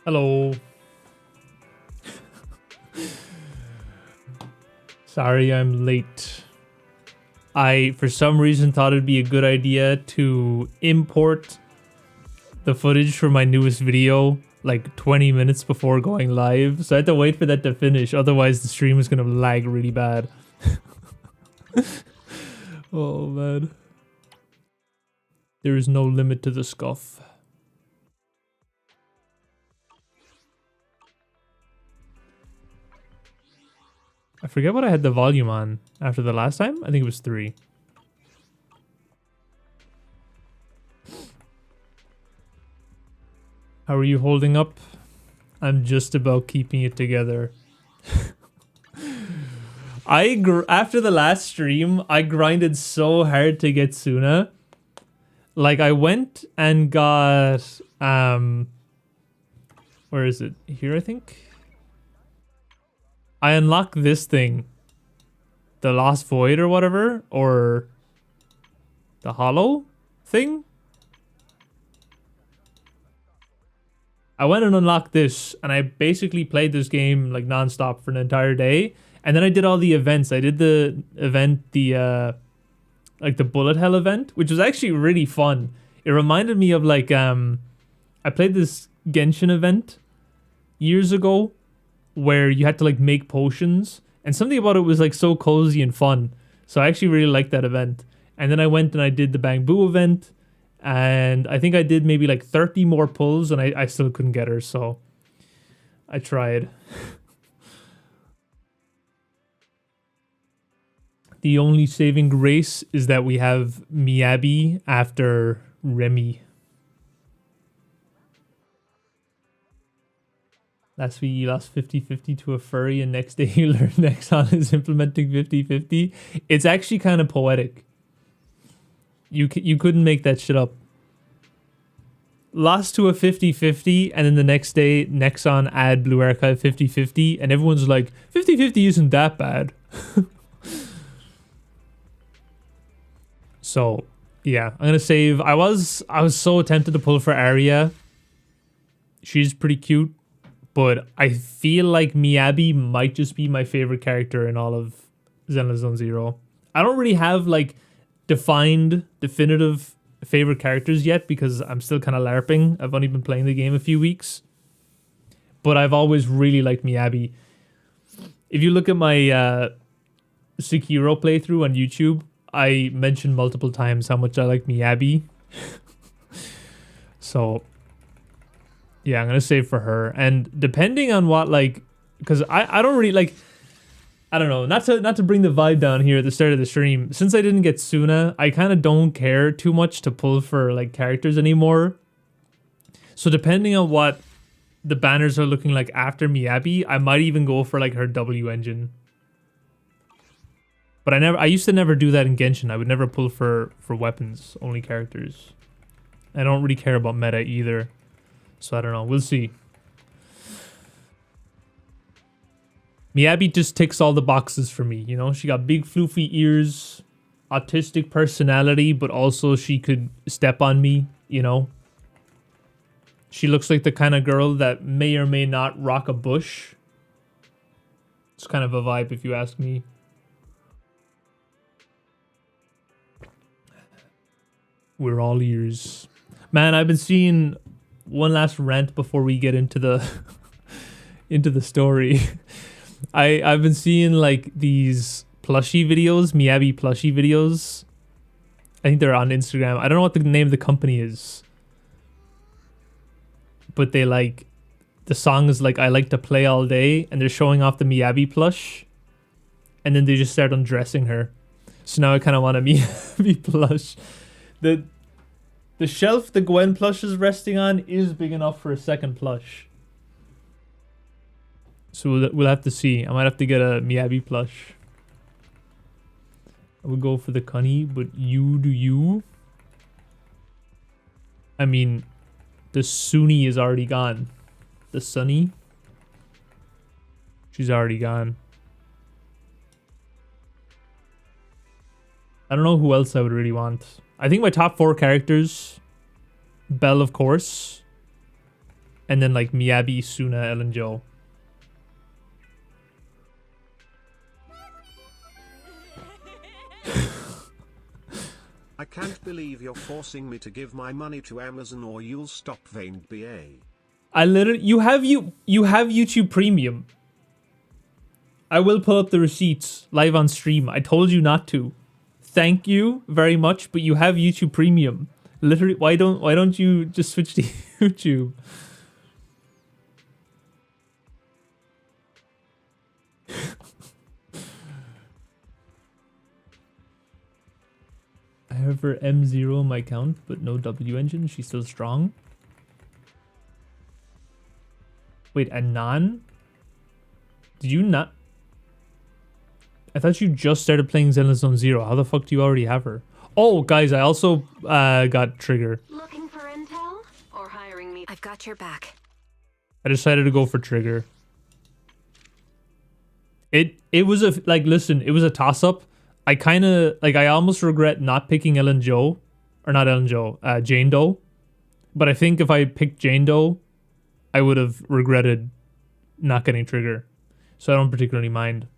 Hello. Sorry I'm late. I, for some reason, thought it'd be a good idea to import the footage for my newest video like 20 minutes before going live. So I had to wait for that to finish. Otherwise, the stream is going to lag really bad. Oh, man. There is no limit to the scuff. I forget what I had the volume on after the last time. I think it was 3. How are you holding up? I'm just about keeping it together. After the last stream, I grinded so hard to get Suna. Like, I went and got where is it? Here, I think. I unlocked this thing. The Lost Void or whatever, or the Hollow thing. I went and unlocked this, and I basically played this game like nonstop for an entire day. And then I did all the events. I did the event, like the bullet hell event, which was actually really fun. It reminded me of like I played this Genshin event years ago where you had to like make potions, and something about it was like so cozy and fun. So I actually really liked that event. And then I went and I did the Bamboo event, and I think I did maybe like 30 more pulls, and I still couldn't get her, so I tried. The only saving grace is that we have Miyabi after Remy. Last week you lost 50-50 to a furry, and next day you learned Nexon is implementing 50-50. It's actually kind of poetic. You couldn't make that shit up. Lost to a 50-50, and then the next day Nexon add Blue Archive 50-50, and everyone's like, 50-50 isn't that bad. So, yeah, I'm gonna save. I was so tempted to pull for Arya. She's pretty cute, but I feel like Miyabi might just be my favorite character in all of Zenless Zone Zero. I don't really have like definitive favorite characters yet because I'm still kind of LARPing. I've only been playing the game a few weeks, but I've always really liked Miyabi. If you look at my Sekiro playthrough on YouTube, I mentioned multiple times how much I like Miyabi. So, yeah, I'm going to save for her. And depending on what, like, because I don't really, like, I don't know, not to bring the vibe down here at the start of the stream. Since I didn't get Suna, I kind of don't care too much to pull for, like, characters anymore. So depending on what the banners are looking like after Miyabi, I might even go for, like, her W engine. But I used to never do that in Genshin. I would never pull for weapons, only characters. I don't really care about meta either. So I don't know, we'll see. Miyabi just ticks all the boxes for me, you know? She got big floofy ears, autistic personality, but also she could step on me, you know? She looks like the kind of girl that may or may not rock a bush. It's kind of a vibe if you ask me. We're all ears. Man, I've been seeing one last rant before we get into the into the story. I've been seeing like these plushie videos, Miyabi plushie videos. I think they're on Instagram. I don't know what the name of the company is. But they like, the song is like I like to play all day, and they're showing off the Miyabi plush. And then they just start undressing her. So now I kind of want a Miyabi plush. The shelf the Gwen plush is resting on is big enough for a second plush. So we'll have to see. I might have to get a Miyabi plush. I would go for the Cunny, but you do you. I mean, the Sunny is already gone. The Sunny, she's already gone. I don't know who else I would really want. I think my top 4 characters, Belle, of course. and then like Miyabi, Suna, Ellen Joe. I can't believe you're forcing me to give my money to Amazon or you'll stop Vane BA. I literally, you have YouTube Premium. I will pull up the receipts live on stream. I told you not to. Thank you very much, but you have YouTube Premium. Literally, why don't you just switch to YouTube? I have her M0 in my account, but no W engine. She's still strong. Wait, Anan? Did you not? I thought you just started playing Zenless Zone Zero. How the fuck do you already have her? Oh, guys, I also got Trigger. Looking for intel or hiring me? I've got your back. I decided to go for Trigger. It was a listen, it was a toss up. I kind of I almost regret not picking Ellen Joe, or not Ellen Joe, Jane Doe. But I think if I picked Jane Doe, I would have regretted not getting Trigger. So I don't particularly mind.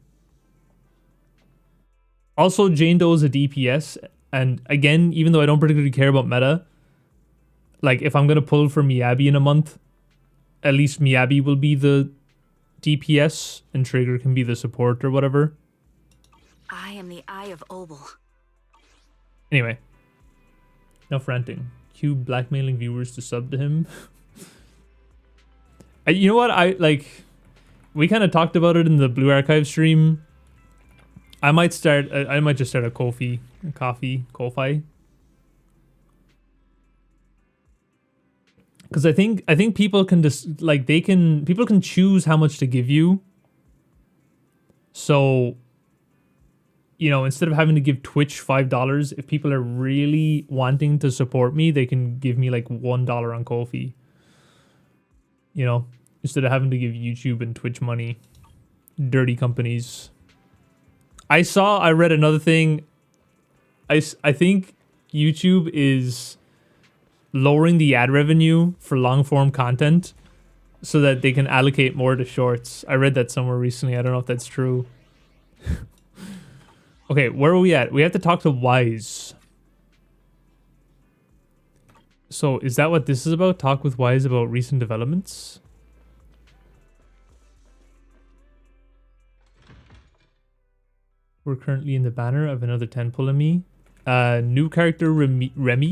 Also, Jane Doe is a DPS, and again, even though I don't particularly care about meta, like if I'm gonna pull for Miyabi in a month, at least Miyabi will be the DPS and Trigger can be the support or whatever. I am the Eye of Obel. Anyway, enough ranting. Cube blackmailing viewers to sub to him. You know what? We kind of talked about it in the Blue Archive stream. I might just start a Ko-fi. Because I think people can just people can choose how much to give you. So, you know, instead of having to give Twitch $5, if people are really wanting to support me, they can give me like $1 on Ko-fi. You know, instead of having to give YouTube and Twitch money. Dirty companies. I read another thing. I think YouTube is lowering the ad revenue for long form content so that they can allocate more to shorts. I read that somewhere recently. I don't know if that's true. Okay, where are we at? We have to talk to Wise. So is that what this is about? Talk with Wise about recent developments? We're currently in the banner of another 10 pulling me. New character Remiel?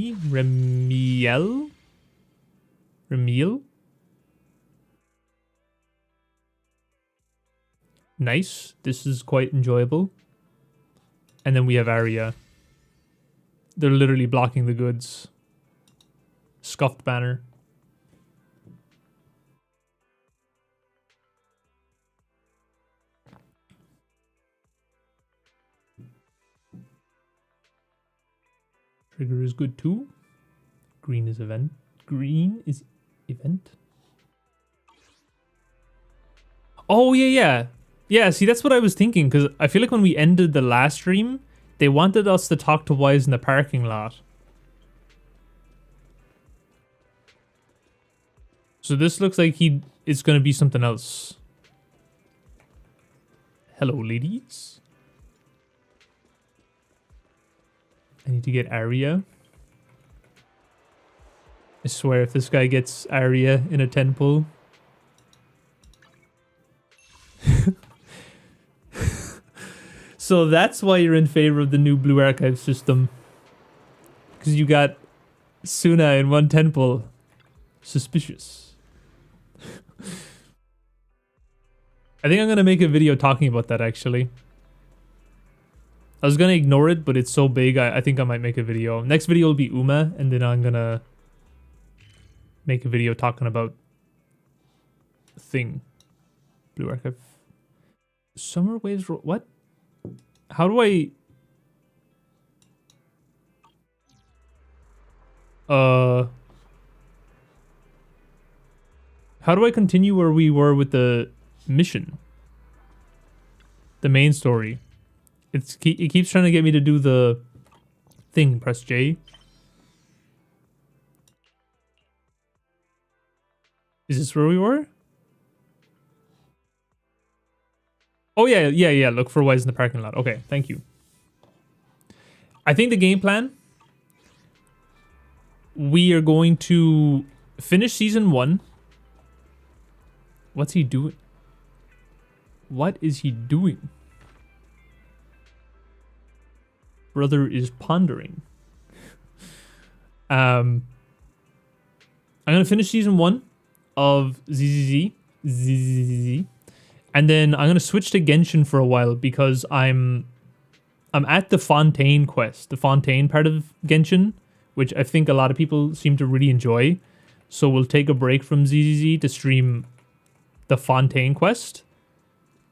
Nice. This is quite enjoyable. And then we have Arya. They're literally blocking the goods. Scuffed banner. Trigger is good too. Green is event. Green is event. Oh, yeah. Yeah, see, that's what I was thinking. Because I feel like when we ended the last stream, they wanted us to talk to Wise in the parking lot. So this looks like it's going to be something else. Hello, ladies. I need to get Arya. I swear if this guy gets Arya in a 10 pull. So that's why you're in favor of the new Blue Archive system. Because you got Suna in 1 10 pull. Suspicious. I think I'm going to make a video talking about that actually. I was going to ignore it, but it's so big, I think I might make a video. Next video will be Uma, and then I'm going to make a video talking about thing. Blue Archive. Summer Waves... What? How do I... How do I continue where we were with the mission? The main story. It keeps trying to get me to do the thing. Press J. Is this where we were? Oh, yeah. Look for Wise in the parking lot. Okay, thank you. I think the game plan, we are going to finish season 1. What's he doing? What is he doing? Brother is pondering. I'm going to finish season 1 of ZZZ. And then I'm going to switch to Genshin for a while because I'm at the Fontaine quest, the Fontaine part of Genshin, which I think a lot of people seem to really enjoy. So we'll take a break from ZZZ to stream the Fontaine quest.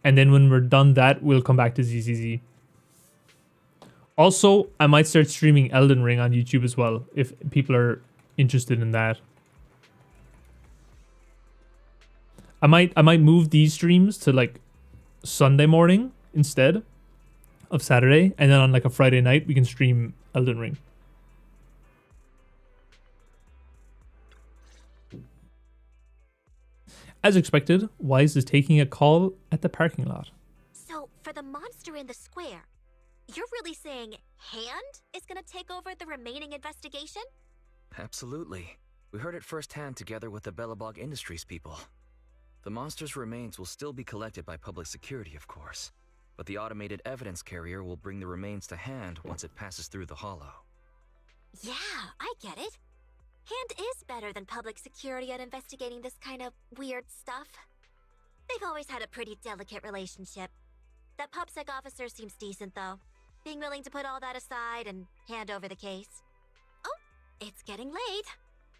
And then when we're done that, we'll come back to ZZZ. Also, I might start streaming Elden Ring on YouTube as well, if people are interested in that. I might move these streams to like Sunday morning instead of Saturday, and then on like a Friday night we can stream Elden Ring. As expected, Wise is taking a call at the parking lot. So, for the monster in the square, you're really saying Hand is gonna take over the remaining investigation? Absolutely. We heard it firsthand together with the Bellabog Industries people. The monster's remains will still be collected by public security, of course, but the automated evidence carrier will bring the remains to Hand once it passes through the hollow. Yeah, I get it. Hand is better than public security at investigating this kind of weird stuff. They've always had a pretty delicate relationship. That PubSec officer seems decent, though, being willing to put all that aside and hand over the case. Oh, it's getting late.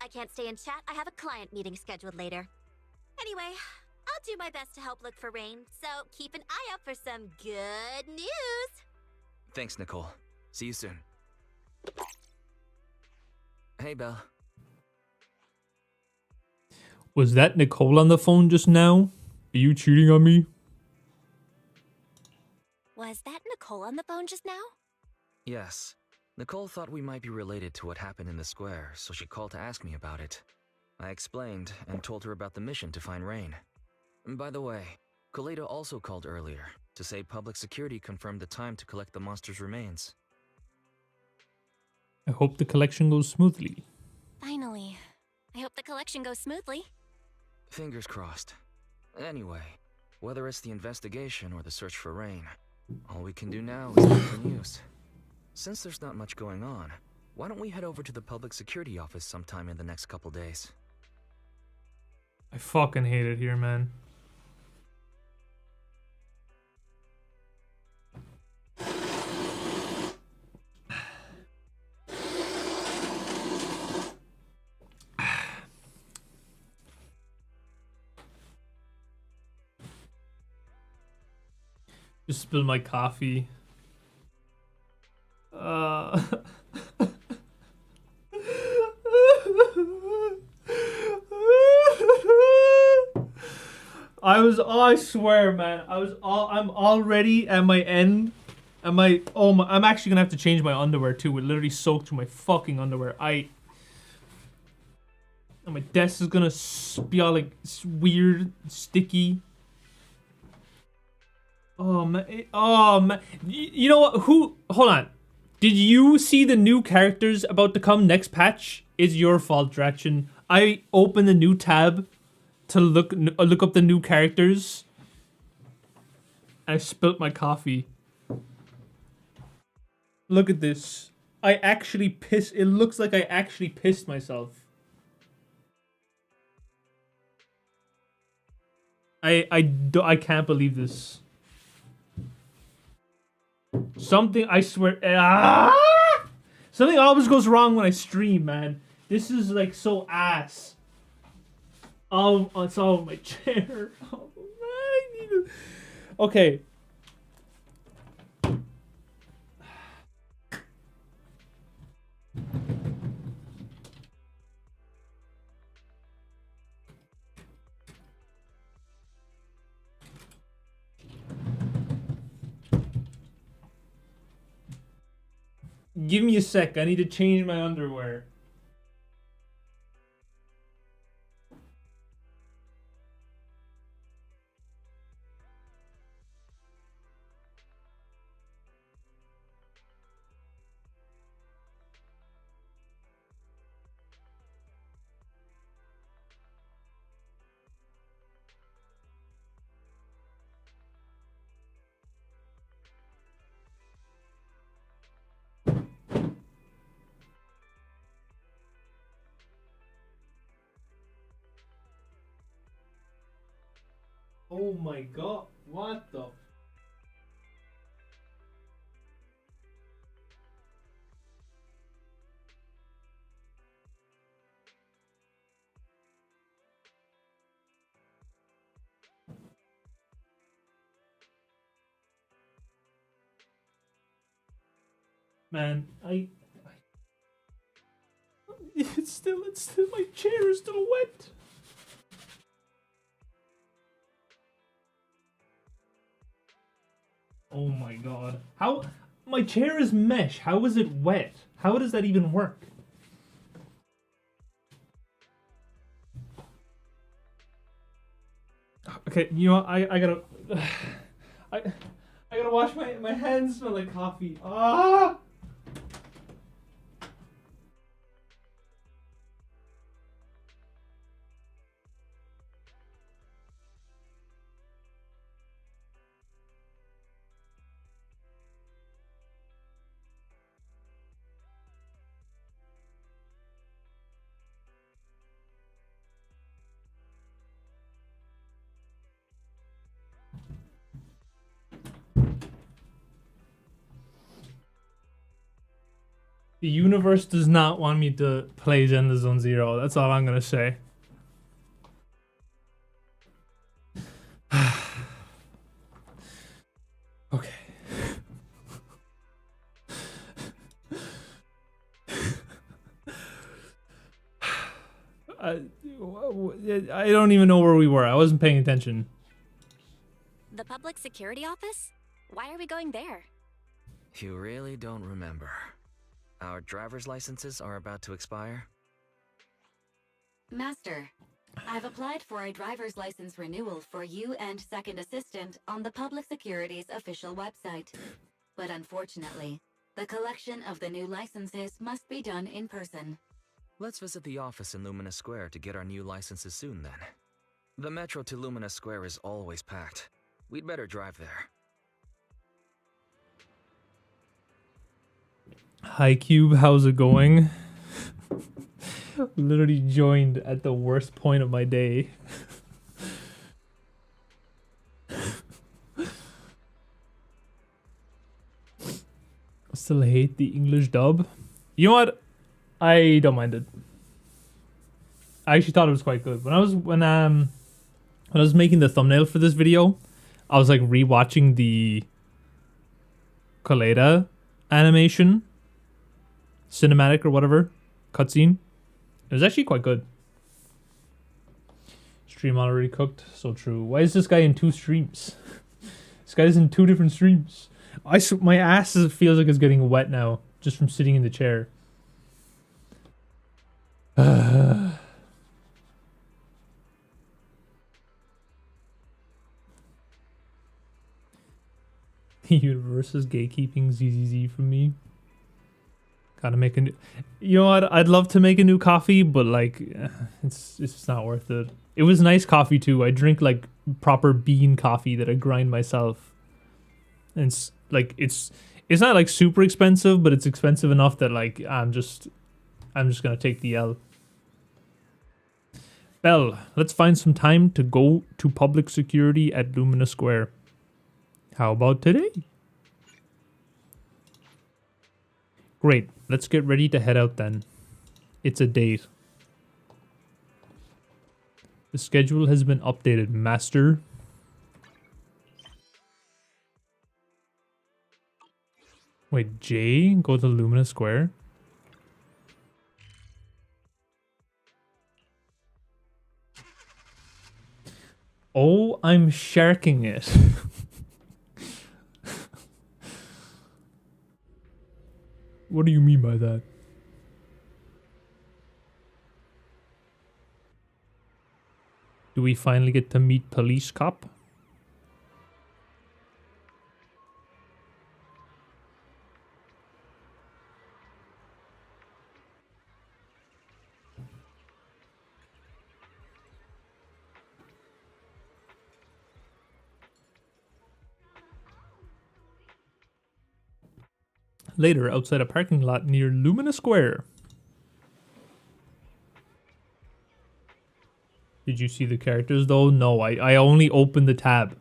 I can't stay and chat. I have a client meeting scheduled later. Anyway, I'll do my best to help look for Rain, so keep an eye out for some good news. Thanks, Nicole. See you soon. Hey, Belle. Was that Nicole on the phone just now? Are you cheating on me? Was that Nicole on the phone just now? Yes. Nicole thought we might be related to what happened in the square, so she called to ask me about it. I explained and told her about the mission to find Rain. And by the way, Koledo also called earlier to say public security confirmed the time to collect the monster's remains. I hope the collection goes smoothly. Finally. I hope the collection goes smoothly. Fingers crossed. Anyway, whether it's the investigation or the search for Rain, all we can do now is wait for news. Since there's not much going on, why don't we head over to the public security office sometime in the next couple days? I fucking hate it here, man. Just spilled my coffee. I swear, man. I'm already at my end. I'm actually gonna have to change my underwear too. It literally soaked through my fucking underwear. And my desk is gonna be all like weird, sticky. Oh man. You know what? Hold on. Did you see the new characters about to come next patch? It's your fault, Drachen. I opened the new tab to look up the new characters. I spilt my coffee. Look at this. It looks like I actually pissed myself. I can't believe this. Something always goes wrong when I stream, man. This is like so ass. Oh, it's all my chair. Oh, man, okay. Give me a sec. I need to change my underwear. Oh my god, what the? Man, it's still, my chair is still wet. Oh my god. How? My chair is mesh. How is it wet? How does that even work? Okay, you know what? I gotta I gotta wash my hands smell like coffee. Ah! The universe does not want me to play Zenless Zone Zero. That's all I'm gonna say. Okay. I don't even know where we were. I wasn't paying attention. The public security office? Why are we going there? You really don't remember. Our driver's licenses are about to expire. Master, I've applied for a driver's license renewal for you and second assistant on the public security's official website. But unfortunately, the collection of the new licenses must be done in person. Let's visit the office in Lumina Square to get our new licenses soon then. The metro to Lumina Square is always packed. We'd better drive there. Hi Cube, how's it going? Literally joined at the worst point of my day. Still hate the English dub. You know what? I don't mind it. I actually thought it was quite good. When I was making the thumbnail for this video, I was like rewatching the Kaleda animation, cinematic or whatever, cutscene. It was actually quite good. Stream already cooked, so true. Why is this guy in 2 streams? This guy's in 2 different streams. My ass feels like it's getting wet now, just from sitting in the chair. Universe is gatekeeping ZZZ from me. Gotta make a new... You know what? I'd love to make a new coffee, but like, it's just not worth it. It was nice coffee too. I drink like proper bean coffee that I grind myself. And it's like, it's not like super expensive, but it's expensive enough that like, I'm just gonna take the L. Bell, let's find some time to go to public security at Lumina Square. How about today? Great, let's get ready to head out then. It's a date. The schedule has been updated, Master. Wait, Jay? Go to Lumina Square? Oh, I'm sharking it. What do you mean by that? Do we finally get to meet Police Cop? Later, outside a parking lot near Lumina Square. Did you see the characters though? No, I only opened the tab.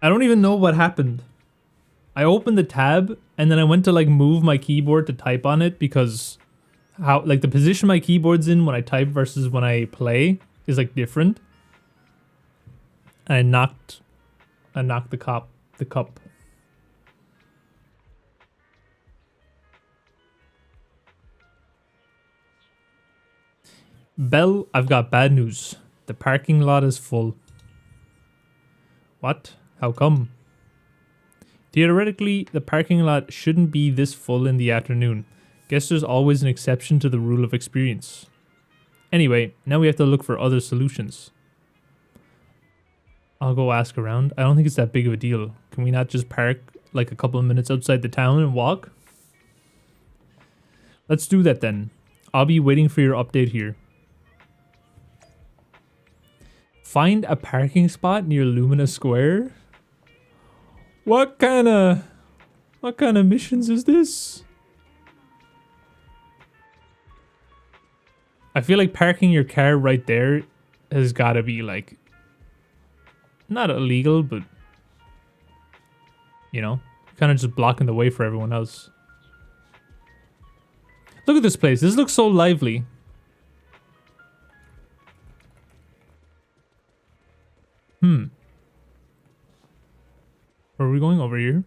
I don't even know what happened. I opened the tab and then I went to like move my keyboard to type on it because how like the position my keyboard's in when I type versus when I play is like different. And I knocked the cup. Belle, I've got bad news. The parking lot is full. What? How come? Theoretically, the parking lot shouldn't be this full in the afternoon. Guess there's always an exception to the rule of experience. Anyway, now we have to look for other solutions. I'll go ask around. I don't think it's that big of a deal. Can we not just park like a couple of minutes outside the town and walk? Let's do that then. I'll be waiting for your update here. Find a parking spot near Lumina Square? What kind of missions is this? I feel like parking your car right there has got to be like not illegal, but you know, kind of just blocking the way for everyone else. Look at this place. This looks so lively. Where are we going? Over here?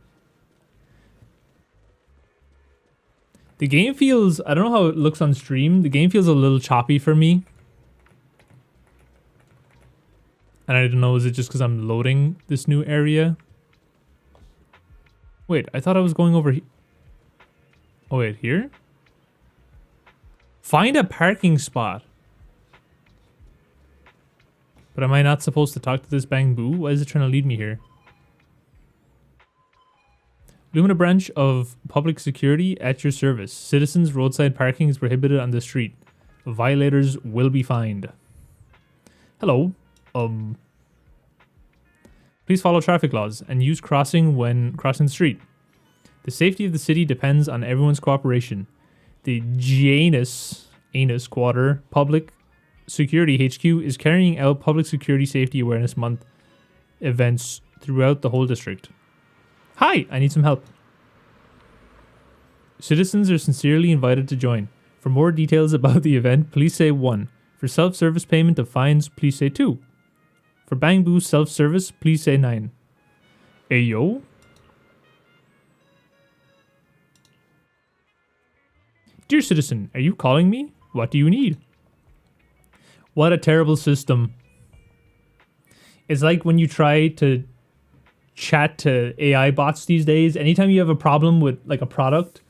The game feels... I don't know how it looks on stream. The game feels a little choppy for me. And I don't know, is it just because I'm loading this new area? Wait, I thought I was going over here. Oh, wait, here? Find a parking spot. But am I not supposed to talk to this Bang Boo? Why is it trying to lead me here? Lumina branch of public security at your service. Citizens, roadside parking is prohibited on the street. Violators will be fined. Hello. Please follow traffic laws and use crossing when crossing the street. The safety of the city depends on everyone's cooperation. The Janus Quarter Public Security HQ is carrying out Public Security Safety Awareness Month events throughout the whole district. Hi, I need some help. Citizens are sincerely invited to join. For more details about the event, please say 1. For self-service payment of fines, please say 2. For Bang Boo self-service, please say 9. Ayo. Dear citizen, are you calling me? What do you need? What a terrible system. It's like when you try to chat to AI bots these days. Anytime you have a problem with like a product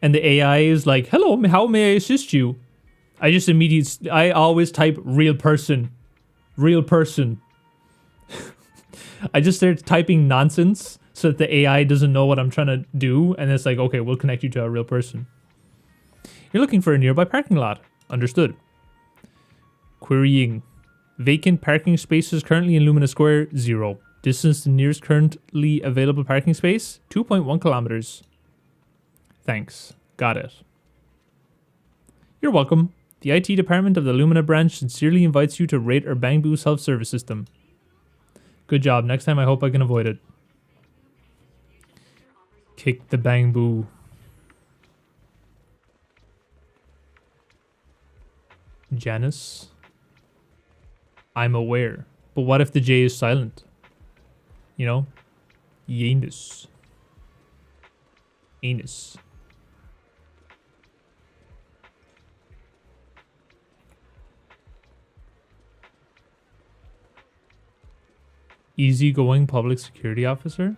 and the AI is like, hello, how may I assist you? I always type real person. Real person. I just start typing nonsense so that the AI doesn't know what I'm trying to do. And it's like, okay, we'll connect you to a real person. You're looking for a nearby parking lot. Understood. Querying. Vacant parking spaces currently in Lumina Square, 0. Distance to nearest currently available parking space, 2.1 kilometers. Thanks. Got it. You're welcome. The IT department of the Lumina branch sincerely invites you to rate our Bang Boo self-service system. Good job. Next time I hope I can avoid it. Kick the Bang Boo. Janus. I'm aware. But what if the J is silent? You know? Janus. Anus. Easygoing public security officer?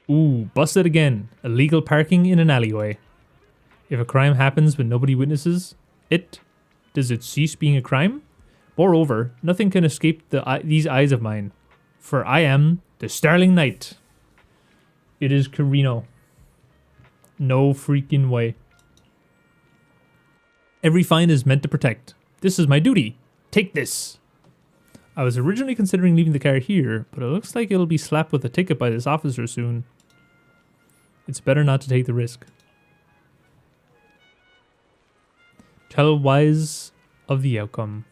Ooh, busted again. Illegal parking in an alleyway. If a crime happens when nobody witnesses it, does it cease being a crime? Moreover, nothing can escape these eyes of mine, for I am the Starling Knight. It is Carino. No freaking way. Every fine is meant to protect. This is my duty. Take this. I was originally considering leaving the car here, but it looks like it'll be slapped with a ticket by this officer soon. It's better not to take the risk. tell wise of the outcome.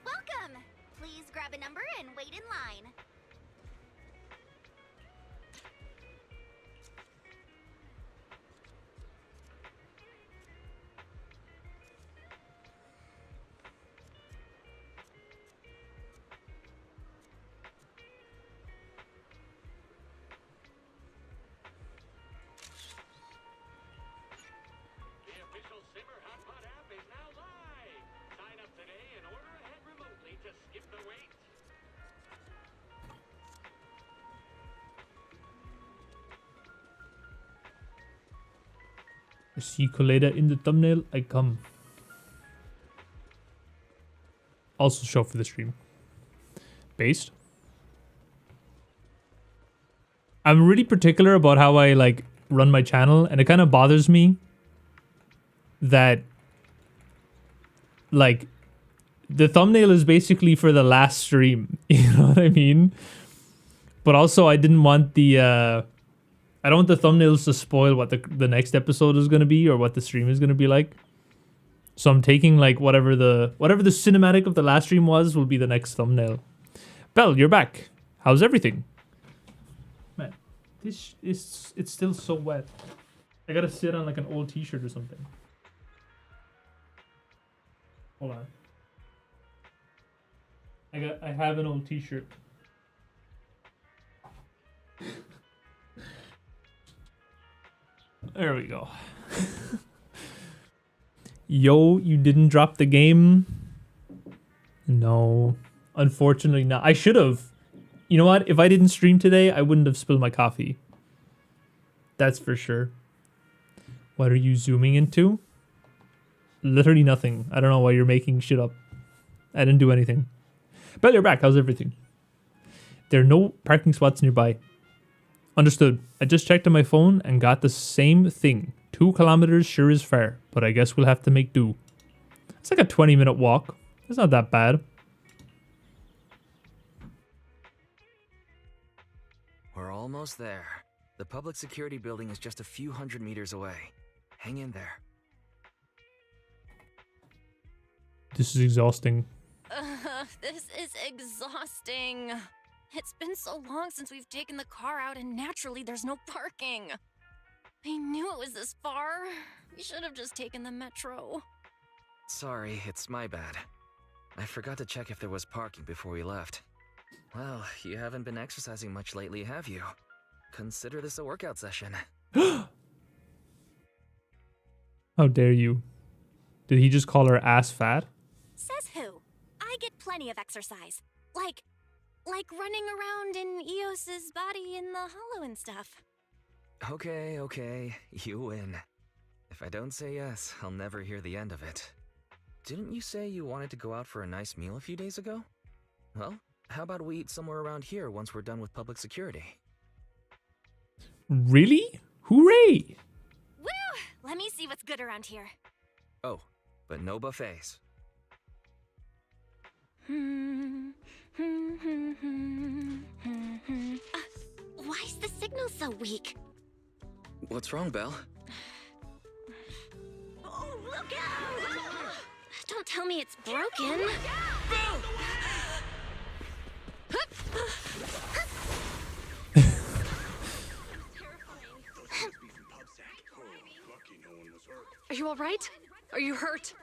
Welcome! Please grab a number and wait in line. The official Simmer Hot Pot app is now live. Sign up today and order ahead remotely to skip the wait. See Colada in the thumbnail. I come. Also show for the stream. Based. I'm really particular about how I like run my channel, and it kind of bothers me that like the thumbnail is basically for the last stream. You know what I mean? But also I didn't want the I don't want the thumbnails to spoil what the next episode is going to be or what the stream is going to be like. So I'm taking like whatever the cinematic of the last stream was will be the next thumbnail. Belle, you're back. How's everything? Man, this is it's still so wet. I gotta sit on like an old t-shirt or something. Hold on. I have an old t-shirt. There we go. Yo, you didn't drop the game? No. Unfortunately not. I should have. You know what? If I didn't stream today, I wouldn't have spilled my coffee. That's for sure. What are you zooming into? Literally nothing. I don't know why you're making shit up. I didn't do anything. But you're back. How's everything? There are no parking spots nearby. Understood. I just checked on my phone and got the same thing. 2 kilometers sure is far, but I guess we'll have to make do. It's like a 20-minute walk. It's not that bad. We're almost there. The public security building is just a few hundred meters away. Hang in there. This is exhausting. This is exhausting. It's been so long since we've taken the car out, and naturally there's no parking. I knew it was this far. We should have just taken the metro. Sorry, it's my bad. I forgot to check if there was parking before we left. Well, you haven't been exercising much lately, have you? Consider this a workout session. How dare you? Did he just call her ass fat? Says who? I get plenty of exercise. Like running around in Eos's body in the hollow and stuff. Okay, you win. If I don't say yes, I'll never hear the end of it. Didn't you say you wanted to go out for a nice meal a few days ago? Well, how about we eat somewhere around here once we're done with public security? Really? Hooray! Woo! Let me see what's good around here. Oh, but no buffets. Why's the signal so weak? What's wrong, Belle? Oh, look out! Don't tell me it's broken. Are you all right? Are you hurt?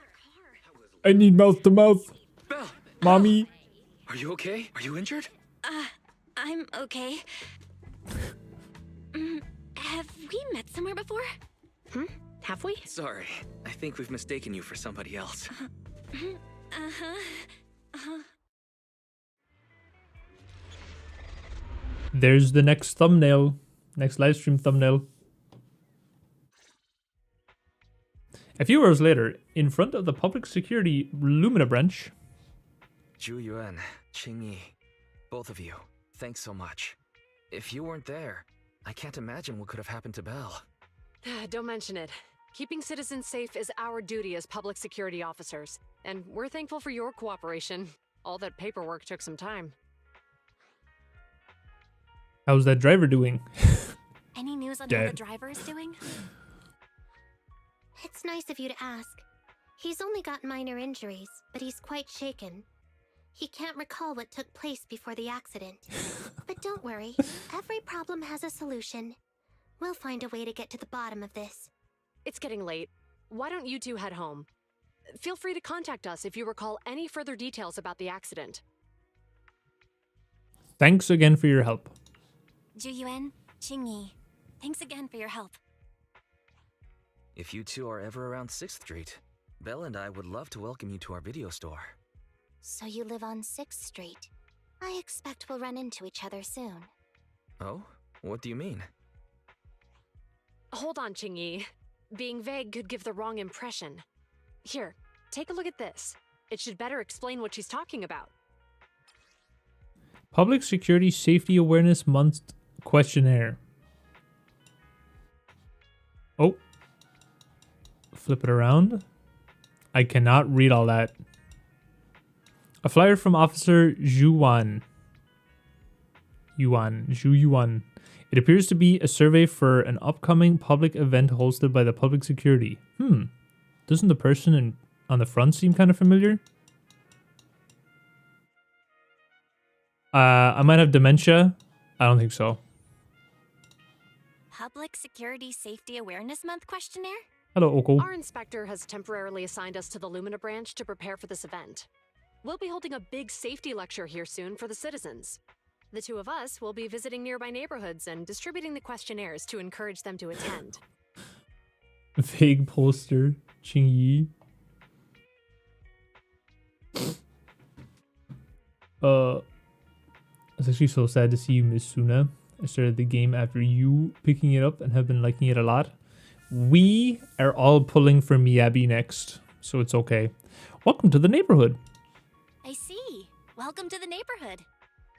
I need mouth to mouth. Belle! Mommy. Are you okay? Are you injured? I'm okay. Have we met somewhere before? Have we? Sorry, I think we've mistaken you for somebody else. There's the next thumbnail. Next livestream thumbnail. A few hours later, in front of the public security Lumina branch. Zhu Yuan, Qing Yi, both of you, thanks so much. If you weren't there, I can't imagine what could have happened to Belle. Don't mention it. Keeping citizens safe is our duty as public security officers, and we're thankful for your cooperation. All that paperwork took some time. How's that driver doing? Any news on how Dead. the driver is doing? It's nice of you to ask. He's only got minor injuries, but he's quite shaken. He can't recall what took place before the accident. But don't worry, every problem has a solution. We'll find a way to get to the bottom of this. It's getting late. Why don't you two head home? Feel free to contact us if you recall any further details about the accident. Thanks again for your help. Juyuan, Qingyi, thanks again for your help. If you two are ever around 6th Street, Belle and I would love to welcome you to our video store. So you live on 6th Street. I expect we'll run into each other soon. Oh? What do you mean? Hold on, Qingyi. Being vague could give the wrong impression. Here, take a look at this. It should better explain what she's talking about. Public Security Safety Awareness Month questionnaire. Oh. Flip it around. I cannot read all that. A flyer from Officer Zhu Yuan. It appears to be a survey for an upcoming public event hosted by the public security. Doesn't the person on the front seem kind of familiar? I might have dementia. I don't think so. Public Security Safety Awareness Month questionnaire? Hello, Oko. Our inspector has temporarily assigned us to the Lumina branch to prepare for this event. We'll be holding a big safety lecture here soon for the citizens. The two of us will be visiting nearby neighborhoods and distributing the questionnaires to encourage them to attend. Vague poster. Qingyi. It's actually so sad to see you, Miss Suna. I started the game after you picking it up and have been liking it a lot. We are all pulling for Miyabi next, so it's okay. Welcome to the neighborhood. I see. Welcome to the neighborhood.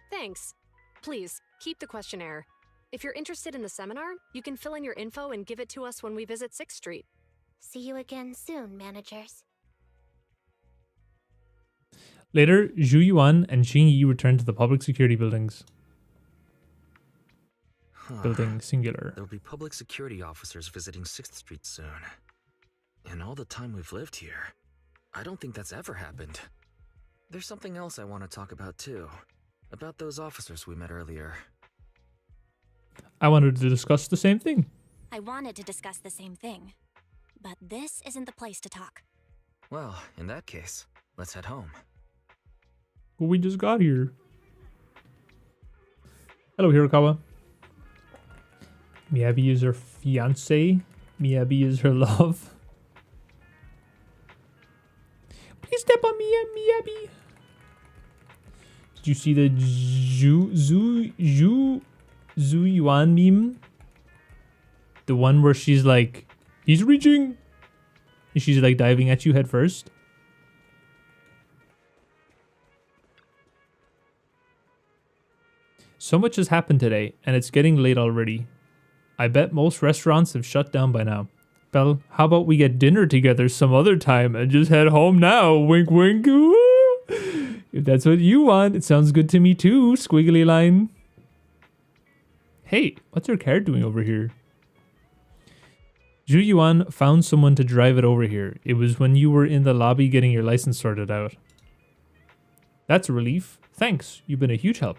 Thanks. Please, keep the questionnaire. If you're interested in the seminar, you can fill in your info and give it to us when we visit 6th Street. See you again soon, managers. Later, Zhu Yuan and Qingyi return to the public security buildings. Building singular. There'll be public security officers visiting 6th Street soon. In all the time we've lived here, I don't think that's ever happened. There's something else I want to talk about too. About those officers we met earlier. I wanted to discuss the same thing. I wanted to discuss the same thing. But this isn't the place to talk. Well, in that case, let's head home. But we just got here. Hello, Hirokawa. Miyabi is her fiance. Miyabi is her love. Please step on me, Miyabi. Did you see the Zhu Yuan meme? The one where she's like, he's reaching. And she's like diving at you head first. So much has happened today, and it's getting late already. I bet most restaurants have shut down by now. Belle, how about we get dinner together some other time and just head home now? Wink, wink. Woo! If that's what you want, it sounds good to me too, squiggly line. Hey, what's your car doing over here? Zhu Yuan found someone to drive it over here. It was when you were in the lobby getting your license sorted out. That's a relief. Thanks, you've been a huge help.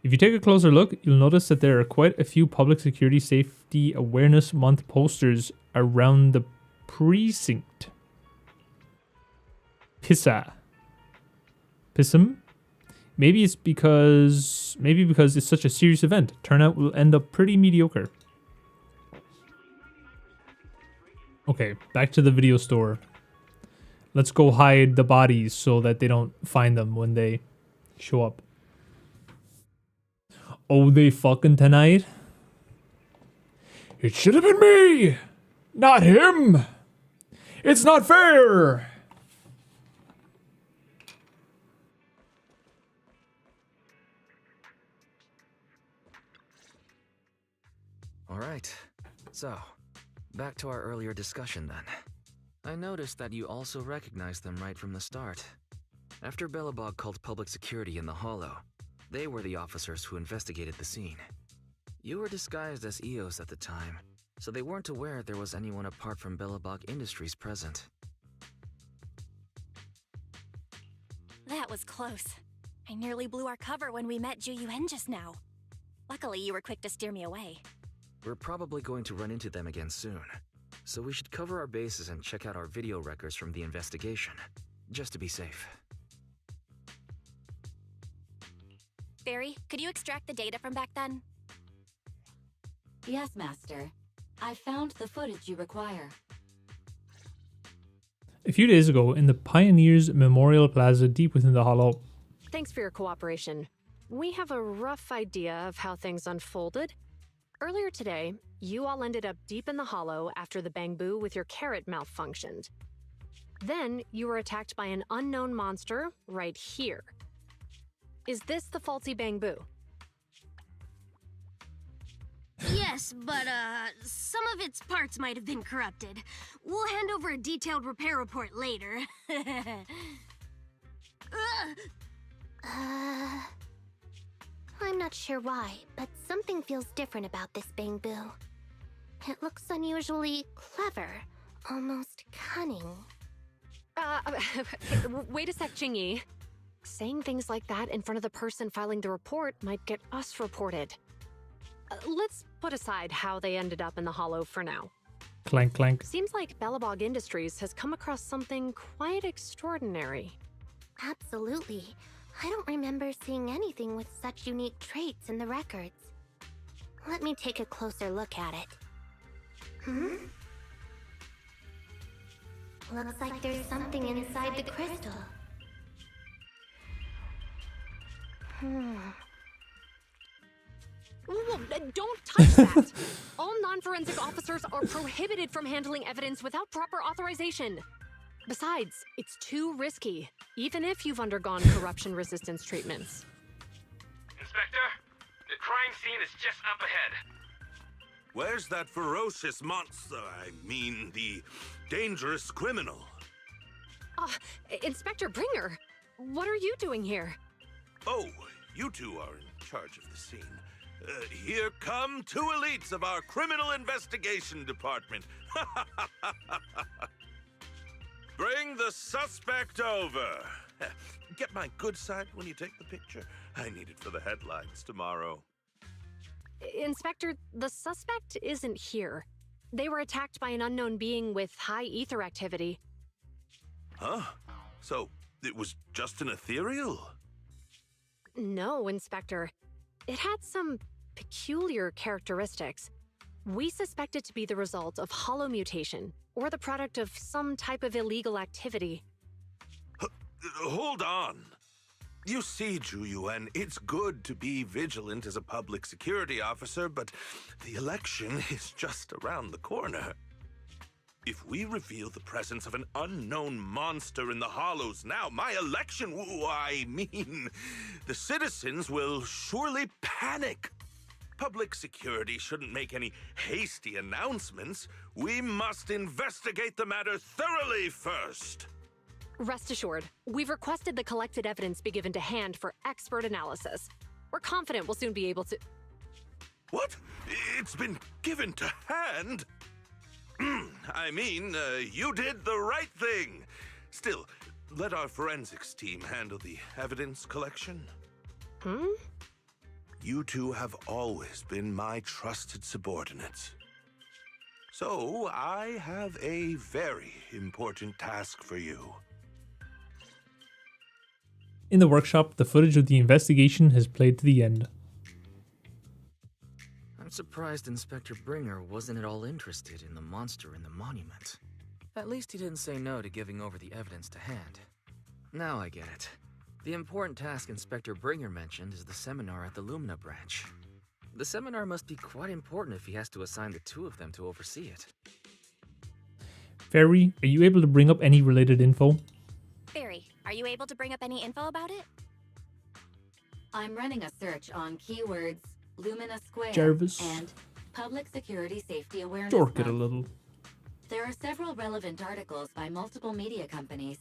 If you take a closer look, you'll notice that there are quite a few Public Security Safety Awareness Month posters around the precinct. Pissum? Maybe because it's such a serious event. Turnout will end up pretty mediocre. Okay, back to the video store. Let's go hide the bodies so that they don't find them when they show up. Oh, they fucking tonight? It should have been me! Not him! It's not fair! Alright, so, back to our earlier discussion then. I noticed that you also recognized them right from the start. After Bellabog called public security in the Hollow, they were the officers who investigated the scene. You were disguised as Eos at the time, so they weren't aware there was anyone apart from Billabong Industries present. That was close. I nearly blew our cover when we met Ju Yuen just now. Luckily, you were quick to steer me away. We're probably going to run into them again soon, so we should cover our bases and check out our video records from the investigation, just to be safe. Barry, could you extract the data from back then? Yes, Master. I found the footage you require. A few days ago, in the Pioneers Memorial Plaza deep within the Hollow. Thanks for your cooperation. We have a rough idea of how things unfolded. Earlier today, you all ended up deep in the Hollow after the bamboo with your carrot malfunctioned. Then, you were attacked by an unknown monster right here. Is this the faulty bamboo? Yes, but, some of its parts might have been corrupted. We'll hand over a detailed repair report later. I'm not sure why, but something feels different about this bamboo. It looks unusually clever, almost cunning. Wait a sec, Jingyi. Saying things like that in front of the person filing the report might get us reported. Let's put aside how they ended up in the Hollow for now. Clank, clank. Seems like Billabong Industries has come across something quite extraordinary. Absolutely. I don't remember seeing anything with such unique traits in the records. Let me take a closer look at it. Looks like there's something inside the crystal. Whoa, don't touch that! All non-forensic officers are prohibited from handling evidence without proper authorization. Besides, it's too risky, even if you've undergone corruption resistance treatments. Inspector, the crime scene is just up ahead. Where's that ferocious monster? I mean, the dangerous criminal. Inspector Bringer, what are you doing here? Oh, you two are in charge of the scene. Here come two elites of our criminal investigation department. Bring the suspect over. Get my good side when you take the picture. I need it for the headlines tomorrow. Inspector, the suspect isn't here. They were attacked by an unknown being with high ether activity. Huh? So, it was just an ethereal? No, Inspector. It had some peculiar characteristics. We suspect it to be the result of hollow mutation, or the product of some type of illegal activity. Hold on. You see, Ju Yuen, it's good to be vigilant as a public security officer, but the election is just around the corner. If we reveal the presence of an unknown monster in the Hollows now, my election, the citizens will surely panic. Public security shouldn't make any hasty announcements. We must investigate the matter thoroughly first. Rest assured, we've requested the collected evidence be given to hand for expert analysis. We're confident we'll soon be able to... What? It's been given to hand? I mean, you did the right thing. Still, let our forensics team handle the evidence collection. You two have always been my trusted subordinates. So, I have a very important task for you. In the workshop, the footage of the investigation has played to the end. I'm surprised Inspector Bringer wasn't at all interested in the monster in the monument. At least he didn't say no to giving over the evidence to hand. Now I get it. The important task Inspector Bringer mentioned is the seminar at the Lumina branch. The seminar must be quite important if he has to assign the two of them to oversee it. Fairy, are you able to bring up any related info? Barry, are you able to bring up any info about it? I'm running a search on keywords Lumina Square Jarvis. and Public Security Safety Awareness Dork it a Month. little. There are several relevant articles by multiple media companies.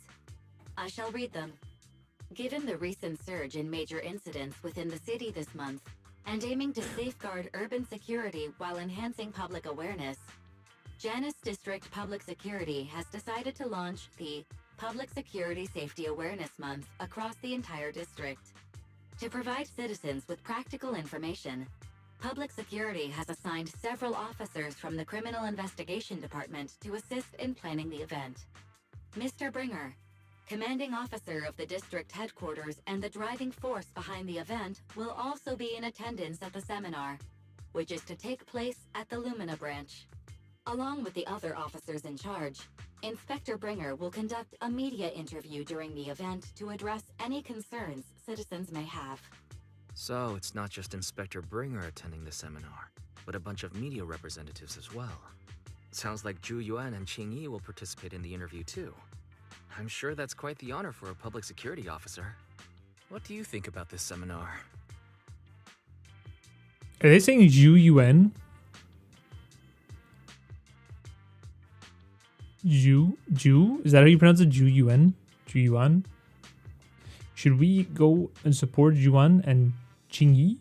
I shall read them. Given the recent surge in major incidents within the city this month, and aiming to safeguard urban security while enhancing public awareness, Janus District Public Security has decided to launch the Public Security Safety Awareness Month across the entire district. To provide citizens with practical information, Public Security has assigned several officers from the Criminal Investigation Department to assist in planning the event. Mr. Bringer, commanding officer of the district headquarters and the driving force behind the event, will also be in attendance at the seminar, which is to take place at the Lumina branch. Along with the other officers in charge, Inspector Bringer will conduct a media interview during the event to address any concerns citizens may have. So it's not just Inspector Bringer attending the seminar, but a bunch of media representatives as well. Sounds like Zhu Yuan and Qing Yi will participate in the interview too. I'm sure that's quite the honor for a public security officer. What do you think about this seminar? Are they saying Zhu Yuan? Zhu? Is that how you pronounce it? Zhu Yuan? Zhu Yuan? Should we go and support Yuan and Qing Yi?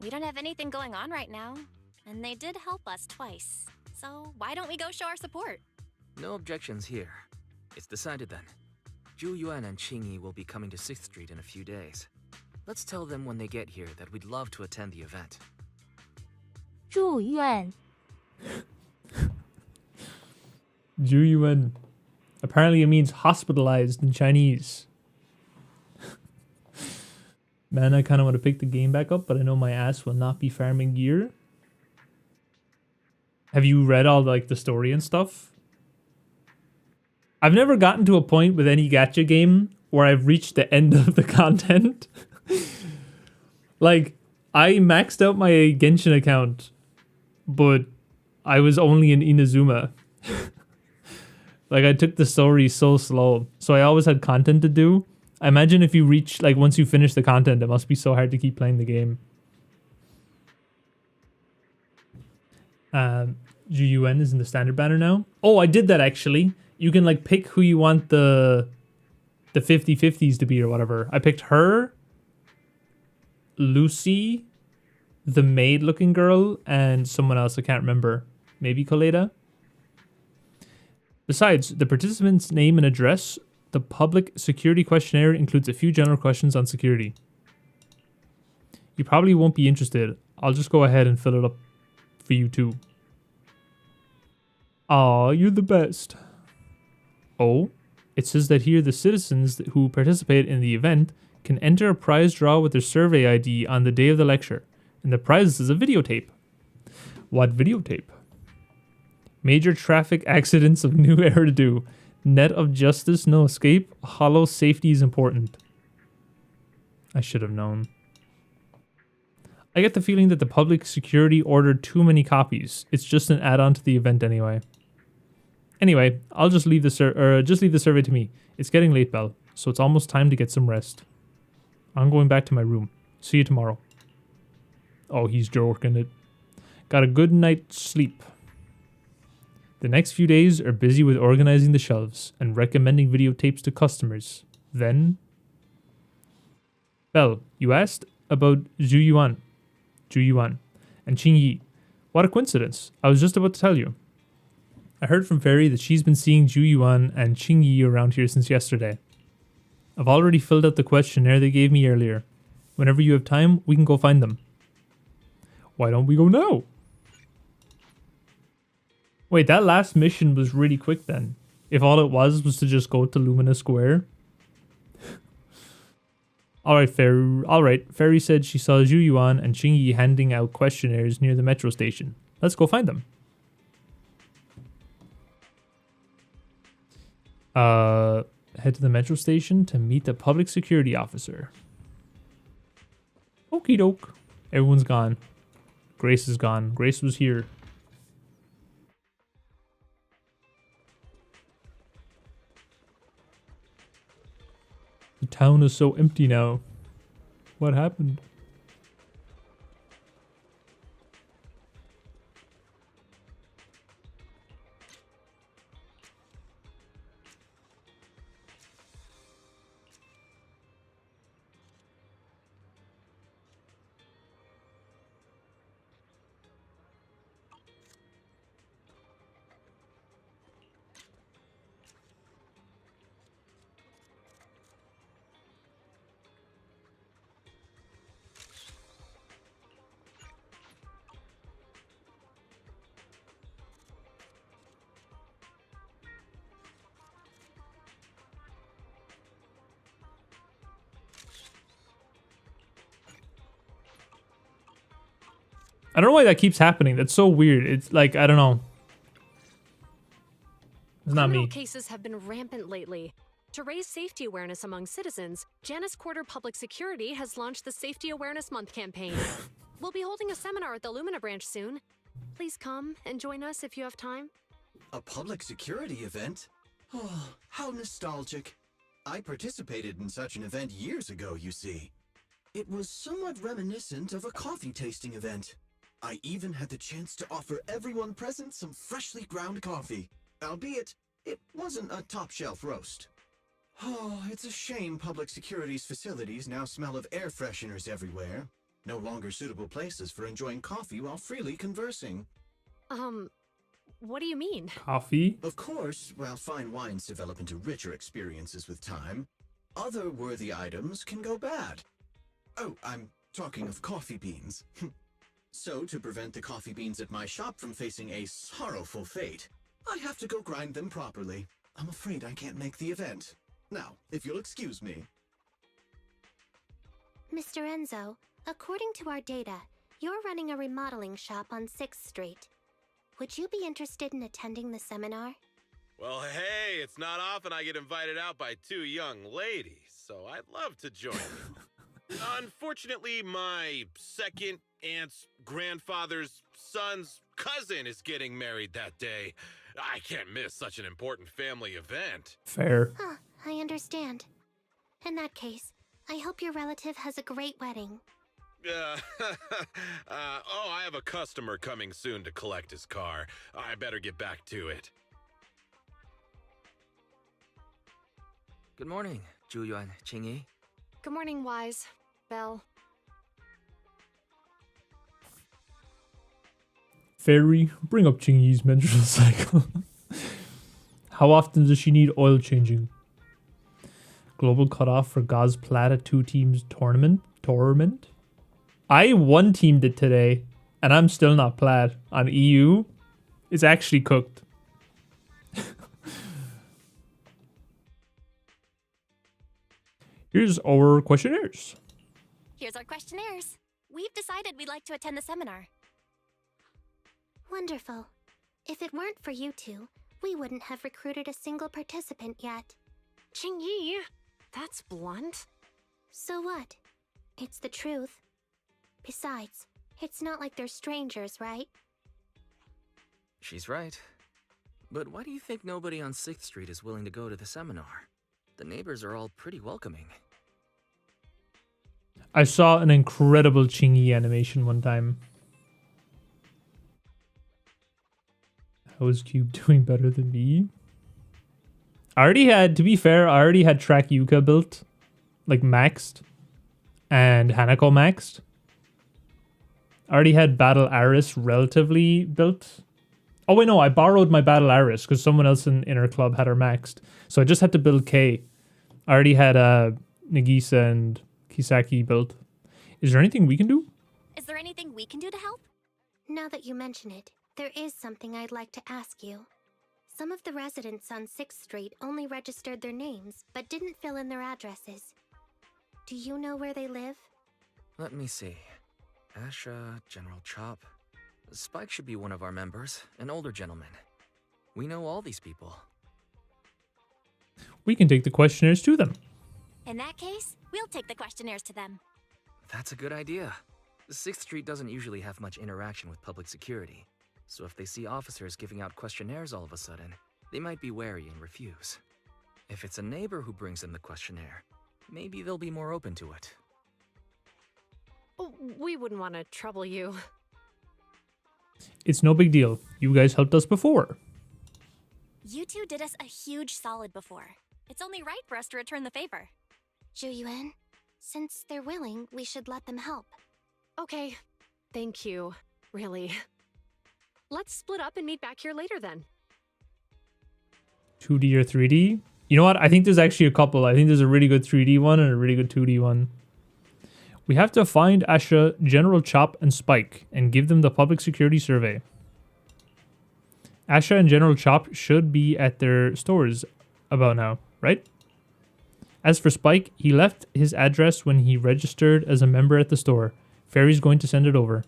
We don't have anything going on right now, and they did help us twice. So why don't we go show our support? No objections here. It's decided then. Zhu Yuan and Qing Yi will be coming to 6th Street in a few days. Let's tell them when they get here that we'd love to attend the event. 住院 Zhu Yuan. Apparently it means hospitalized in Chinese. Man, I kind of want to pick the game back up, but I know my ass will not be farming gear. Have you read all like the story and stuff? I've never gotten to a point with any gacha game where I've reached the end of the content. Like, I maxed out my Genshin account, but I was only in Inazuma. Like, I took the story so slow, so I always had content to do. I imagine if you reach, like, once you finish the content, it must be so hard to keep playing the game. Zhu Yuan is in the standard banner now. Oh, I did that actually. You can like pick who you want the 50/50s to be or whatever. I picked her, Lucy, the maid looking girl, and someone else I can't remember. Maybe Koleda. Besides, the participant's name and address, the public security questionnaire includes a few general questions on security. You probably won't be interested. I'll just go ahead and fill it up for you too. Aw, you're the best. Oh, it says that here the citizens who participate in the event can enter a prize draw with their survey ID on the day of the lecture, and the prize is a videotape. What videotape? Major traffic accidents of new era to do. Net of justice, no escape. Hollow safety is important. I should have known. I get the feeling that the public security ordered too many copies. It's just an add-on to the event anyway. Anyway, I'll just leave the survey to me. It's getting late, Belle, so it's almost time to get some rest. I'm going back to my room. See you tomorrow. Oh, he's joking it. Got a good night's sleep. The next few days are busy with organizing the shelves and recommending videotapes to customers. Then... Belle, you asked about Zhu Yuan, and Qing Yi. What a coincidence. I was just about to tell you. I heard from Fairy that she's been seeing Zhu Yuan and Qing Yi around here since yesterday. I've already filled out the questionnaire they gave me earlier. Whenever you have time, we can go find them. Why don't we go now? Wait, that last mission was really quick then. If all it was to just go to Lumina Square. Alright, Fairy said she saw Zhu Yuan and Qing Yi handing out questionnaires near the metro station. Let's go find them. Head to the metro station to meet the public security officer. Okie doke. Everyone's gone. Grace is gone. Grace was here. The town is so empty now. What happened? I don't know why that keeps happening. That's so weird. It's like, I don't know. It's not Criminal me. cases have been rampant lately. To raise safety awareness among citizens, Janus Quarter Public Security has launched the Safety Awareness Month campaign. We'll be holding a seminar at the Lumina branch soon. Please come and join us if you have time. A public security event? Oh, how nostalgic. I participated in such an event years ago, you see. It was somewhat reminiscent of a coffee tasting event. I even had the chance to offer everyone present some freshly ground coffee, albeit it wasn't a top-shelf roast. Oh, it's a shame public security's facilities now smell of air fresheners everywhere. No longer suitable places for enjoying coffee while freely conversing. What do you mean? Coffee? Of course, while fine wines develop into richer experiences with time, other worthy items can go bad. Oh, I'm talking of coffee beans. So, to prevent the coffee beans at my shop from facing a sorrowful fate, I have to go grind them properly. I'm afraid I can't make the event. Now, if you'll excuse me. Mr. Enzo, according to our data, you're running a remodeling shop on 6th Street. Would you be interested in attending the seminar? Well, hey, it's not often I get invited out by two young ladies, so I'd love to join you. Unfortunately, my second aunt's grandfather's son's cousin is getting married that day. I can't miss such an important family event. Fair. Huh, I understand. In that case, I hope your relative has a great wedding. I have a customer coming soon to collect his car. I better get back to it. Good morning, Zhuyuan, Qingyi. Good morning, Wise. Belle. Fairy, bring up Chingy's menstrual cycle. How often does she need oil changing? Global cutoff for Gauze Plata 2 teams tournament? I one teamed it today, and I'm still not plat. On EU, it's actually cooked. Here's our questionnaires. Here's our questionnaires. We've decided we'd like to attend the seminar. Wonderful. If it weren't for you two, we wouldn't have recruited a single participant yet. Qingyi, that's blunt. So what? It's the truth. Besides, it's not like they're strangers, right? She's right. But why do you think nobody on 6th Street is willing to go to the seminar? The neighbors are all pretty welcoming. I saw an incredible Chingy animation one time. How is Cube doing better than me? I already had, to be fair, I already had Track Yuka built, like maxed, and Hanako maxed. I already had Battle Aris relatively built. Oh wait, no, I borrowed my Battle Aris because someone else in our club had her maxed. So I just had to build K. I already had Nagisa and Kisaki built. Is there anything we can do? Is there anything we can do to help? Now that you mention it, there is something I'd like to ask you. Some of the residents on 6th Street only registered their names, but didn't fill in their addresses. Do you know where they live? Let me see. Asha, General Chop. Spike should be one of our members, an older gentleman. We know all these people. We can take the questionnaires to them. In that case, we'll take the questionnaires to them. That's a good idea. 6th Street doesn't usually have much interaction with public security, so if they see officers giving out questionnaires all of a sudden, they might be wary and refuse. If it's a neighbor who brings in the questionnaire, maybe they'll be more open to it. We wouldn't want to trouble you. It's no big deal. You guys helped us before. You two did us a huge solid before. It's only right for us to return the favor. Zhuyuan, since they're willing, we should let them help. Okay. Thank you. Really. Let's split up and meet back here later then. 2D or 3D? You know what? I think there's actually a couple. I think there's a really good 3D one and a really good 2D one. We have to find Asha, General Chop, and Spike and give them the public security survey. Asha and General Chop should be at their stores about now, right? As for Spike, he left his address when he registered as a member at the store. Fairy's going to send it over.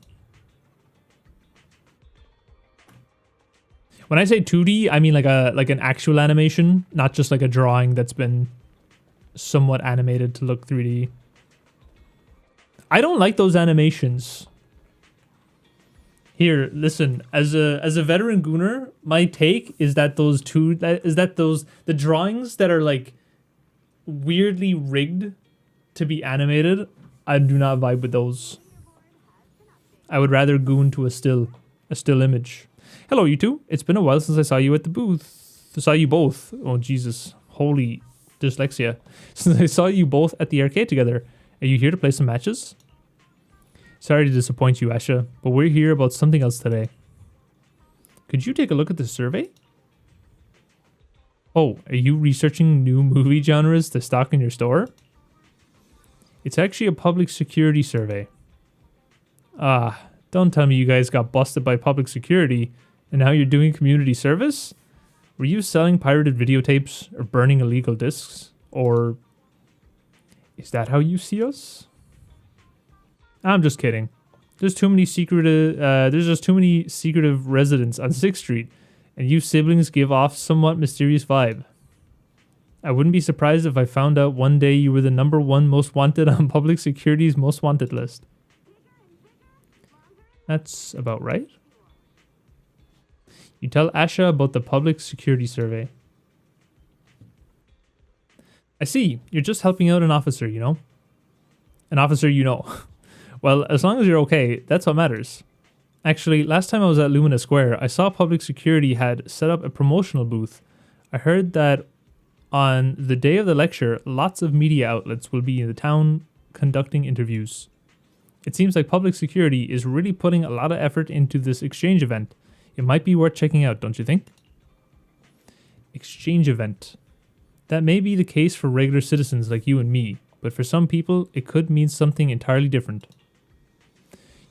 When I say 2D, I mean like an actual animation, not just like a drawing that's been somewhat animated to look 3D. I don't like those animations. Here, listen, as a veteran gooner, my take is that the drawings that are like weirdly rigged to be animated, I do not vibe with those. I would rather goon to a still image. Hello, you two. It's been a while since I saw you at the booth. I saw you both. Oh, Jesus. Holy dyslexia. Since I saw you both at the arcade together. Are you here to play some matches? Sorry to disappoint you, Asha, but we're here about something else today. Could you take a look at the survey? Oh, are you researching new movie genres to stock in your store? It's actually a public security survey. Ah, don't tell me you guys got busted by public security and now you're doing community service? Were you selling pirated videotapes or burning illegal discs? Or is that how you see us? I'm just kidding. There's just too many secretive residents on 6th Street, and you siblings give off somewhat mysterious vibe. I wouldn't be surprised if I found out one day you were the #1 most wanted on public security's most wanted list. That's about right. You tell Asha about the public security survey. I see. You're just helping out an officer, you know? An officer you know. Well, as long as you're okay, that's what matters. Actually, last time I was at Lumina Square, I saw public security had set up a promotional booth. I heard that on the day of the lecture, lots of media outlets will be in the town conducting interviews. It seems like public security is really putting a lot of effort into this exchange event. It might be worth checking out, don't you think? Exchange event. That may be the case for regular citizens like you and me, but for some people, it could mean something entirely different.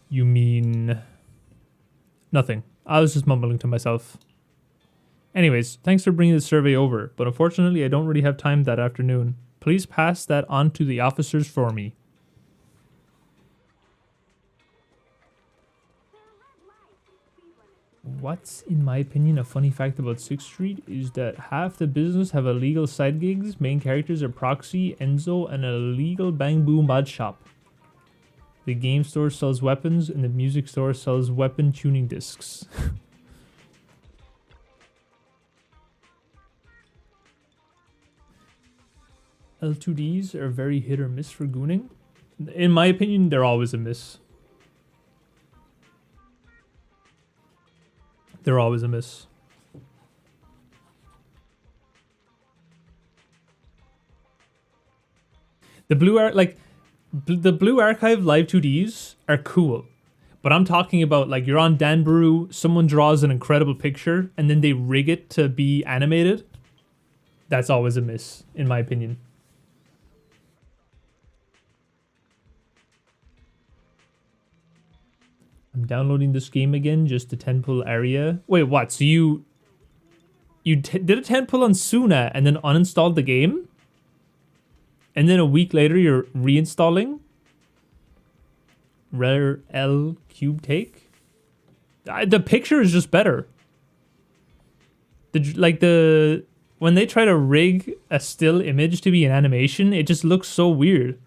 You mean... Nothing. I was just mumbling to myself. Anyways, thanks for bringing the survey over, but unfortunately I don't really have time that afternoon. Please pass that on to the officers for me. What's, in my opinion, a funny fact about 6th Street is that half the business have illegal side gigs, main characters are Proxy, Enzo, and an illegal Bang Boom mod shop. The game store sells weapons, and the music store sells weapon tuning discs. L2Ds are very hit or miss for gooning. In my opinion, they're always a miss. They're always a miss. The Blue Archive Live 2Ds are cool, but I'm talking about like you're on Danbaru, someone draws an incredible picture, and then they rig it to be animated. That's always a miss, in my opinion. I'm downloading this game again, just the 10 pull area. Wait, what? So you did a 10 pull on Suna and then uninstalled the game? And then a week later, you're reinstalling? Rare L cube take? The picture is just better. When they try to rig a still image to be an animation, it just looks so weird.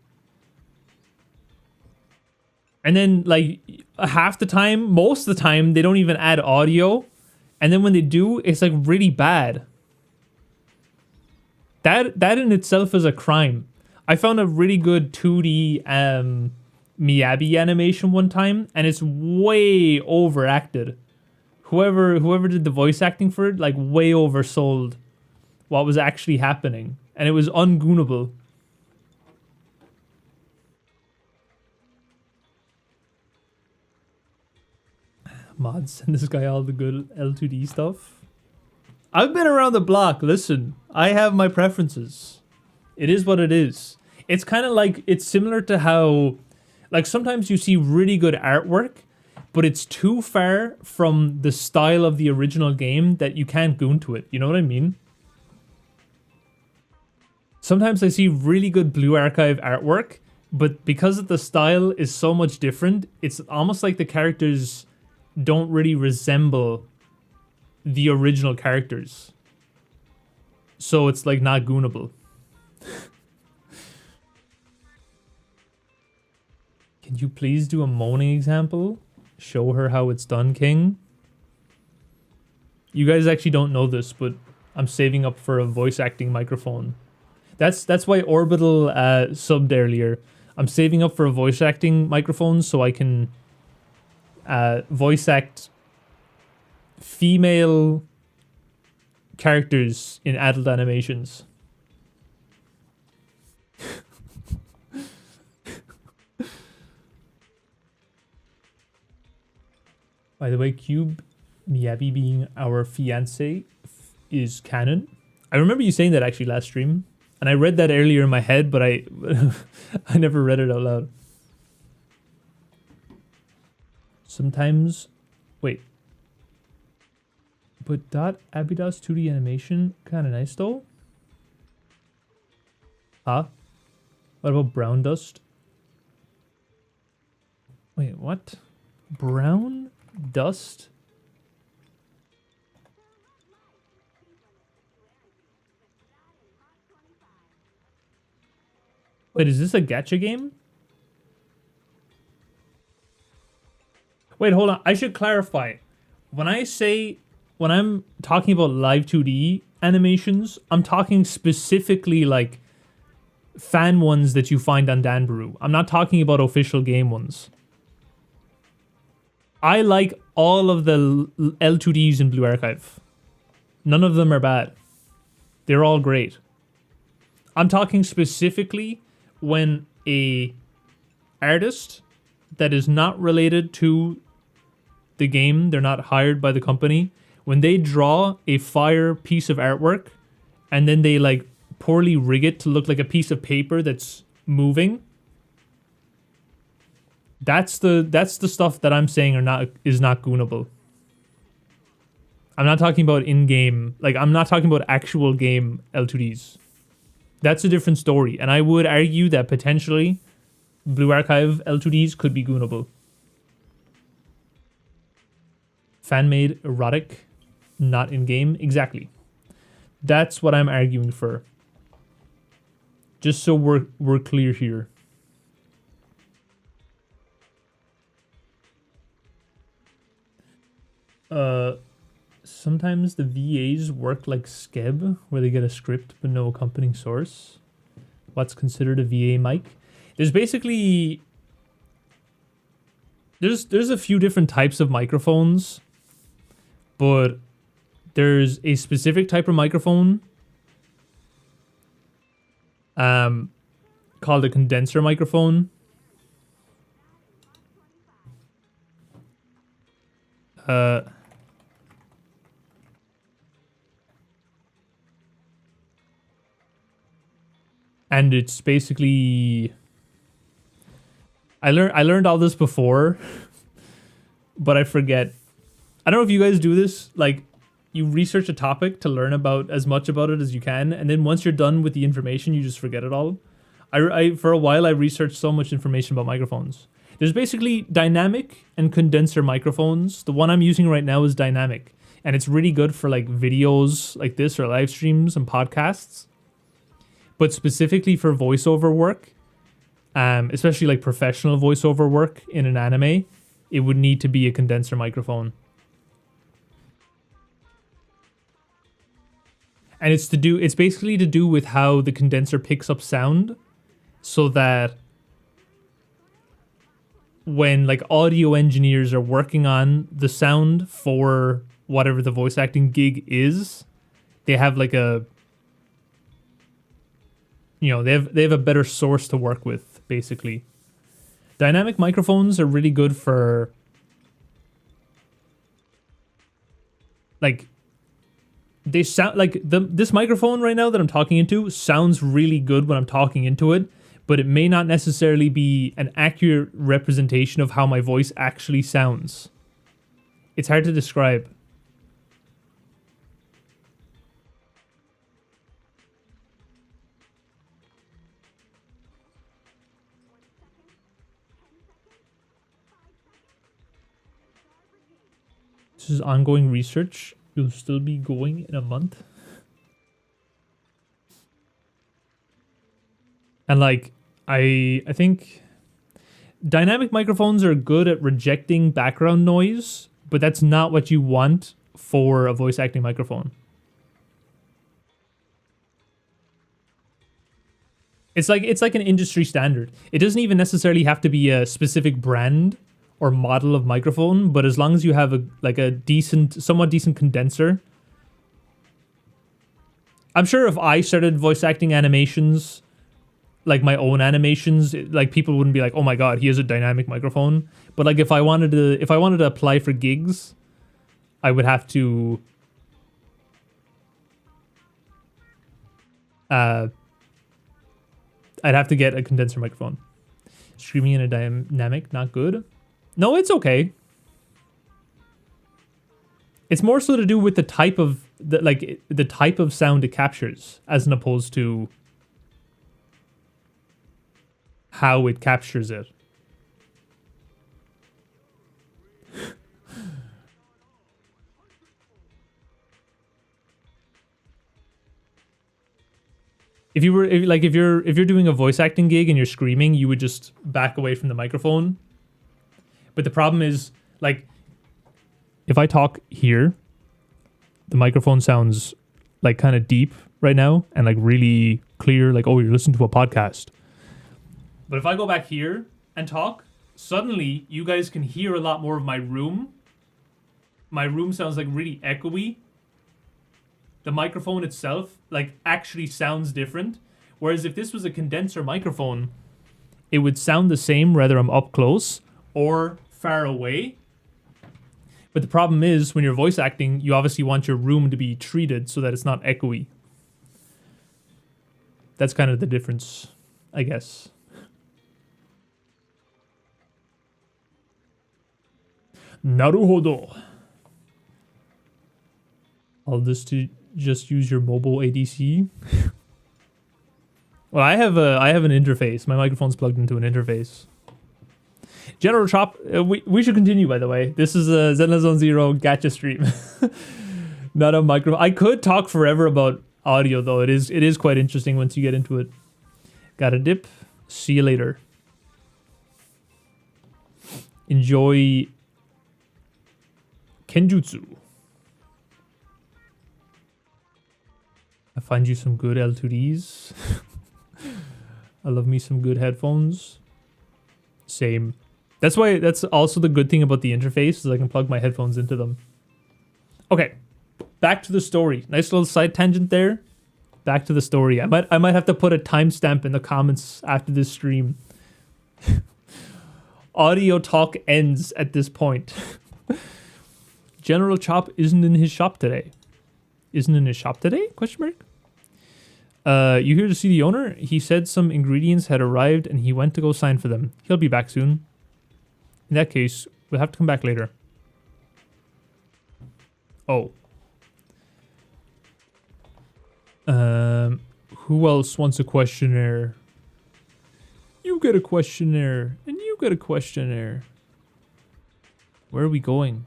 And then like half the time, most of the time, they don't even add audio. And then when they do, it's like really bad. That in itself is a crime. I found a really good 2D Miyabi animation one time, and it's way overacted. Whoever did the voice acting for it, like way oversold what was actually happening, and it was ungoonable. Mods, send this guy all the good L2D stuff. I've been around the block. Listen, I have my preferences. It is what it is. It's kind of like, it's similar to how, like sometimes you see really good artwork, but it's too far from the style of the original game that you can't goon to it. You know what I mean? Sometimes I see really good Blue Archive artwork, but because the style is so much different, it's almost like the characters don't really resemble the original characters. So it's like not goonable. Can you please do a moaning example? Show her how it's done, King. You guys actually don't know this, but I'm saving up for a voice acting microphone. That's why Orbital subbed earlier. I'm saving up for a voice acting microphone so I can voice act female characters in adult animations. By the way, Cube Miyabi being our fiance is canon. I remember you saying that actually last stream, and I read that earlier in my head, but I I never read it out loud. Sometimes, wait. But Abidas 2D animation kind of nice though. Huh? What about brown dust? Wait, what? Brown dust? Wait, is this a gacha game? Wait, hold on. I should clarify. When I'm talking about live 2D animations, I'm talking specifically like fan ones that you find on Danbaru. I'm not talking about official game ones. I like all of the L2Ds in Blue Archive. None of them are bad. They're all great. I'm talking specifically when a artist that is not related to the game, they're not hired by the company, when they draw a fire piece of artwork and then they like poorly rig it to look like a piece of paper that's moving, that's the stuff that I'm saying is not goonable. I'm not talking about in-game, like I'm not talking about actual game L2Ds. That's a different story, and I would argue that potentially Blue Archive L2Ds could be goonable. Fan-made erotic, not in-game, exactly. That's what I'm arguing for. Just so we're clear here. Sometimes the VAs work like Skeb, where they get a script but no accompanying source. What's considered a VA mic? There's basically there's a few different types of microphones, but there's a specific type of microphone called a condenser microphone. And it's basically I learned all this before, but I forget. I don't know if you guys do this, like you research a topic to learn about as much about it as you can, and then once you're done with the information, you just forget it all. I for a while I researched so much information about microphones. There's basically dynamic and condenser microphones. The one I'm using right now is dynamic, and it's really good for like videos like this or live streams and podcasts. But specifically for voiceover work, especially like professional voiceover work in an anime, it would need to be a condenser microphone. And it's basically to do with how the condenser picks up sound, so that when like audio engineers are working on the sound for whatever the voice acting gig is, they have like a, you know, they have a better source to work with, basically. Dynamic microphones are really good for like they sound like this microphone right now that I'm talking into sounds really good when I'm talking into it, but it may not necessarily be an accurate representation of how my voice actually sounds. It's hard to describe. This is ongoing research. You'll still be going in a month. And like, I think dynamic microphones are good at rejecting background noise, but that's not what you want for a voice acting microphone. It's like an industry standard. It doesn't even necessarily have to be a specific brand or model of microphone, but as long as you have a decent, somewhat decent condenser. I'm sure if I started voice acting animations, like my own animations, like people wouldn't be like, "Oh my god, he has a dynamic microphone." But like if I wanted to apply for gigs, I would have to I'd have to get a condenser microphone. Streaming in a dynamic, not good. No, it's okay. It's more so to do with the type of the type of sound it captures, as opposed to how it captures it. If you're doing a voice acting gig and you're screaming, you would just back away from the microphone. But the problem is, like, if I talk here, the microphone sounds like kind of deep right now and like really clear, like, oh, you're listening to a podcast. But if I go back here and talk, suddenly you guys can hear a lot more of my room. My room sounds like really echoey. The microphone itself, like, actually sounds different. Whereas if this was a condenser microphone, it would sound the same whether I'm up close or far away. But the problem is, when you're voice acting, you obviously want your room to be treated so that it's not echoey. That's kind of the difference, I guess. Naruhodo. All this to just use your mobile ADC. Well, I have an interface. My microphone's plugged into an interface. General Chop, we should continue, by the way. This is a Zenless Zone Zero gacha stream. Not a microphone. I could talk forever about audio, though. It is quite interesting once you get into it. Got a dip. See you later. Enjoy Kenjutsu. I find you some good L2Ds. I love me some good headphones. Same. That's also the good thing about the interface, is I can plug my headphones into them. Okay, back to the story. Nice little side tangent there. Back to the story. I might have to put a timestamp in the comments after this stream. Audio talk ends at this point. General Chop isn't in his shop today. Isn't in his shop today? Question mark. You here to see the owner? He said some ingredients had arrived and he went to go sign for them. He'll be back soon. In that case, we'll have to come back later. Oh. Who else wants a questionnaire? You get a questionnaire, and you get a questionnaire. Where are we going?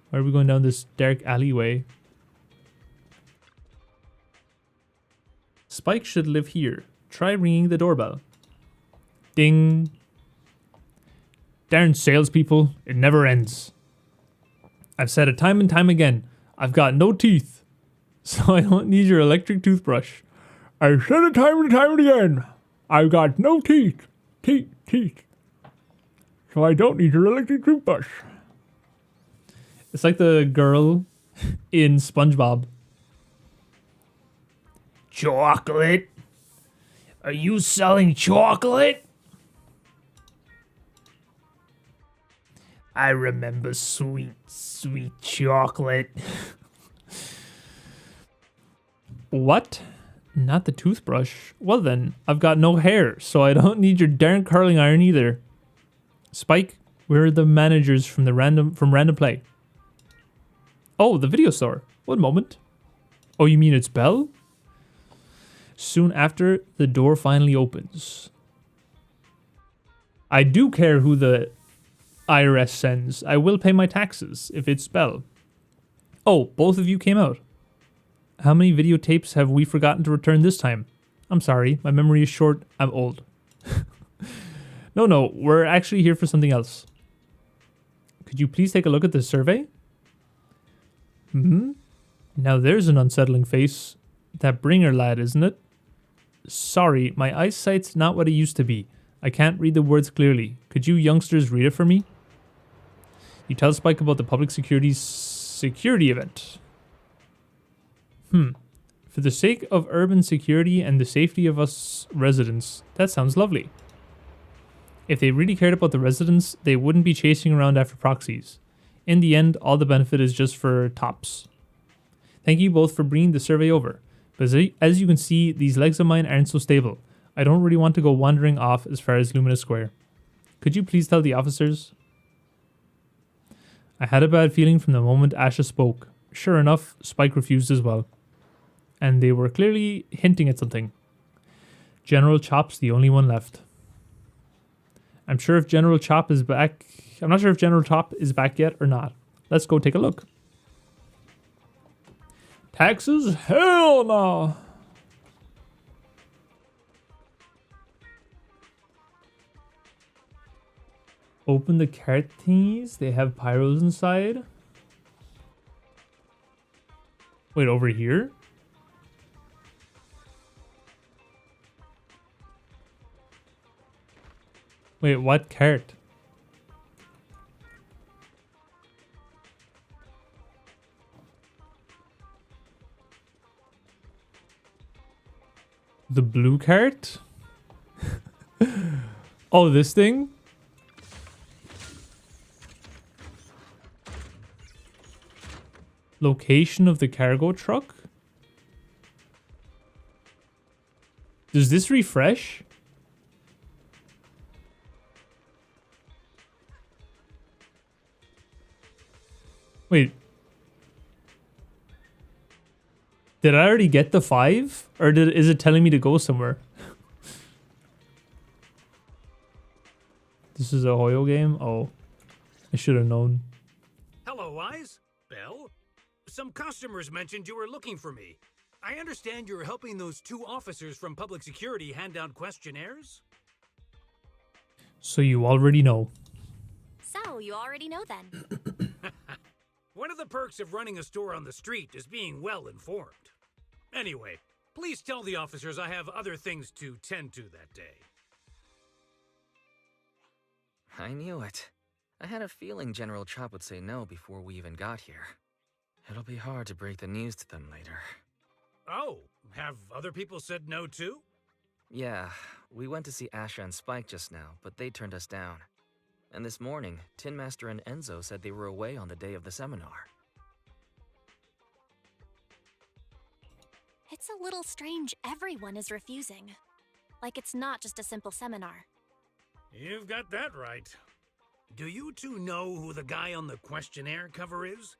Why are we going down this dark alleyway? Spike should live here. Try ringing the doorbell. Ding. Darn salespeople, it never ends. I've said it time and time again. I've got no teeth, so I don't need your electric toothbrush. I've said it time and time again. I've got no teeth. Teeth. So I don't need your electric toothbrush. It's like the girl in SpongeBob. Chocolate? Are you selling chocolate? I remember sweet, sweet chocolate. What? Not the toothbrush? Well then, I've got no hair, so I don't need your darn curling iron either. Spike, we're the managers from Random Play. Oh, the video store. One moment. Oh, you mean it's Belle? Soon after, the door finally opens. I do care who the IRS sends. I will pay my taxes if it's Belle. Oh, both of you came out. How many videotapes have we forgotten to return this time? I'm sorry, my memory is short. I'm old. No, we're actually here for something else. Could you please take a look at this survey? Now there's an unsettling face. That Bringer lad, isn't it? Sorry, my eyesight's not what it used to be. I can't read the words clearly. Could you youngsters read it for me? You tell Spike about the public security event. For the sake of urban security and the safety of us residents, that sounds lovely. If they really cared about the residents, they wouldn't be chasing around after proxies. In the end, all the benefit is just for tops. Thank you both for bringing the survey over. But as you can see, these legs of mine aren't so stable. I don't really want to go wandering off as far as Lumina Square. Could you please tell the officers? I had a bad feeling from the moment Asha spoke. Sure enough, Spike refused as well. And they were clearly hinting at something. General Chop's the only one left. I'm not sure if General Chop is back yet or not. Let's go take a look. Taxes? Hell no! Open the cart thingies. They have pyros inside. Wait, over here? Wait, what cart? The blue cart? Oh, this thing? Location of the cargo truck? Does this refresh? Wait. Did I already get the 5? Or is it telling me to go somewhere? This is a Hoyo game? Oh. I should have known. Hello, Wise. Belle? Some customers mentioned you were looking for me. I understand you're helping those 2 officers from public security hand out questionnaires? So you already know. So, you already know then. One of the perks of running a store on the street is being well informed. Anyway, please tell the officers I have other things to tend to that day. I knew it. I had a feeling General Chop would say no before we even got here. It'll be hard to break the news to them later. Oh, have other people said no too? Yeah, we went to see Asha and Spike just now, but they turned us down. And this morning, Tin Master and Enzo said they were away on the day of the seminar. It's a little strange everyone is refusing. Like it's not just a simple seminar. You've got that right. Do you 2 know who the guy on the questionnaire cover is?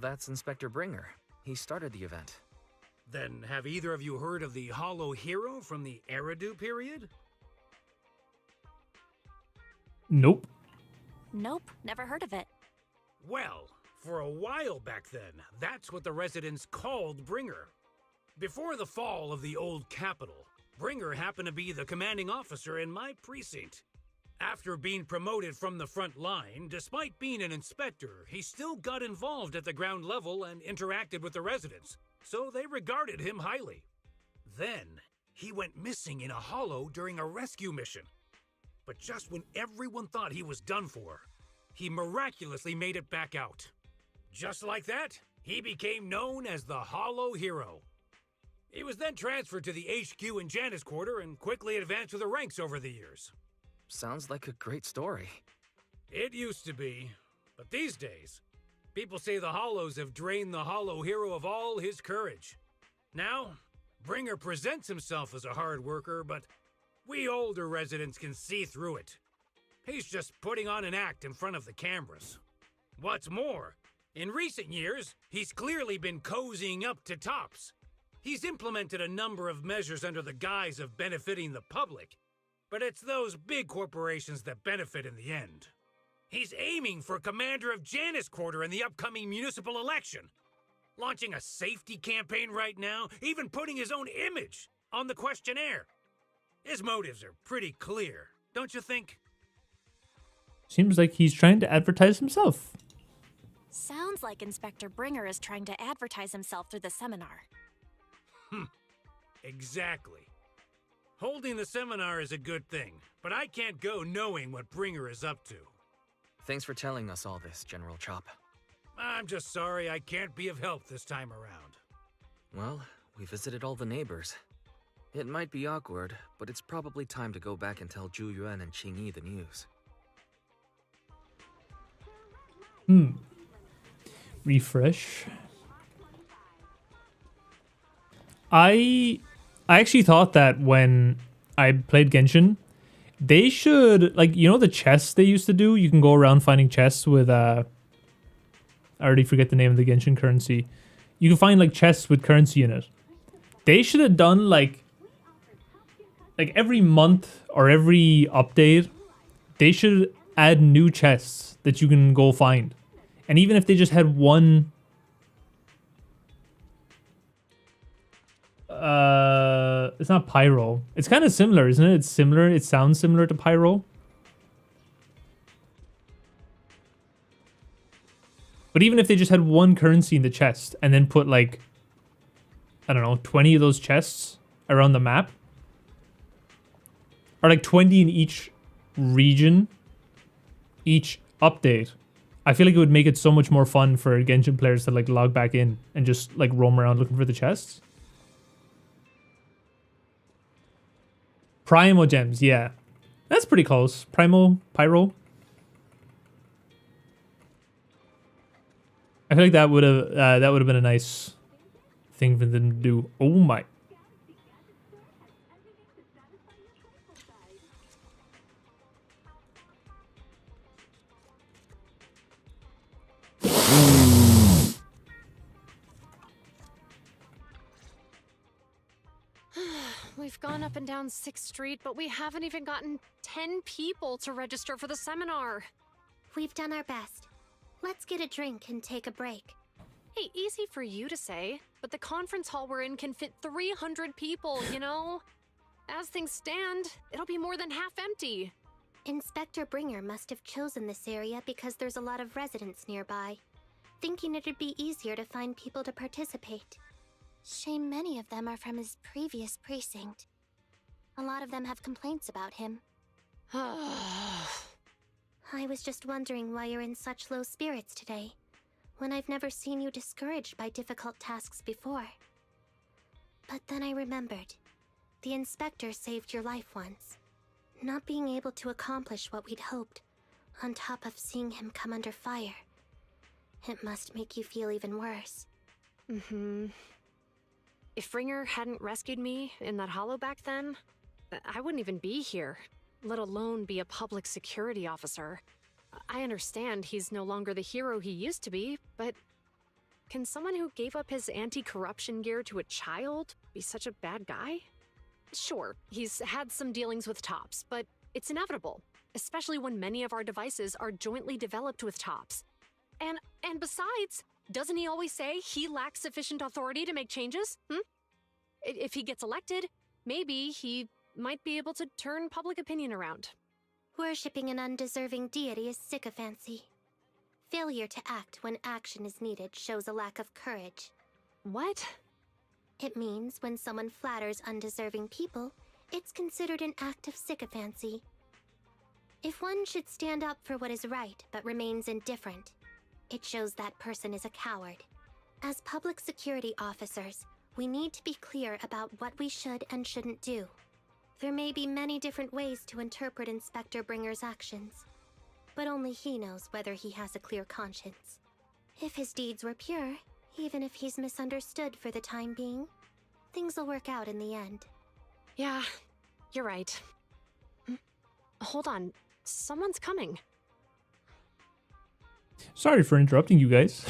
That's Inspector Bringer. He started the event. Then have either of you heard of the Hollow Hero from the Eridu period? Nope. Nope, never heard of it. Well, for a while back then, that's what the residents called Bringer. Before the fall of the old capital, Bringer happened to be the commanding officer in my precinct. After being promoted from the front line, despite being an inspector, he still got involved at the ground level and interacted with the residents, so they regarded him highly. Then, he went missing in a hollow during a rescue mission. But just when everyone thought he was done for, he miraculously made it back out. Just like that, he became known as the Hollow Hero. He was then transferred to the HQ in Janus Quarter and quickly advanced through the ranks over the years. Sounds like a great story. It used to be, but these days, people say the Hollows have drained the Hollow Hero of all his courage. Now, Bringer presents himself as a hard worker, but we older residents can see through it. He's just putting on an act in front of the cameras. What's more, in recent years, he's clearly been cozying up to tops. He's implemented a number of measures under the guise of benefiting the public, but it's those big corporations that benefit in the end. He's aiming for commander of Janus Quarter in the upcoming municipal election. Launching a safety campaign right now, even putting his own image on the questionnaire. His motives are pretty clear, don't you think? Seems like he's trying to advertise himself. Sounds like Inspector Bringer is trying to advertise himself through the seminar. Exactly. Holding the seminar is a good thing, but I can't go knowing what Bringer is up to. Thanks for telling us all this, General Chop. I'm just sorry I can't be of help this time around. Well, we visited all the neighbors. It might be awkward, but it's probably time to go back and tell Zhu Yuan and Qingyi the news. Refresh. I actually thought that when I played Genshin, they should, like, you know the chests they used to do? You can go around finding chests with, I already forget the name of the Genshin currency. You can find, like, chests with currency in it. They should have done, like every month or every update, they should add new chests that you can go find. And even if they just had one... it's not Pyro. It's kind of similar, isn't it? It's similar. It sounds similar to Pyro. But even if they just had one currency in the chest and then put, like, I don't know, 20 of those chests around the map, or like 20 in each region, each update, I feel like it would make it so much more fun for Genshin players to, like, log back in and just, like, roam around looking for the chests. Primo gems, yeah. That's pretty close. Pyro. I feel like that would have been a nice thing for them to do. Oh my. We've gone up and down 6th Street, but we haven't even gotten 10 people to register for the seminar. We've done our best. Let's get a drink and take a break. Hey, easy for you to say, but the conference hall we're in can fit 300 people, you know? As things stand, it'll be more than half empty. Inspector Bringer must have chosen this area because there's a lot of residents nearby, thinking it'd be easier to find people to participate. Shame many of them are from his previous precinct. A lot of them have complaints about him. I was just wondering why you're in such low spirits today, when I've never seen you discouraged by difficult tasks before. But then I remembered. The inspector saved your life once. Not being able to accomplish what we'd hoped, on top of seeing him come under fire. It must make you feel even worse. If Ringer hadn't rescued me in that hollow back then, I wouldn't even be here, let alone be a public security officer. I understand he's no longer the hero he used to be, but can someone who gave up his anti-corruption gear to a child be such a bad guy? Sure, he's had some dealings with Tops, but it's inevitable, especially when many of our devices are jointly developed with Tops. And besides, doesn't he always say he lacks sufficient authority to make changes? If he gets elected, maybe he might be able to turn public opinion around. Worshipping an undeserving deity is sycophancy. Failure to act when action is needed shows a lack of courage. What? It means when someone flatters undeserving people, it's considered an act of sycophancy. If one should stand up for what is right but remains indifferent, it shows that person is a coward. As public security officers, we need to be clear about what we should and shouldn't do. There may be many different ways to interpret Inspector Bringer's actions, but only he knows whether he has a clear conscience. If his deeds were pure, even if he's misunderstood for the time being, things will work out in the end. Yeah, you're right. Hold on, someone's coming. Sorry for interrupting you guys.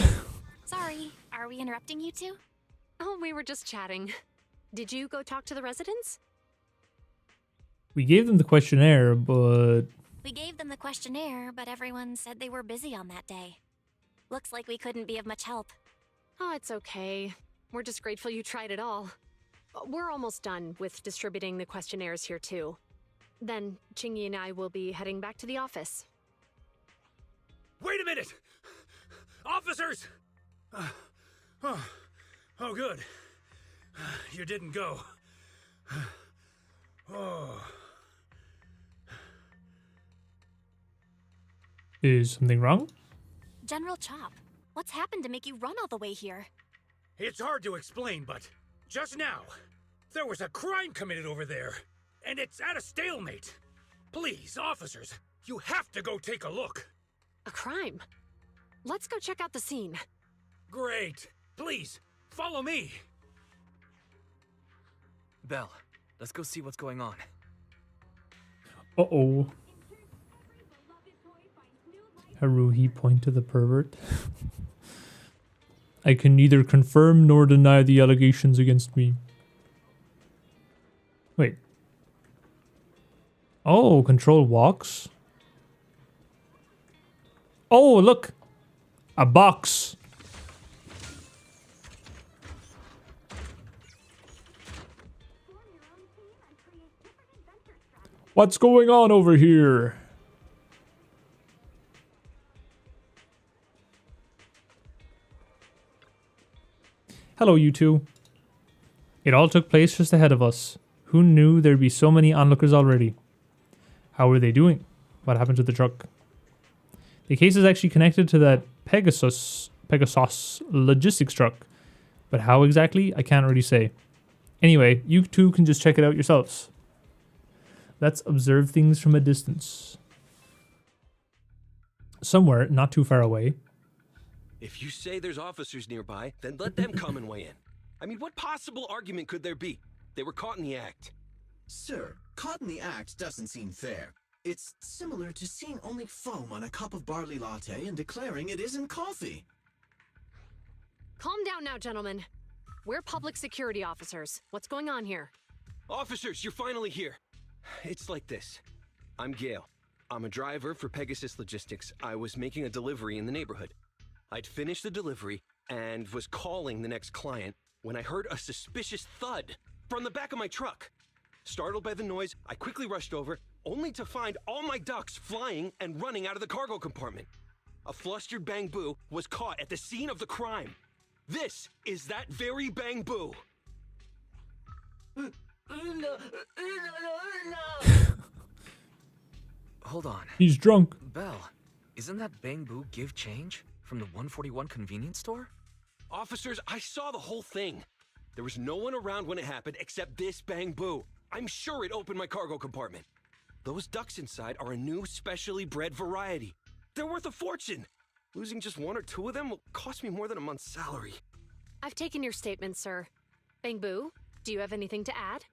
Sorry, are we interrupting you two? Oh, we were just chatting. Did you go talk to the residents? We gave them the questionnaire, but... We gave them the questionnaire, but everyone said they were busy on that day. Looks like we couldn't be of much help. Oh, it's okay. We're just grateful you tried it all. We're almost done with distributing the questionnaires here, too. Then, Chingy and I will be heading back to the office. Wait a minute! Officers! Oh, good. You didn't go. Oh. Is something wrong? General Chop, what's happened to make you run all the way here? It's hard to explain, but just now, there was a crime committed over there, and it's at a stalemate. Please, officers, you have to go take a look. A crime? Let's go check out the scene. Great. Please, follow me. Belle, let's go see what's going on. Uh-oh. Haruhi point to the pervert. I can neither confirm nor deny the allegations against me. Wait. Oh, control walks. Oh, look. A box. What's going on over here? Hello, you two. It all took place just ahead of us. Who knew there'd be so many onlookers already? How were they doing? What happened to the truck? The case is actually connected to that Pegasus logistics truck. But how exactly? I can't really say. Anyway, you two can just check it out yourselves. Let's observe things from a distance. Somewhere, not too far away. If you say there's officers nearby, then let them come and weigh in. I mean, what possible argument could there be? They were caught in the act. Sir, caught in the act doesn't seem fair. It's similar to seeing only foam on a cup of barley latte and declaring it isn't coffee. Calm down now, gentlemen. We're public security officers. What's going on here? Officers, you're finally here. It's like this. I'm Gale. I'm a driver for Pegasus Logistics. I was making a delivery in the neighborhood. I'd finished the delivery and was calling the next client when I heard a suspicious thud from the back of my truck. Startled by the noise, I quickly rushed over, only to find all my ducks flying and running out of the cargo compartment. A flustered Bang Boo was caught at the scene of the crime. This is that very Bang Boo. Hold on. He's drunk. Belle, isn't that Bang Boo give change from the 141 convenience store? Officers, I saw the whole thing. There was no one around when it happened except this Bang Boo. I'm sure it opened my cargo compartment. Those ducks inside are a new specially bred variety. They're worth a fortune. Losing just one or two of them will cost me more than a month's salary. I've taken your statement, sir. Bang Boo, do you have anything to add?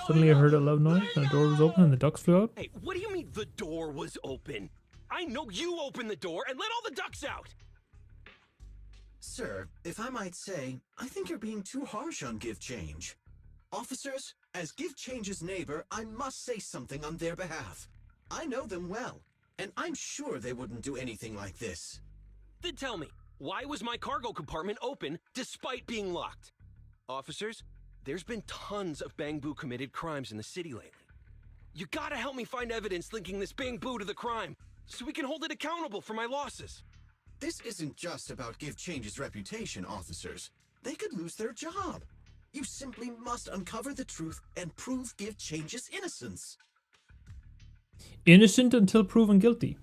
Suddenly I heard a loud noise and the door was open and the ducks flew out. Hey, what do you mean the door was open? I know you opened the door and let all the ducks out! Sir, if I might say, I think you're being too harsh on Give Change. Officers, as Give Change's neighbor, I must say something on their behalf. I know them well, and I'm sure they wouldn't do anything like this. Then tell me, why was my cargo compartment open despite being locked? Officers, there's been tons of Bang Boo committed crimes in the city lately. You gotta help me find evidence linking this Bang Boo to the crime, so we can hold it accountable for my losses. This isn't just about Give Change's reputation, officers. They could lose their job. You simply must uncover the truth and prove Give Change's innocence. Innocent until proven guilty.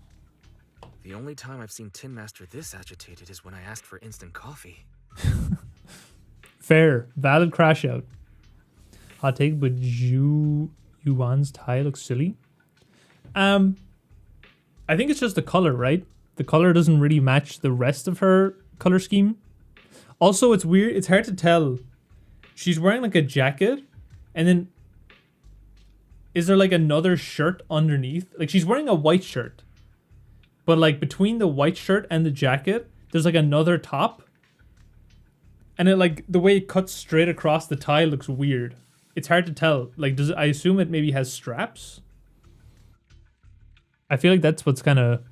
The only time I've seen Tin Master this agitated is when I asked for instant coffee. Fair. Valid crash out. Hot take, but Yuan's tie looks silly. I think it's just the color, right? The color doesn't really match the rest of her color scheme. Also, it's weird. It's hard to tell. She's wearing like a jacket, and then is there like another shirt underneath? Like she's wearing a white shirt, but like between the white shirt and the jacket, there's like another top. And it like the way it cuts straight across the tie looks weird. It's hard to tell. Like, does it, I assume it maybe has straps? I feel like that's what's kind of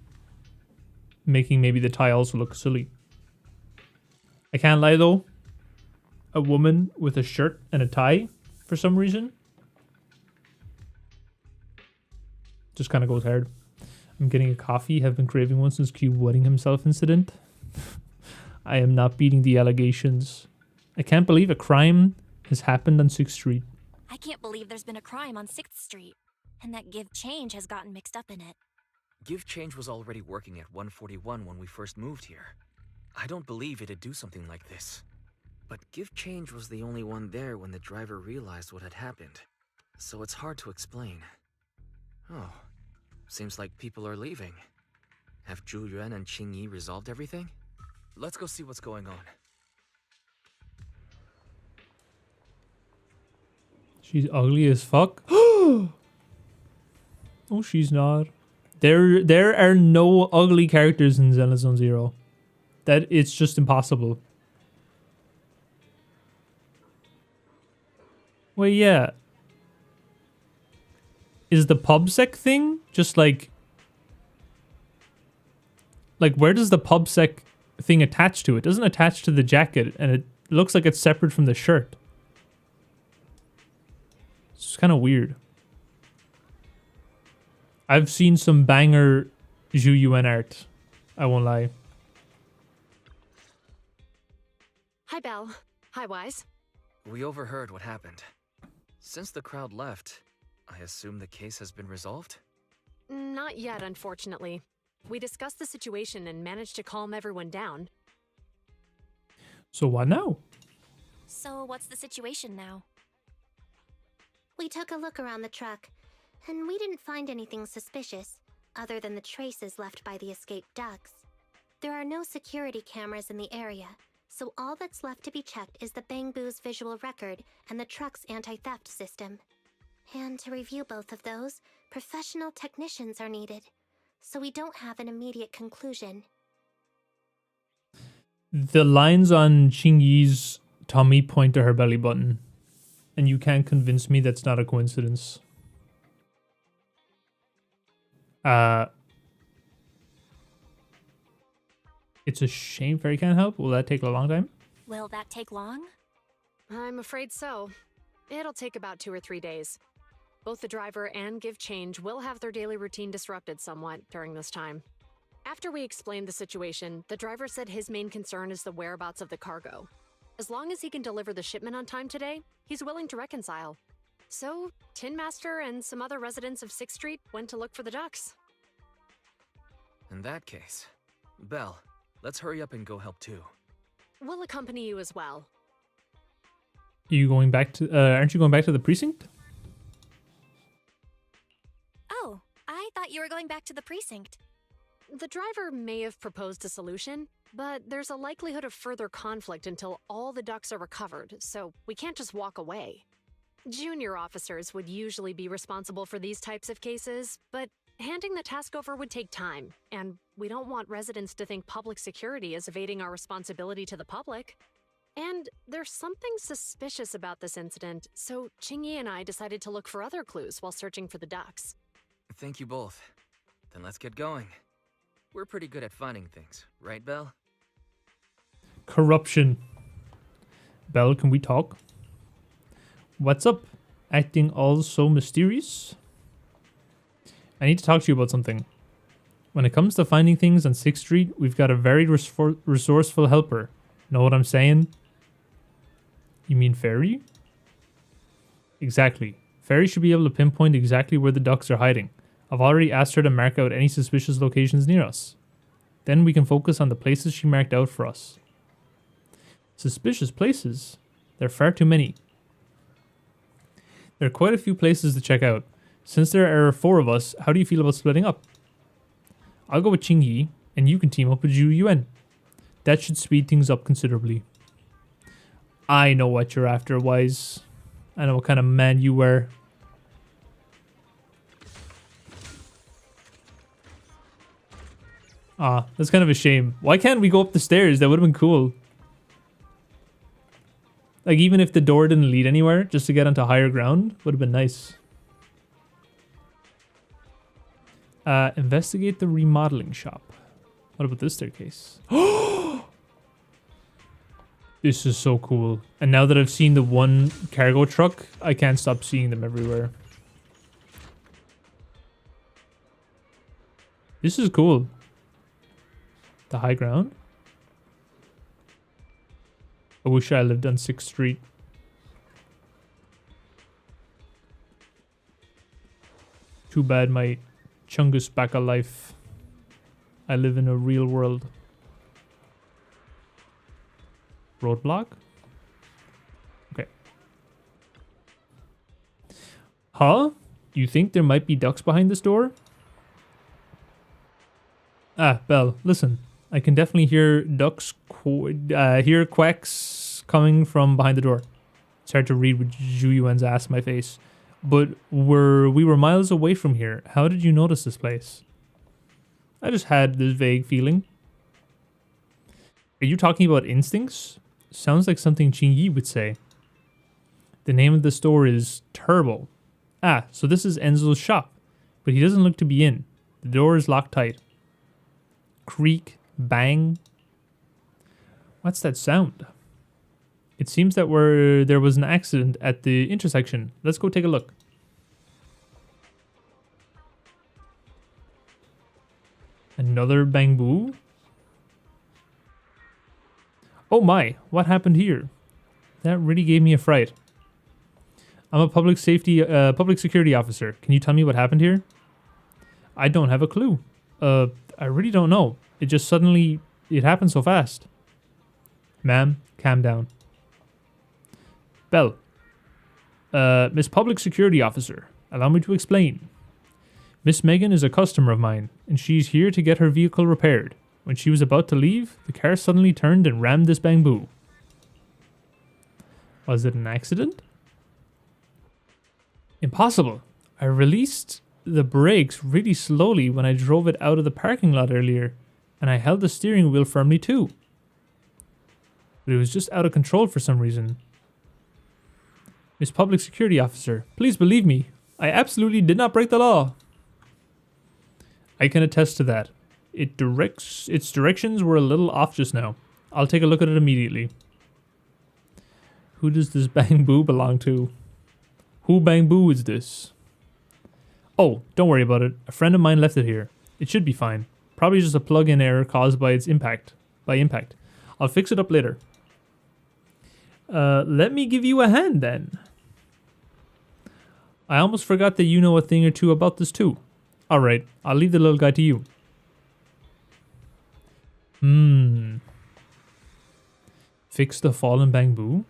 making maybe the tie also look silly. I can't lie though. A woman with a shirt and a tie for some reason just kind of goes hard. I'm getting a coffee. Have been craving one since Cube wetting himself incident. I am not beating the allegations. I can't believe a crime has happened on 6th Street. I can't believe there's been a crime on 6th Street, and that Give Change has gotten mixed up in it. Give Change was already working at 141 when we first moved here. I don't believe it'd do something like this. But Give Change was the only one there when the driver realized what had happened. So it's hard to explain. Oh, seems like people are leaving. Have Zhu Yuan and Qing Yi resolved everything? Let's go see what's going on. She's ugly as fuck. Oh, she's not. There are no ugly characters in Zenless Zone Zero. That it's just impossible. Well, yeah. Is the PubSec thing just like where does the PubSec thing attach to? It doesn't attach to the jacket, and it looks like it's separate from the shirt. It's kind of weird. I've seen some banger Zhu Yuan art. I won't lie. Hi, Belle. Hi, Wise. We overheard what happened. Since the crowd left, I assume the case has been resolved? Not yet, unfortunately. We discussed the situation and managed to calm everyone down. So what now? So what's the situation now? We took a look around the truck, and we didn't find anything suspicious, other than the traces left by the escaped ducks. There are no security cameras in the area, so all that's left to be checked is the Bangbu's visual record and the truck's anti-theft system. And to review both of those, professional technicians are needed, so we don't have an immediate conclusion. The lines on Qing Yi's tummy point to her belly button, and you can't convince me that's not a coincidence. It's a shame Fairy can't help. Will that take a long time? Will that take long? I'm afraid so. It'll take about 2 or 3 days. Both the driver and Give Change will have their daily routine disrupted somewhat during this time. After we explained the situation, the driver said his main concern is the whereabouts of the cargo. As long as he can deliver the shipment on time today, he's willing to reconcile. So, Tin Master and some other residents of 6th Street went to look for the ducks. In that case, Belle, let's hurry up and go help too. We'll accompany you as well. You going back to? Aren't you going back to the precinct? Oh, I thought you were going back to the precinct. The driver may have proposed a solution, but there's a likelihood of further conflict until all the ducks are recovered, so we can't just walk away. Junior officers would usually be responsible for these types of cases, but handing the task over would take time, and we don't want residents to think public security is evading our responsibility to the public. And there's something suspicious about this incident, so Qing Yi and I decided to look for other clues while searching for the ducks. Thank you both. Then let's get going. We're pretty good at finding things, right, Belle? Corruption. Belle, can we talk? What's up? Acting all so mysterious? I need to talk to you about something. When it comes to finding things on 6th Street, we've got a very resourceful helper. Know what I'm saying? You mean Fairy? Exactly. Fairy should be able to pinpoint exactly where the ducks are hiding. I've already asked her to mark out any suspicious locations near us. Then we can focus on the places she marked out for us. Suspicious places? There are far too many. There are quite a few places to check out. Since there are 4 of us, how do you feel about splitting up? I'll go with Qing Yi, and you can team up with Zhu Yuan. That should speed things up considerably. I know what you're after, Wise. I know what kind of man you were. Ah, that's kind of a shame. Why can't we go up the stairs? That would have been cool. Like, even if the door didn't lead anywhere, just to get onto higher ground would have been nice. Investigate the remodeling shop. What about this staircase? This is so cool. And now that I've seen the one cargo truck, I can't stop seeing them everywhere. This is cool. The high ground. I wish I lived on 6th Street. Too bad my chungus back of life. I live in a real world. Roadblock? Okay. Huh? You think there might be ducks behind this door? Ah, Belle, listen. I can definitely hear ducks, hear quacks coming from behind the door. It's hard to read with Zhu Yuan's ass in my face. But we were miles away from here. How did you notice this place? I just had this vague feeling. Are you talking about instincts? Sounds like something Qing Yi would say. The name of the store is Turbo. Ah, so this is Enzo's shop. But he doesn't look to be in. The door is locked tight. Creak, bang. What's that sound? It seems that there was an accident at the intersection. Let's go take a look. Another bang boo? Oh my, what happened here? That really gave me a fright. I'm a public security officer. Can you tell me what happened here? I don't have a clue. I really don't know. It just suddenly, it happened so fast. Ma'am, calm down. Belle. Miss Public Security Officer, allow me to explain. Miss Megan is a customer of mine, and she's here to get her vehicle repaired. When she was about to leave, the car suddenly turned and rammed this bamboo. Was it an accident? Impossible. I released the brakes really slowly when I drove it out of the parking lot earlier, and I held the steering wheel firmly too. But it was just out of control for some reason. Miss Public Security Officer, please believe me. I absolutely did not break the law. I can attest to that. Its directions were a little off just now. I'll take a look at it immediately. Who does this bang boo belong to? Who bang boo is this? Oh, don't worry about it. A friend of mine left it here. It should be fine. Probably just a plug-in error caused by its impact. I'll fix it up later. Let me give you a hand then. I almost forgot that you know a thing or two about this too. Alright, I'll leave the little guy to you. Fix the fallen bamboo?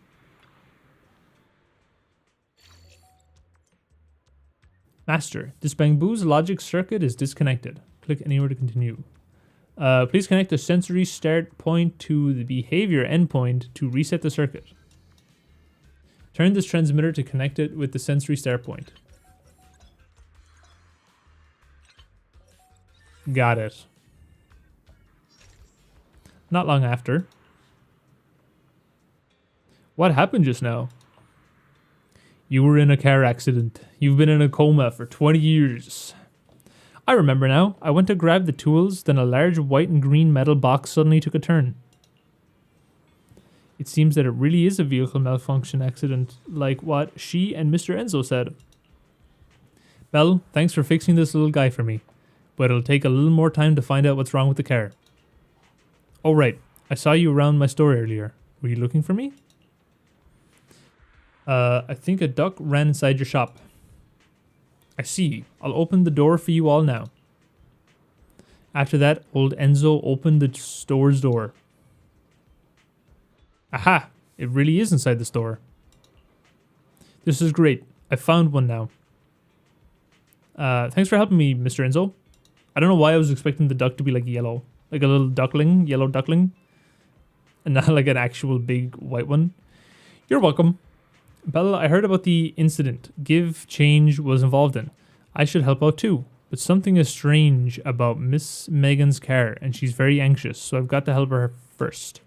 Master, this bamboo's logic circuit is disconnected. Click anywhere to continue. Please connect the sensory start point to the behavior endpoint to reset the circuit. Turn this transmitter to connect it with the sensory start point. Got it. Not long after. What happened just now? You were in a car accident. You've been in a coma for 20 years. I remember now. I went to grab the tools, then a large white and green metal box suddenly took a turn. It seems that it really is a vehicle malfunction accident, like what she and Mr. Enzo said. Belle, thanks for fixing this little guy for me, but it'll take a little more time to find out what's wrong with the car. Oh right, I saw you around my store earlier. Were you looking for me? I think a duck ran inside your shop. I see. I'll open the door for you all now. After that, old Enzo opened the store's door. Aha! It really is inside the store. This is great. I found one now. Thanks for helping me, Mr. Enzo. I don't know why I was expecting the duck to be like yellow. Like a little duckling, yellow duckling. And not like an actual big white one. You're welcome. Bella, I heard about the incident Give Change was involved in. I should help out too. But something is strange about Miss Megan's car, and she's very anxious, so I've got to help her first.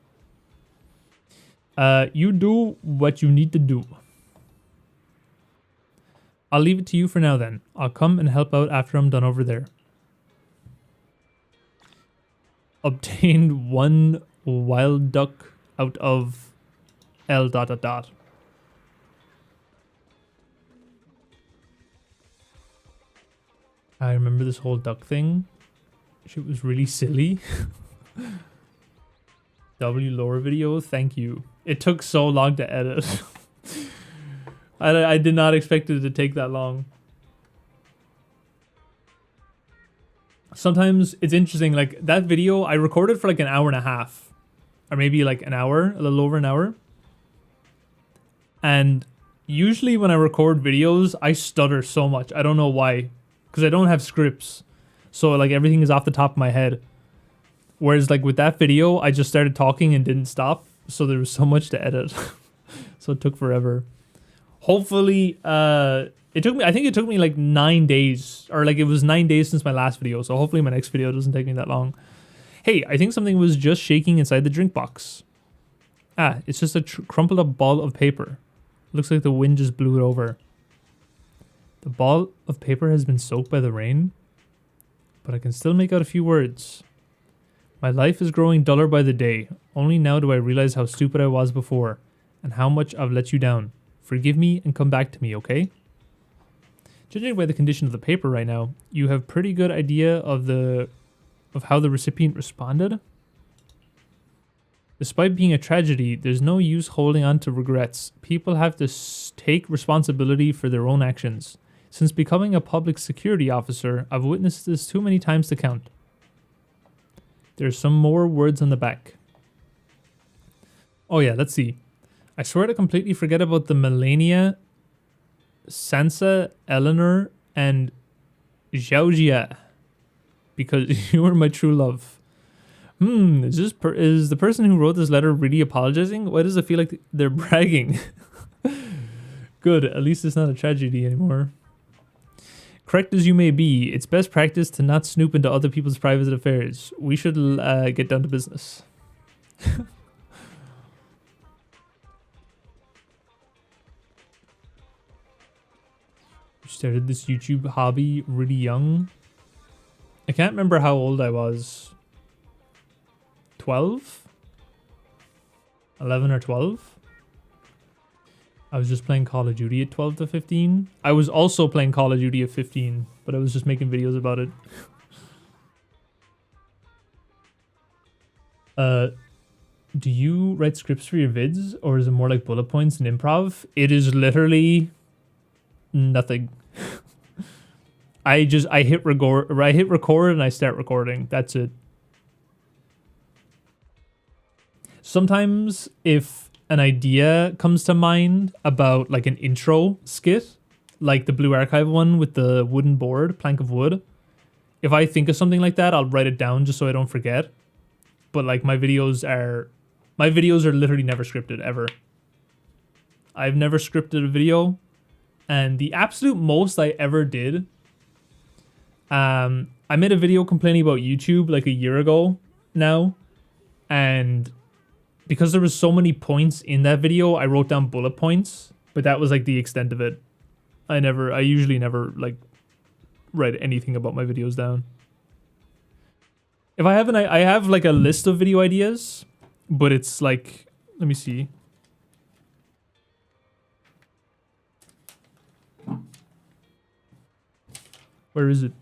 You do what you need to do. I'll leave it to you for now then. I'll come and help out after I'm done over there. Obtained 1 wild duck out of L dot dot dot. I remember this whole duck thing. Shit was really silly. W lore video, thank you. It took so long to edit. I did not expect it to take that long. Sometimes it's interesting, like that video I recorded for like an hour and a half. Or maybe like an hour, a little over an hour. And usually when I record videos, I stutter so much. I don't know why. Because I don't have scripts. So like everything is off the top of my head. Whereas like with that video, I just started talking and didn't stop. So there was so much to edit. So it took forever. Hopefully, I think it took me like 9 days. Or like it was 9 days since my last video. So hopefully my next video doesn't take me that long. Hey, I think something was just shaking inside the drink box. Ah, it's just a crumpled up ball of paper. Looks like the wind just blew it over. The ball of paper has been soaked by the rain. But I can still make out a few words. My life is growing duller by the day. Only now do I realize how stupid I was before. And how much I've let you down. Forgive me and come back to me, okay? Judging by the condition of the paper right now, you have pretty good idea of how the recipient responded. Despite being a tragedy, there's no use holding on to regrets. People have to take responsibility for their own actions. Since becoming a public security officer, I've witnessed this too many times to count. There's some more words on the back. Oh yeah, let's see. I swear to completely forget about the Melania, Sansa, Eleanor, and Zhaojia. Because you were my true love. Is the person who wrote this letter really apologizing? Why does it feel like they're bragging? Good, at least it's not a tragedy anymore. Correct as you may be, it's best practice to not snoop into other people's private affairs. We should get down to business. You started this YouTube hobby really young. I can't remember how old I was. 12? 11 or 12? I was just playing Call of Duty at 12 to 15. I was also playing Call of Duty at 15, but I was just making videos about it. Do you write scripts for your vids, or is it more like bullet points and improv? It is literally nothing. I hit record and I start recording. That's it. Sometimes if an idea comes to mind about like an intro skit, like the Blue Archive one with the wooden board, plank of wood. If I think of something like that, I'll write it down just so I don't forget. But like my videos are literally never scripted ever. I've never scripted a video, and the absolute most I ever did, I made a video complaining about YouTube like a year ago now, and because there was so many points in that video, I wrote down bullet points, but that was like the extent of it. I usually never like write anything about my videos down. If I have like a list of video ideas, but it's like, let me see. Where is it?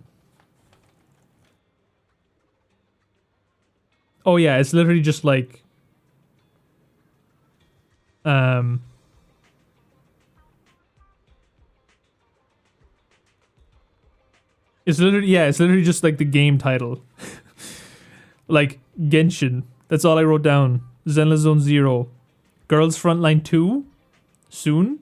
Oh yeah, it's literally just like it's literally just like the game title. Like Genshin. That's all I wrote down. Zenless Zone 0. Girls Frontline 2. Soon.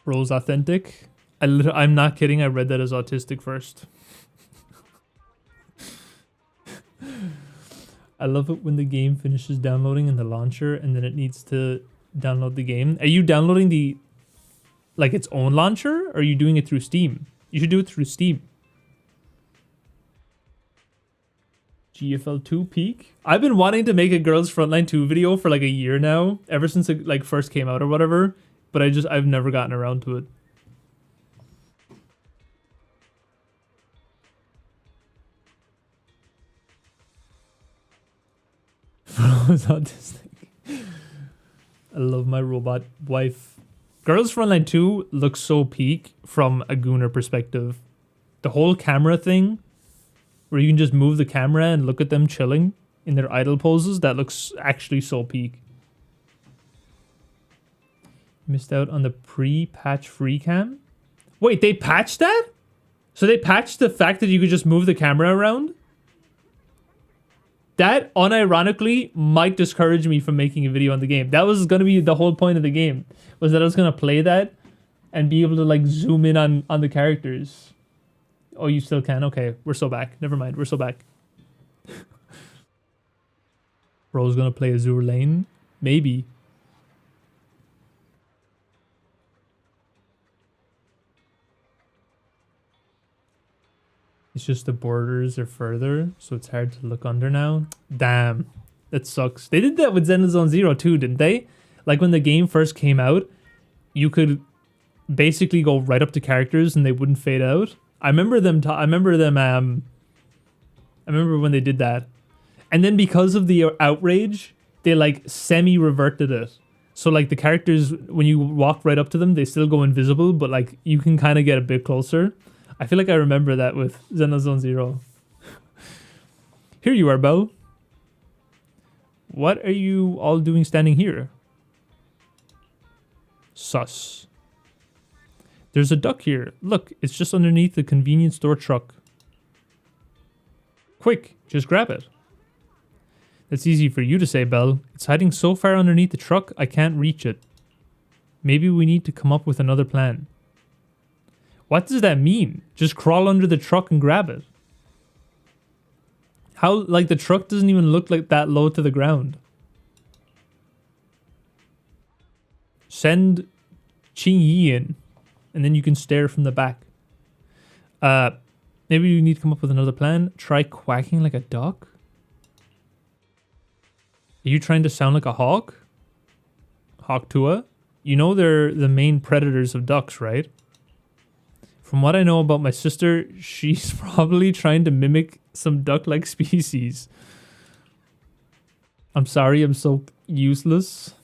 Rose Authentic. I'm not kidding. I read that as autistic first. I love it when the game finishes downloading in the launcher and then it needs to download the game. Are you downloading the like its own launcher, or are you doing it through Steam? You should do it through Steam. GFL2 peak. I've been wanting to make a Girls Frontline 2 video for like a year now, ever since it like first came out or whatever, but I've never gotten around to it. It's autistic. I love my robot wife. Girls Frontline 2 looks so peak from a Gooner perspective. The whole camera thing, where you can just move the camera and look at them chilling in their idle poses, that looks actually so peak. Missed out on the pre-patch free cam? Wait, they patched that? So they patched the fact that you could just move the camera around? That, unironically, might discourage me from making a video on the game. That was going to be the whole point of the game, was that I was going to play that and be able to, like, zoom in on the characters. Oh, you still can? Okay, we're so back. Never mind, we're so back. Bro's going to play Azure Lane? Maybe. It's just the borders are further, so it's hard to look under now. Damn, that sucks. They did that with Zenless Zone Zero too, didn't they? Like when the game first came out, you could basically go right up to characters and they wouldn't fade out. I remember them. I remember when they did that, and then because of the outrage, they like semi-reverted it. So like the characters, when you walk right up to them, they still go invisible, but like you can kind of get a bit closer. I feel like I remember that with Zenless Zone Zero. Here you are, Belle. What are you all doing standing here? Sus. There's a duck here. Look, it's just underneath the convenience store truck. Quick, just grab it. That's easy for you to say, Belle. It's hiding so far underneath the truck, I can't reach it. Maybe we need to come up with another plan. What does that mean? Just crawl under the truck and grab it. How, like, the truck doesn't even look like that low to the ground. Send Qing Yi in, and then you can stare from the back. Maybe you need to come up with another plan. Try quacking like a duck? Are you trying to sound like a hawk? Hawk Tua? You know they're the main predators of ducks, right? From what I know about my sister, she's probably trying to mimic some duck-like species. I'm sorry, I'm so useless.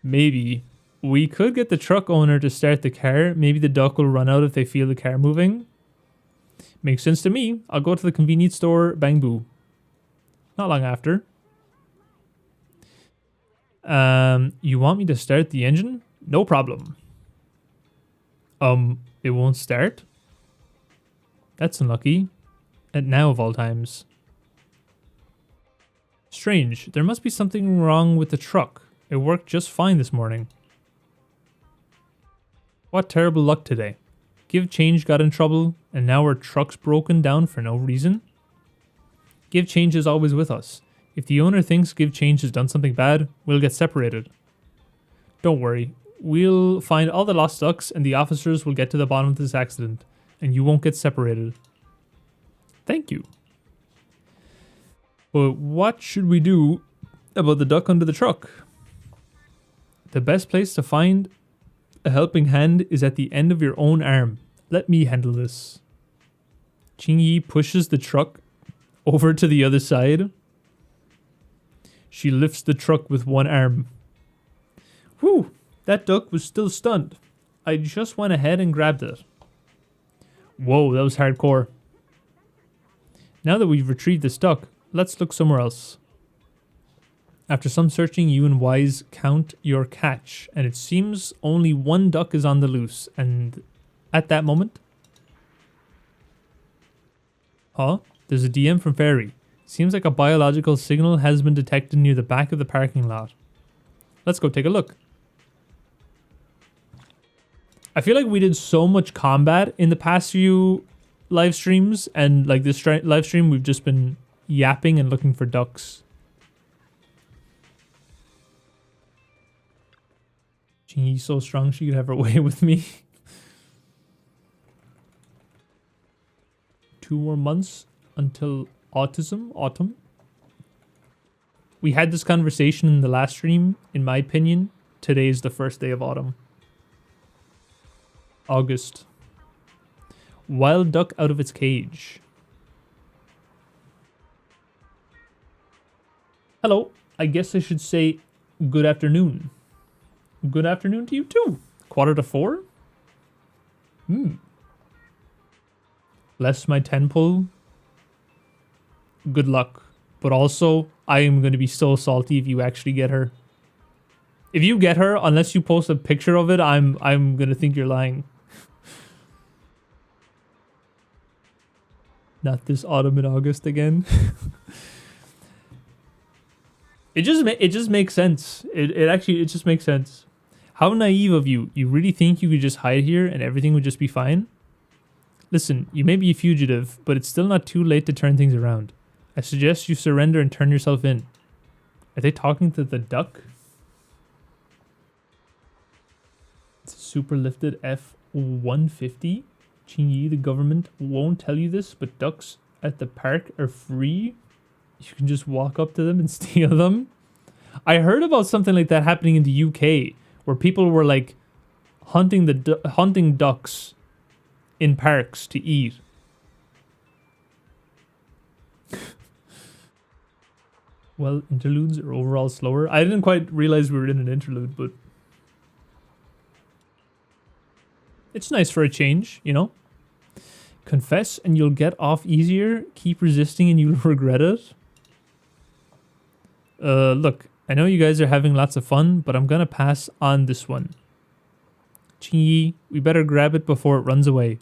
Maybe. We could get the truck owner to start the car. Maybe the duck will run out if they feel the car moving. Makes sense to me. I'll go to the convenience store, bang boo. Not long after. You want me to start the engine? No problem. It won't start? That's unlucky. And now of all times. Strange. There must be something wrong with the truck. It worked just fine this morning. What terrible luck today. Give Change got in trouble, and now our truck's broken down for no reason? Give Change is always with us. If the owner thinks Give Change has done something bad, we'll get separated. Don't worry. We'll find all the lost ducks and the officers will get to the bottom of this accident, and you won't get separated. Thank you. But what should we do about the duck under the truck? The best place to find a helping hand is at the end of your own arm. Let me handle this. Qing Yi pushes the truck over to the other side. She lifts the truck with one arm. Whew, that duck was still stunned. I just went ahead and grabbed it. Whoa, that was hardcore. Now that we've retrieved this duck, let's look somewhere else. After some searching, you and Wise count your catch, and it seems only one duck is on the loose, and at that moment... Huh? There's a DM from Fairy. Seems like a biological signal has been detected near the back of the parking lot. Let's go take a look. I feel like we did so much combat in the past few live streams, and like this live stream, we've just been yapping and looking for ducks. She's so strong she could have her way with me. 2 more months until autumn. We had this conversation in the last stream. In my opinion, today is the first day of autumn. August. Wild duck out of its cage. Hello. I guess I should say good afternoon. Good afternoon to you too. 3:45? Less my 10 pull. Good luck. But also, I am going to be so salty if you actually get her. If you get her, unless you post a picture of it, I'm going to think you're lying. Not this autumn and August again. It just makes sense. It just makes sense. How naive of you. You really think you could just hide here and everything would just be fine? Listen, you may be a fugitive, but it's still not too late to turn things around. I suggest you surrender and turn yourself in. Are they talking to the duck? It's a super lifted F-150. Qingyi, the government won't tell you this, but ducks at the park are free. You can just walk up to them and steal them. I heard about something like that happening in the UK, where people were like hunting ducks in parks to eat. Well, interludes are overall slower. I didn't quite realize we were in an interlude, but it's nice for a change, you know? Confess and you'll get off easier. Keep resisting and you'll regret it. Look, I know you guys are having lots of fun, but I'm gonna pass on this one. Qingyi, we better grab it before it runs away.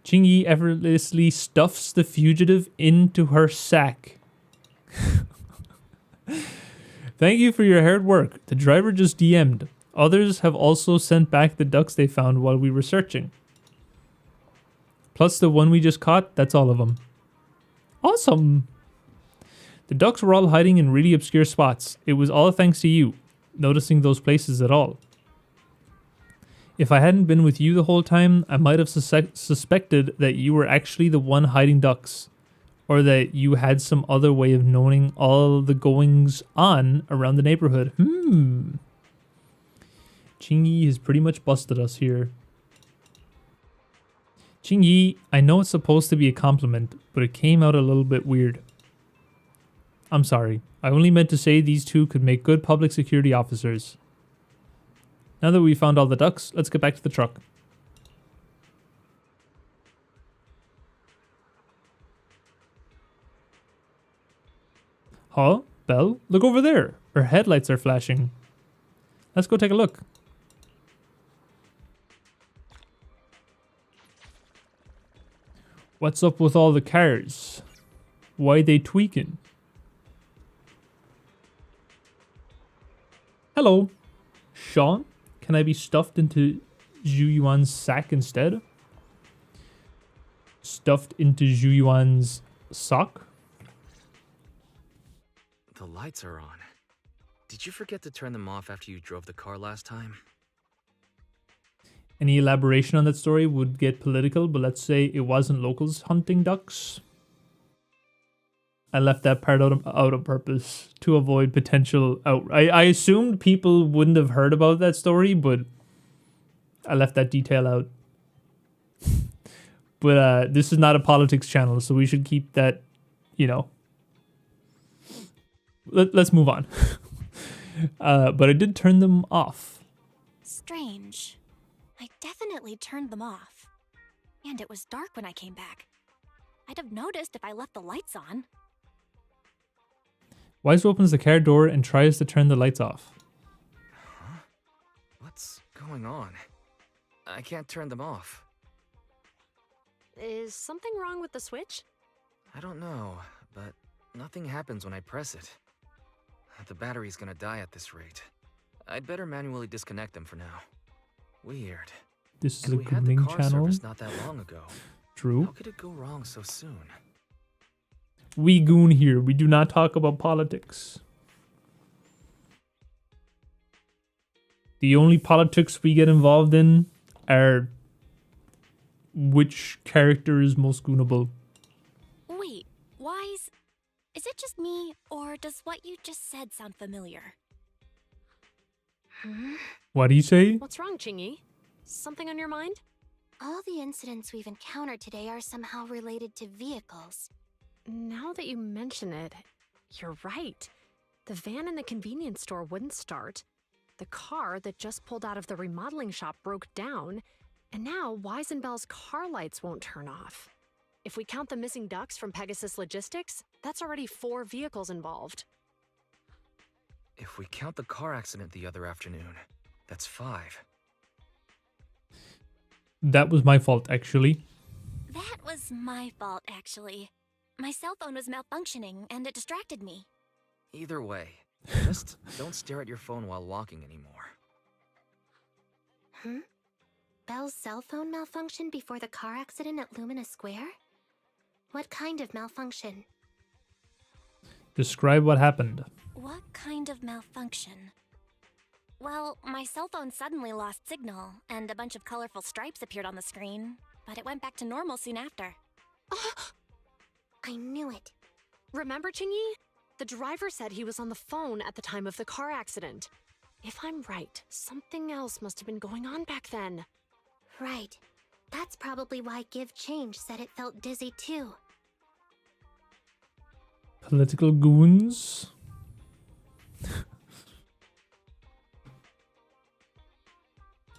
Qingyi effortlessly stuffs the fugitive into her sack. Thank you for your hard work. The driver just DM'd. Others have also sent back the ducks they found while we were searching. Plus the one we just caught, that's all of them. Awesome. The ducks were all hiding in really obscure spots. It was all thanks to you, noticing those places at all. If I hadn't been with you the whole time, I might have suspected that you were actually the one hiding ducks. Or that you had some other way of knowing all the goings on around the neighborhood. Qingyi has pretty much busted us here. Qingyi, I know it's supposed to be a compliment, but it came out a little bit weird. I'm sorry. I only meant to say these two could make good public security officers. Now that we found all the ducks, let's get back to the truck. Huh? Belle? Look over there. Her headlights are flashing. Let's go take a look. What's up with all the cars? Why they tweaking? Hello. Sean? Can I be stuffed into Zhu Yuan's sack instead? Stuffed into Zhu Yuan's sock? The lights are on. Did you forget to turn them off after you drove the car last time? Any elaboration on that story would get political, but let's say it wasn't locals hunting ducks. I left that part out on purpose to avoid potential I assumed people wouldn't have heard about that story, but I left that detail out. But this is not a politics channel, so we should keep that, you know. Let's move on. But I did turn them off. Strange. I definitely turned them off. And it was dark when I came back. I'd have noticed if I left the lights on. Wise opens the car door and tries to turn the lights off. Huh? What's going on? I can't turn them off. Is something wrong with the switch? I don't know, but nothing happens when I press it. The battery's gonna die at this rate. I'd better manually disconnect them for now. Weird. This is and a we had grooming the car channel. service not that long ago. True. How could it go wrong so soon? We goon here. We do not talk about politics. The only politics we get involved in are which character is most goonable. Is it just me, or does what you just said sound familiar? What do you say? What's wrong, Chingy? Something on your mind? All the incidents we've encountered today are somehow related to vehicles. Now that you mention it, you're right. The van in the convenience store wouldn't start. The car that just pulled out of the remodeling shop broke down. And now Weisenbell's car lights won't turn off. If we count the missing ducks from Pegasus Logistics, that's already 4 vehicles involved. If we count the car accident the other afternoon, that's 5. That was my fault, actually. That was my fault, actually. My cell phone was malfunctioning, and it distracted me. Either way, just don't stare at your phone while walking anymore. Belle's cell phone malfunctioned before the car accident at Lumina Square? What kind of malfunction? Describe what happened. What kind of malfunction? Well, my cell phone suddenly lost signal, and a bunch of colorful stripes appeared on the screen, but it went back to normal soon after. I knew it. Remember, Chingy? The driver said he was on the phone at the time of the car accident. If I'm right, something else must have been going on back then. Right. That's probably why Give Change said it felt dizzy too. Political goons.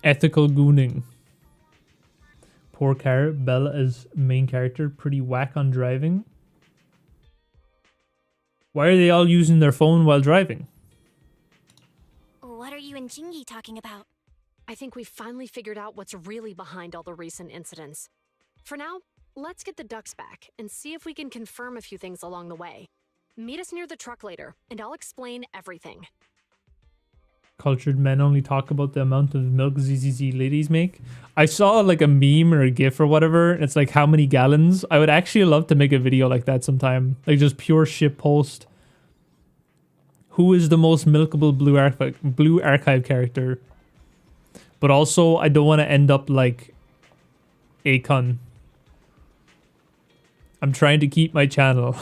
Ethical gooning. Poor car. Bella is main character. Pretty whack on driving. Why are they all using their phone while driving? What are you and Chingy talking about? I think we've finally figured out what's really behind all the recent incidents. For now, let's get the ducks back and see if we can confirm a few things along the way. Meet us near the truck later, and I'll explain everything. Cultured men only talk about the amount of milk ZZZ ladies make. I saw like a meme or a gif or whatever, and it's like how many gallons. I would actually love to make a video like that sometime. Like just pure shit post. Who is the most milkable blue archive character? But also, I don't want to end up like Akon. I'm trying to keep my channel.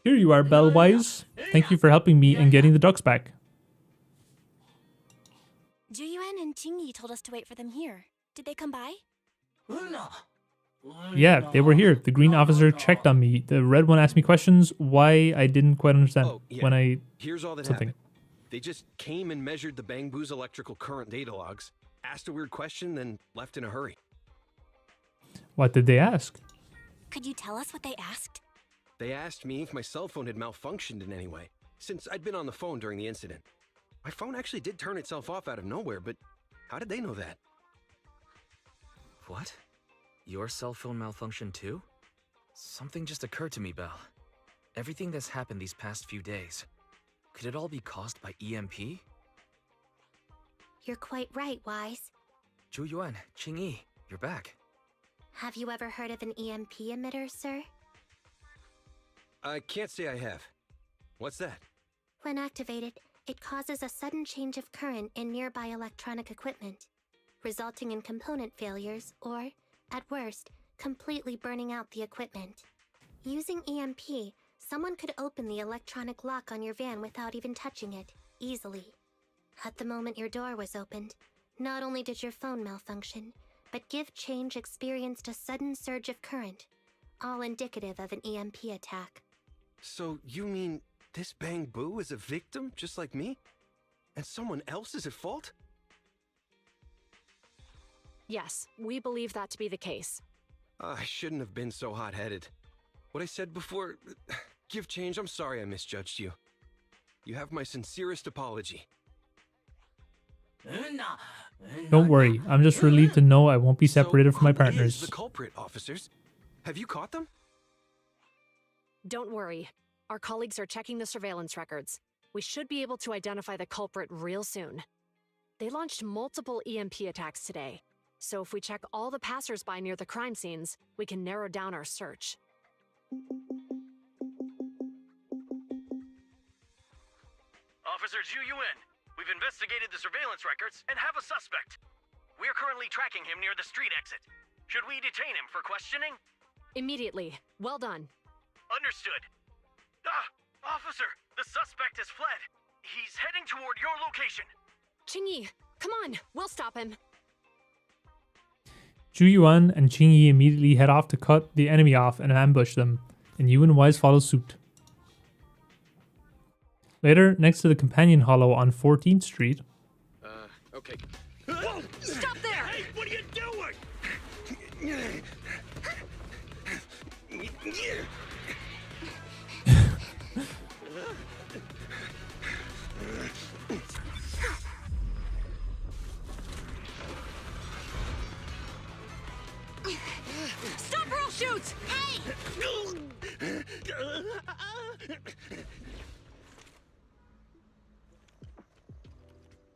Here you are, Bellwise. Thank you for helping me and getting the ducks back. Juyuan and Chingy told us to wait for them here. Did they come by? Yeah, they were here. The green officer checked on me. The red one asked me questions. Why I didn't quite understand when I... Here's all that something. happened. They just came and measured the Bang Boo's electrical current data logs, asked a weird question, then left in a hurry. What did they ask? Could you tell us what they asked? They asked me if my cell phone had malfunctioned in any way, since I'd been on the phone during the incident. My phone actually did turn itself off out of nowhere, but how did they know that? What? Your cell phone malfunctioned too? Something just occurred to me, Belle. Everything that's happened these past few days, could it all be caused by EMP? You're quite right, Wise. Juyuan, Qingyi, you're back. Have you ever heard of an EMP emitter, sir? I can't say I have. What's that? When activated, it causes a sudden change of current in nearby electronic equipment, resulting in component failures or, at worst, completely burning out the equipment. Using EMP, someone could open the electronic lock on your van without even touching it, easily. At the moment your door was opened, not only did your phone malfunction, but Give Change experienced a sudden surge of current, all indicative of an EMP attack. So you mean this Bang Boo is a victim just like me? And someone else is at fault? Yes, we believe that to be the case. I shouldn't have been so hot-headed. What I said before... Give Change, I'm sorry I misjudged you. You have my sincerest apology. Don't worry, I'm just relieved to know I won't be separated from my Who is partners. the culprit, officers? Have you caught them? Don't worry. Our colleagues are checking the surveillance records. We should be able to identify the culprit real soon. They launched multiple EMP attacks today, so if we check all the passers-by near the crime scenes, we can narrow down our search. Officer Juyuan, We've investigated the surveillance records and have a suspect. We're currently tracking him near the street exit. Should we detain him for questioning? Immediately. Well done. Understood. Officer, the suspect has fled. He's heading toward your location. Qingyi, come on, we'll stop him. Zhu Yuan and Qingyi immediately head off to cut the enemy off and ambush them, and Yu and Wise follow suit. Later, next to the companion hollow on 14th Street. Okay. Whoa! Stop there! Hey, what are you doing? Stop or I'll shoot! Hey!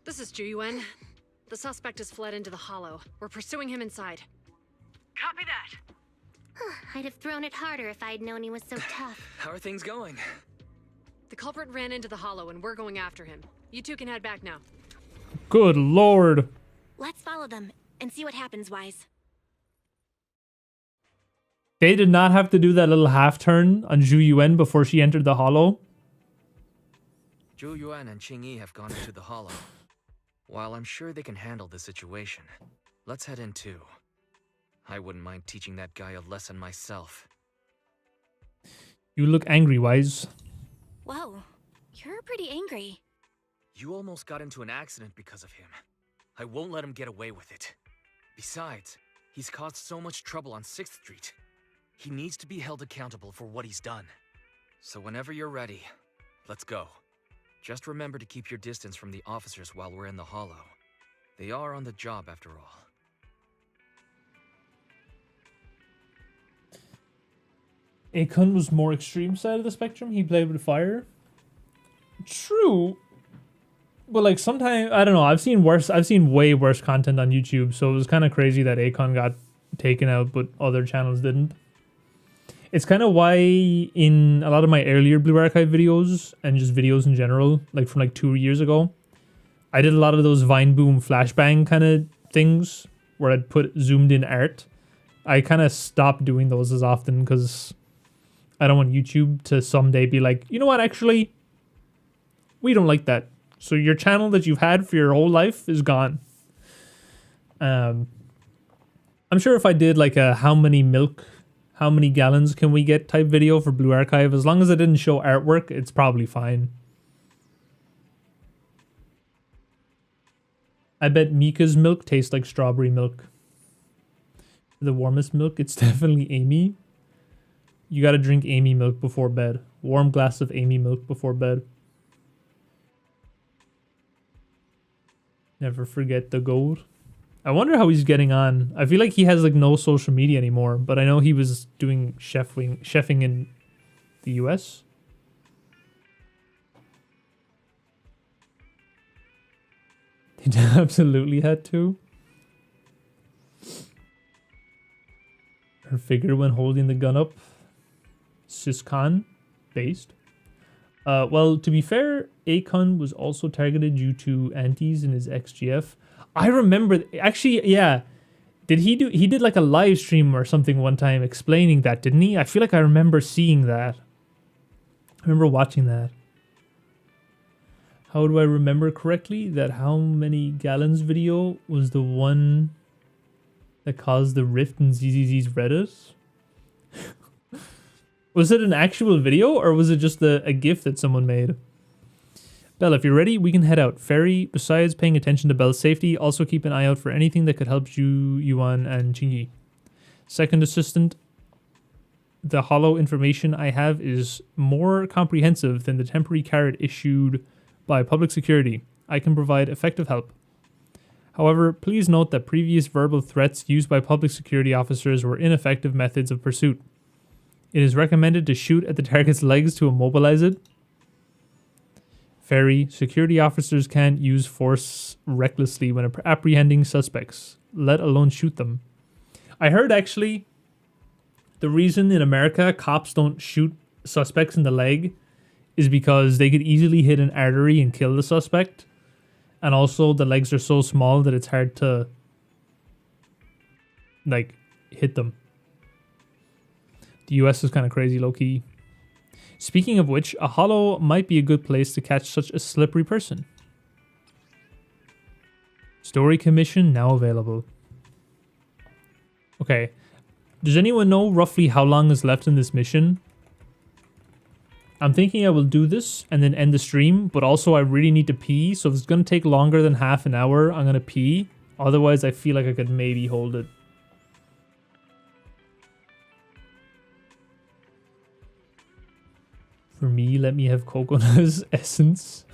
This is Zhu Yuan. The suspect has fled into the hollow. We're pursuing him inside. Copy that. I'd have thrown it harder if I'd known he was so tough. How are things going? The culprit ran into the hollow and we're going after him. You two can head back now. Good lord. Let's follow them and see what happens, Wise. They did not have to do that little half turn on Zhu Yuan before she entered the hollow. Zhu Yuan and Qingyi have gone into the hollow. While I'm sure they can handle the situation, let's head in too. I wouldn't mind teaching that guy a lesson myself. You look angry, Wise. Whoa, you're pretty angry. You almost got into an accident because of him. I won't let him get away with it. Besides, he's caused so much trouble on 6th Street. He needs to be held accountable for what he's done. So whenever you're ready, let's go. Just remember to keep your distance from the officers while we're in the hollow. They are on the job after all. Akon was more extreme side of the spectrum. He played with fire. True. But like sometimes, I don't know, I've seen way worse content on YouTube, so it was kind of crazy that Akon got taken out, but other channels didn't. It's kind of why in a lot of my earlier Blue Archive videos, and just videos in general, like from like 2 years ago, I did a lot of those Vine Boom flashbang kind of things, where I'd put zoomed in art. I kind of stopped doing those as often, because I don't want YouTube to someday be like, you know what, actually, we don't like that. So your channel that you've had for your whole life is gone. I'm sure if I did like a how many gallons can we get type video for Blue Archive, as long as I didn't show artwork, it's probably fine. I bet Mika's milk tastes like strawberry milk. The warmest milk, it's definitely Amy. You gotta drink Amy milk before bed. Warm glass of Amy milk before bed. Never forget the gold. I wonder how he's getting on. I feel like he has like no social media anymore, but I know he was doing chefing in the US. He absolutely had to. Her figure when holding the gun up. Siskan based. Well, to be fair, Akon was also targeted due to antis in his XGF. I remember, actually, yeah. He did like a live stream or something one time explaining that, didn't he? I feel like I remember seeing that. I remember watching that. How do I remember correctly that how many gallons video was the one that caused the rift in ZZZ's Reddit? Was it an actual video, or was it just a GIF that someone made? Belle, if you're ready, we can head out. Ferry, besides paying attention to Belle's safety, also keep an eye out for anything that could help Zhu Yuan and Qingyi. Second assistant, the hollow information I have is more comprehensive than the temporary carrot issued by public security. I can provide effective help. However, please note that previous verbal threats used by public security officers were ineffective methods of pursuit. It is recommended to shoot at the target's legs to immobilize it. Ferry, security officers can't use force recklessly when apprehending suspects, let alone shoot them. I heard actually the reason in America cops don't shoot suspects in the leg is because they could easily hit an artery and kill the suspect. And also the legs are so small that it's hard to like hit them. The US is kind of crazy low-key. Speaking of which, a hollow might be a good place to catch such a slippery person. Story commission now available. Okay. Does anyone know roughly how long is left in this mission? I'm thinking I will do this and then end the stream, but also I really need to pee, so if it's going to take longer than half an hour, I'm going to pee. Otherwise, I feel like I could maybe hold it. For me, let me have coconut essence.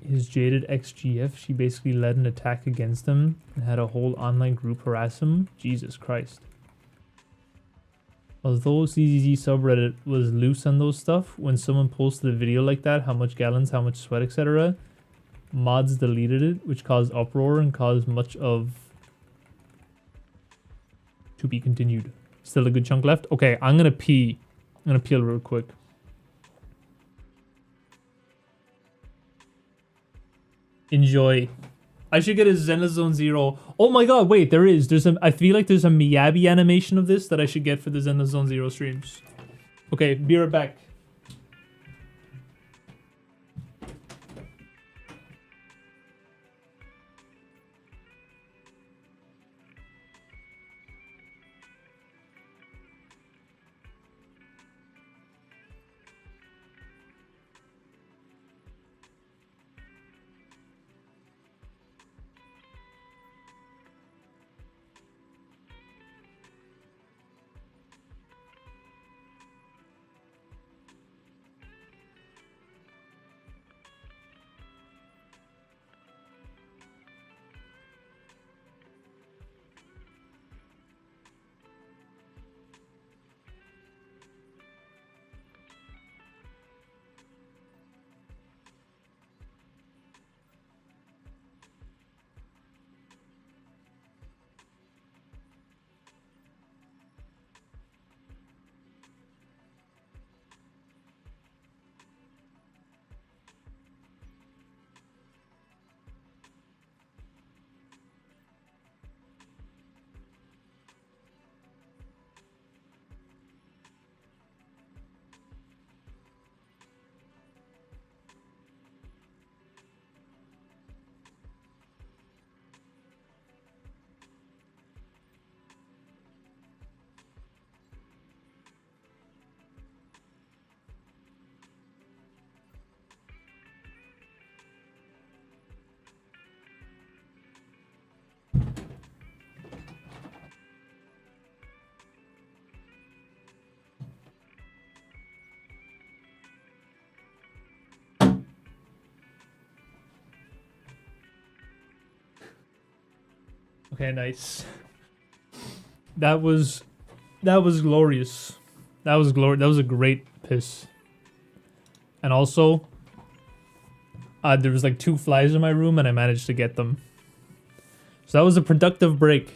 His jaded ex-GF, she basically led an attack against him and had a whole online group harass him. Jesus Christ. Although CZZ subreddit was loose on those stuff, when someone posted a video like that, how much gallons, how much sweat, etc., mods deleted it, which caused uproar and caused much of to be continued. Still a good chunk left. Okay, I'm gonna pee. I'm gonna pee real quick. Enjoy. I should get a Zenless Zone Zero. Oh my god, wait, there is. I feel like there's a Miyabi animation of this that I should get for the Zenless Zone Zero streams. Okay, be right back. Okay, nice. That was glorious. That was a great piss. And also, there was like 2 flies in my room and I managed to get them. So that was a productive break.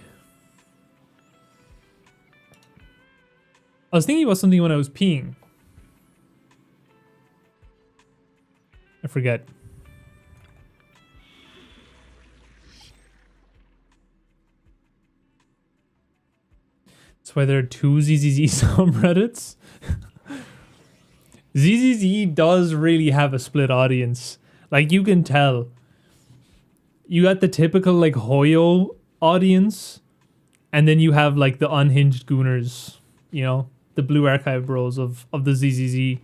I was thinking about something when I was peeing. I forget. That's why there are 2 ZZZ subreddits. ZZZ does really have a split audience. Like, you can tell. You got the typical, like, Hoyo audience. And then you have, like, the unhinged gooners. You know? The blue archive bros of the ZZZ.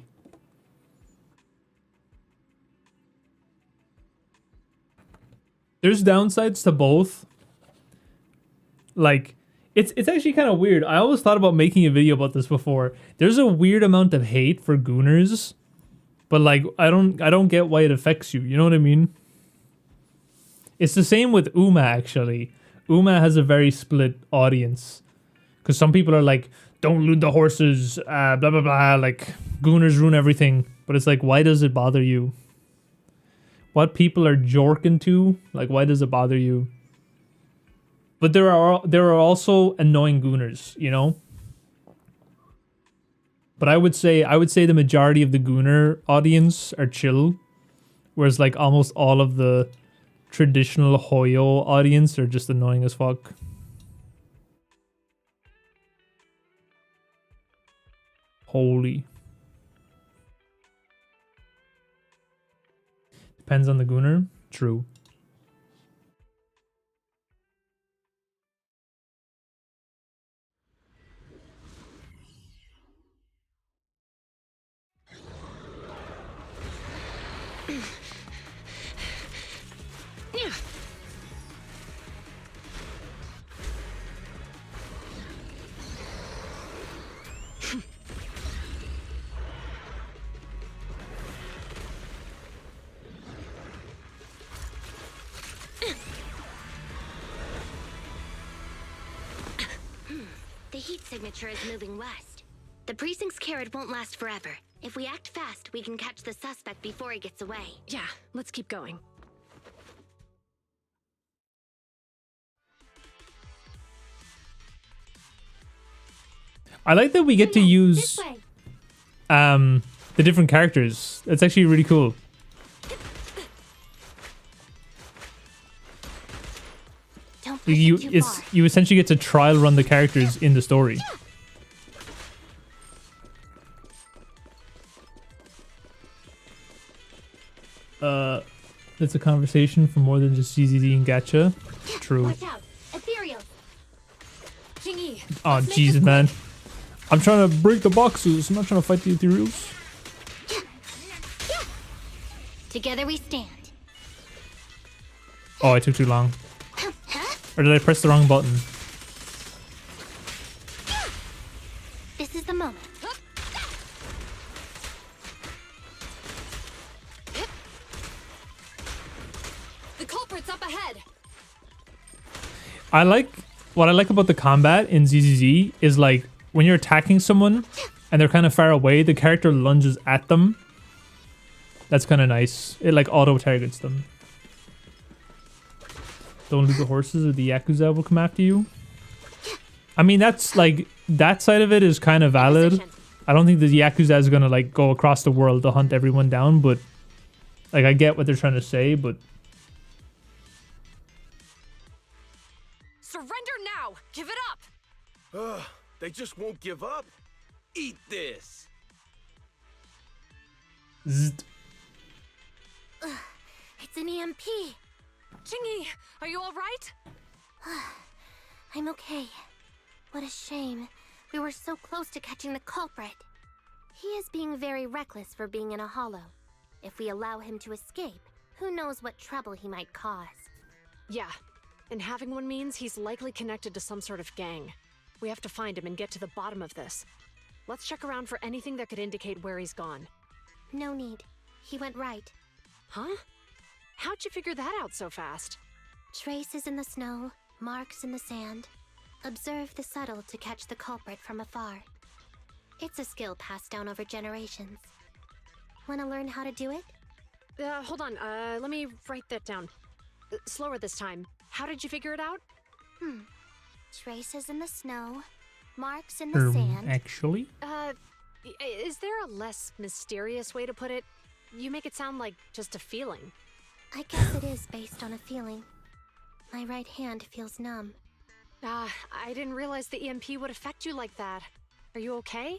There's downsides to both. Like, it's actually kind of weird. I always thought about making a video about this before. There's a weird amount of hate for gooners, but like I don't get why it affects you. You know what I mean? It's the same with Uma actually. Uma has a very split audience because some people are like, don't loot the horses, blah blah blah. Like gooners ruin everything, but it's like, why does it bother you? What people are jorking to, like, why does it bother you? But there are also annoying gooners, you know? But I would say the majority of the gooner audience are chill, whereas like almost all of the traditional Hoyo audience are just annoying as fuck. Holy. Depends on the gooner. True. The heat signature is moving west. The precinct's carrot won't last forever. If we act fast, we can catch the suspect before he gets away. Yeah, let's keep going. I like that we get to use the different characters. It's actually really cool. You essentially get to trial run the characters in the story. That's a conversation for more than just ZZZ and gacha. True. Watch out. Ethereal. Oh Jesus, man! I'm trying to break the boxes. I'm not trying to fight the ethereals. Together we stand. Oh, I took too long. Or did I press the wrong button? This is the moment. The culprit's up ahead. What I like about the combat in ZZZ is like when you're attacking someone and they're kind of far away, the character lunges at them. That's kind of nice. It like auto targets them. Don't lose the horses or the Yakuza will come after you. I mean, that's like, that side of it is kind of valid. I don't think the Yakuza is going to like go across the world to hunt everyone down, but like I get what they're trying to say, but... Surrender now! Give it up! Ugh, they just won't give up. Eat this. Zzzt. It's an EMP. Chingy, are you all right? I'm okay. What a shame. We were so close to catching the culprit. He is being very reckless for being in a hollow. If we allow him to escape, who knows what trouble he might cause. Yeah, and having one means he's likely connected to some sort of gang. We have to find him and get to the bottom of this. Let's check around for anything that could indicate where he's gone. No need. He went right. Huh? How'd you figure that out so fast? Traces in the snow, marks in the sand. Observe the subtle to catch the culprit from afar. It's a skill passed down over generations. Want to learn how to do it? Hold on, let me write that down. Slower this time. How did you figure it out? Traces in the snow, marks in the sand. Actually? Is there a less mysterious way to put it? You make it sound like just a feeling. I guess it is based on a feeling. My right hand feels numb. I didn't realize the EMP would affect you like that. Are you okay?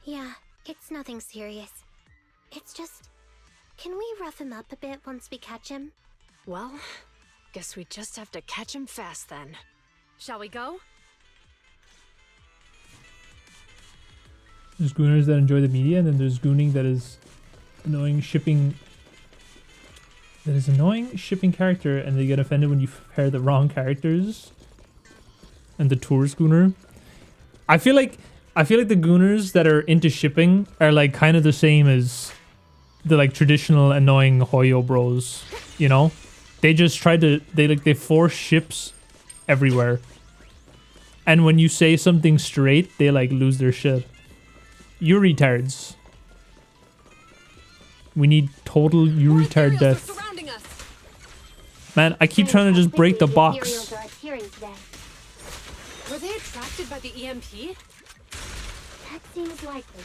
Yeah, it's nothing serious. It's just... Can we rough him up a bit once we catch him? Well, guess we just have to catch him fast then. Shall we go? There's gooners that enjoy the media, and then there's gooning that is annoying shipping... That is annoying shipping character, and they get offended when you pair the wrong characters. And the tourist gooner. I feel like the gooners that are into shipping are like kind of the same as the like traditional annoying Hoyo bros, you know? They just try to they force ships everywhere. And when you say something straight, they like lose their shit. You retards. We need total you retard death. Man, I keep trying to just break the box. Were they attracted by the EMP? That seems likely.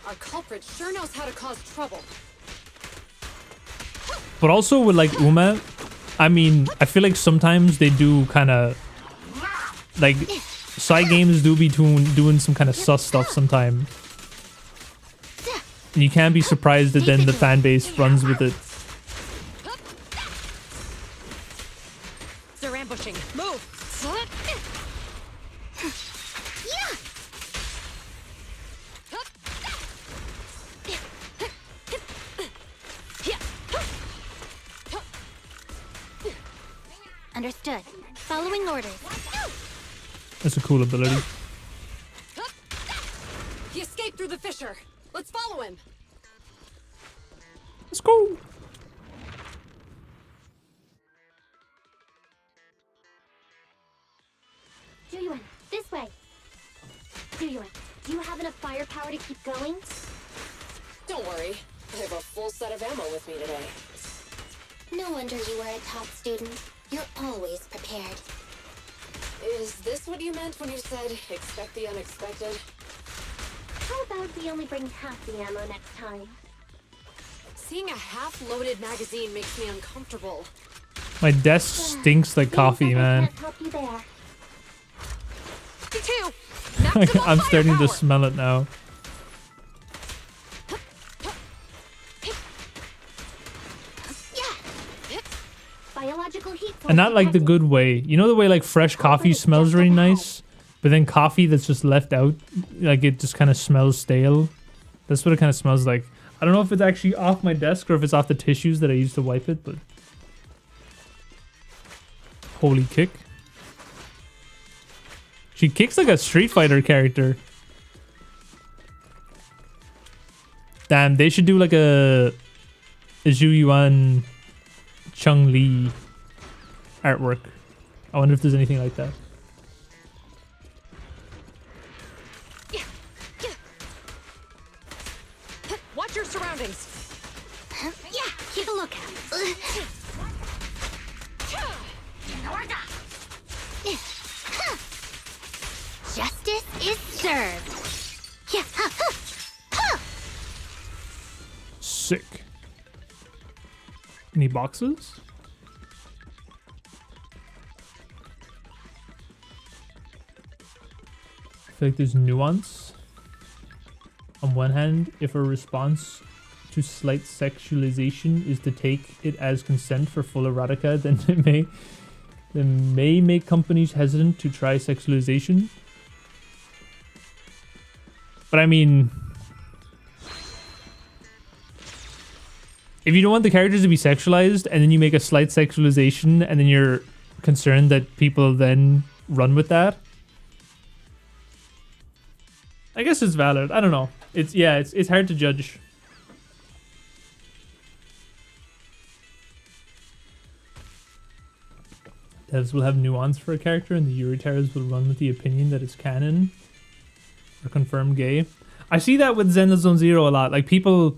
Our culprit sure knows how to cause trouble. But also with like Uma, I mean, I feel like sometimes they do kind of like side games do be doing some kind of sus stuff sometimes. And you can't be surprised that then the fan base runs with it. They're ambushing. Move! Understood. Following orders. That's a cool ability. He escaped through the fissure. Let's follow him. Let's go. Juyuan, this way. Juyuan, do you have enough firepower to keep going? Don't worry. I have a full set of ammo with me today. No wonder you were a top student. You're always prepared. Is this what you meant when you said expect the unexpected? How about we only bring half the ammo next time? Seeing a half-loaded magazine makes me uncomfortable. My desk stinks like coffee, man. Can't help you there. Me too. I'm starting to smell it now. Biological heat. And not like the good way. You know the way like fresh coffee smells really nice, but then coffee that's just left out, like it just kind of smells stale. That's what it kind of smells like. I don't know if it's actually off my desk or if it's off the tissues that I used to wipe it, but holy kick. She kicks like a Street Fighter character. Damn, they should do like a Zhu Yuan Chung Li artwork. I wonder if there's anything like that. Watch your surroundings. Yeah, keep a lookout. Justice is served. Yeah. Sick. Any boxes? I feel like there's nuance. On one hand, if a response to slight sexualization is to take it as consent for full erotica, then it may make companies hesitant to try sexualization. But I mean, if you don't want the characters to be sexualized and then you make a slight sexualization and then you're concerned that people then run with that, I guess it's valid. I don't know. It's hard to judge. Devs will have nuance for a character and the Eurytars will run with the opinion that it's canon or confirmed gay. I see that with Zenless Zone Zero a lot. Like people,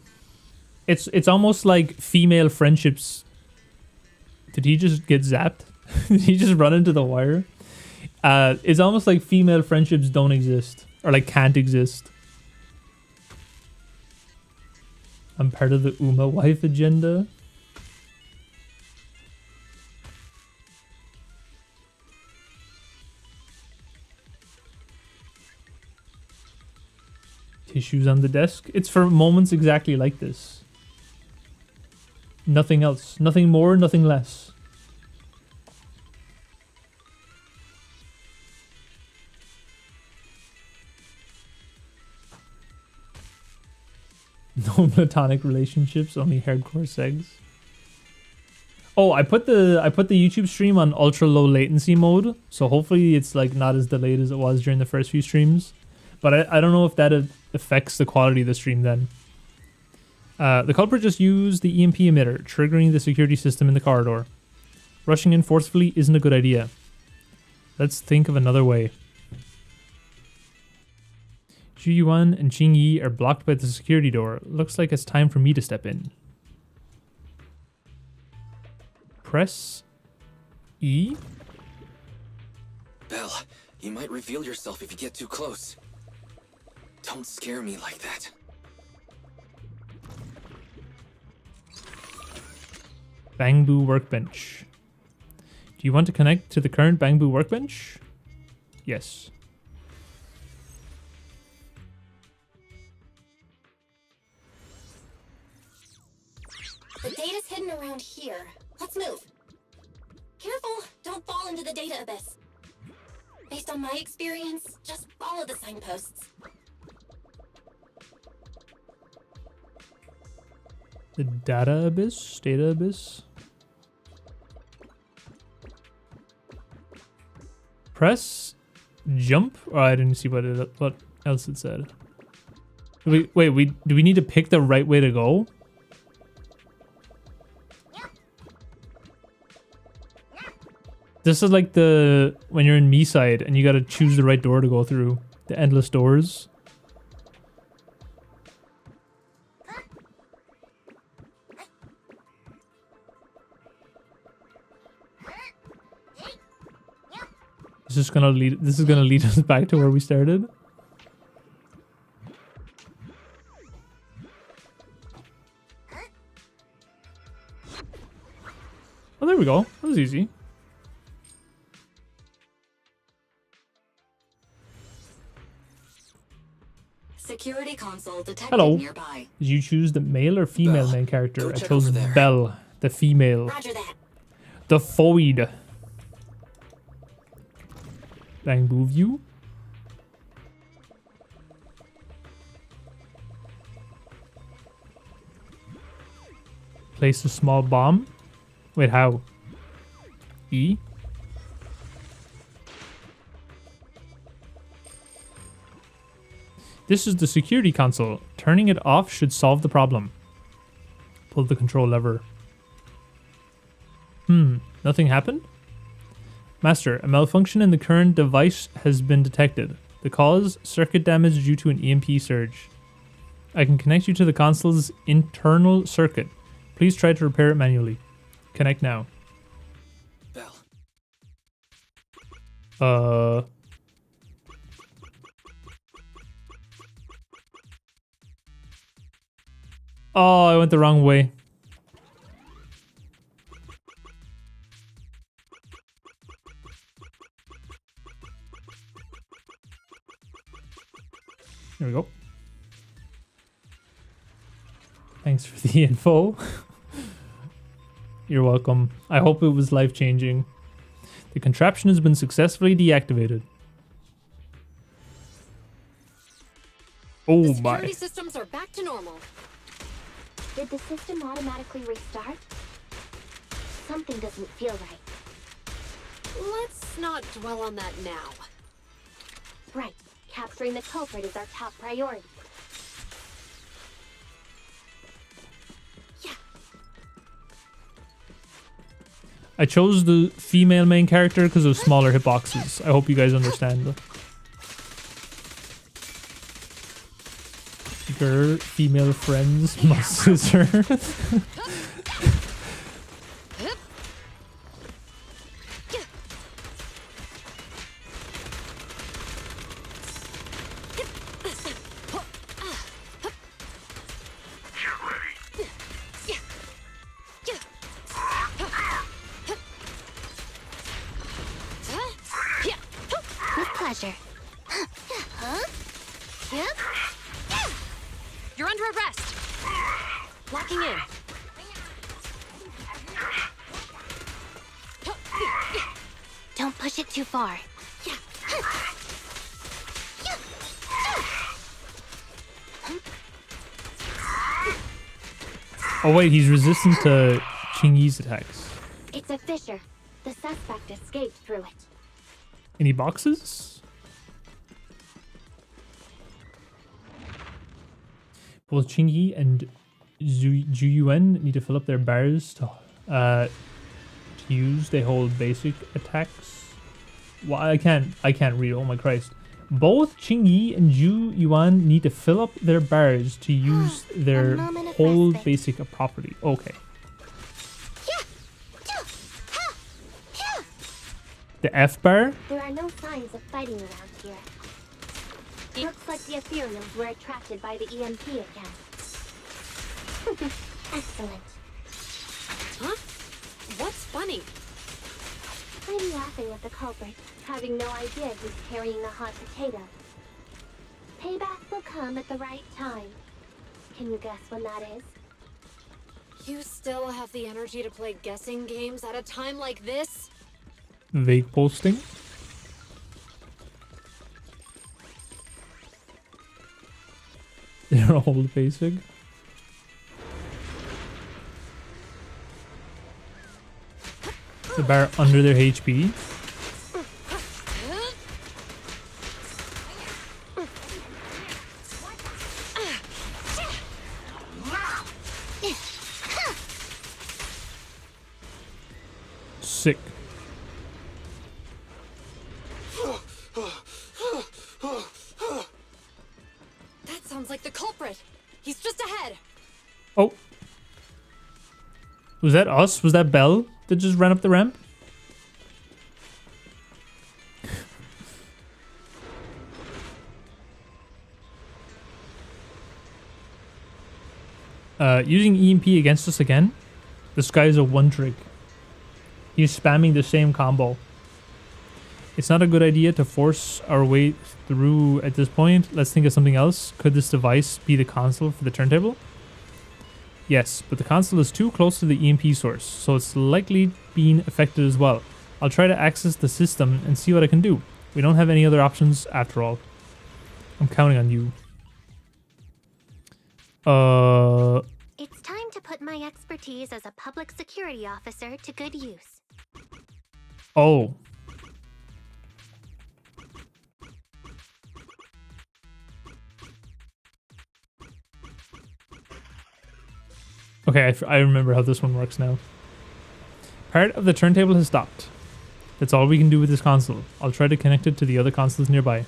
it's almost like female friendships. Did he just get zapped? Did he just run into the wire? It's almost like female friendships don't exist or like can't exist. I'm part of the Uma wife agenda. Tissues on the desk. It's for moments exactly like this. Nothing else. Nothing more, nothing less. No platonic relationships, only hardcore segs. Oh, I put the YouTube stream on ultra low latency mode, so hopefully it's like not as delayed as it was during the first few streams. But I don't know if that affects the quality of the stream then. The culprit just used the EMP emitter, triggering the security system in the corridor. Rushing in forcefully isn't a good idea. Let's think of another way. Zhu Yuan and Qing Yi are blocked by the security door. Looks like it's time for me to step in. Press E. Belle, you might reveal yourself if you get too close. Don't scare me like that. Bamboo workbench. Do you want to connect to the current bamboo workbench? Yes. The data's hidden around here. Let's move. Careful, don't fall into the data abyss. Based on my experience, just follow the signposts. The data abyss? Data abyss? Press jump? Oh, I didn't see what else it said. Do we need to pick the right way to go? This is like when you're in me side and you gotta choose the right door to go through. The endless doors. This is gonna lead us back to where we started. Oh, there we go. That was easy. Security console detected Hello. nearby. Did you choose the male or female main character? I check chose over there. Belle, the female. Roger that. The Foid. Bamboo view. Place a small bomb. Wait, how? E? This is the security console. Turning it off should solve the problem. Pull the control lever. Nothing happened? Master, a malfunction in the current device has been detected. The cause, circuit damage due to an EMP surge. I can connect you to the console's internal circuit. Please try to repair it manually. Connect now. Belle. Oh, I went the wrong way. There we go. Thanks for the info. You're welcome. I hope it was life-changing. The contraption has been successfully deactivated. Oh The my. security systems are back to normal. Did the system automatically restart? Something doesn't feel right. Let's not dwell on that now. Right. Capturing the culprit is our top priority. I chose the female main character because of smaller hitboxes. I hope you guys understand. Girl, female friends, my sister. With pleasure. You're under arrest. Locking in. Don't push it too far. Oh wait, he's resistant to Ching-Yi's attacks. It's a fissure. The suspect escaped through it. Any boxes? Both Ching-Yi and Zhu Yuan need to fill up their bars to use. They hold basic attacks. Well, I can't read. Oh my Christ! Both Ching-Yi and Zhu Yuan need to fill up their bars to use their hold basic property. Okay. The F bar? There are no signs of fighting around here. Looks like the ethereals were attracted by the EMP again. Excellent. Huh? What's funny? I'm laughing at the culprit, having no idea who's carrying the hot potato. Payback will come at the right time. Can you guess when that is? You still have the energy to play guessing games at a time like this? Vague posting. They're all basic. The bar under their HP. Sick. That sounds like the culprit. He's just ahead. Oh. Was that us? Was that Belle that just ran up the ramp? Using EMP against us again? This guy is a one trick. He's spamming the same combo. It's not a good idea to force our way through at this point. Let's think of something else. Could this device be the console for the turntable? Yes, but the console is too close to the EMP source, so it's likely being affected as well. I'll try to access the system and see what I can do. We don't have any other options after all. I'm counting on you. It's time to put my expertise as a public security officer to good use. Oh. Okay, I remember how this one works now. Part of the turntable has stopped. That's all we can do with this console. I'll try to connect it to the other consoles nearby.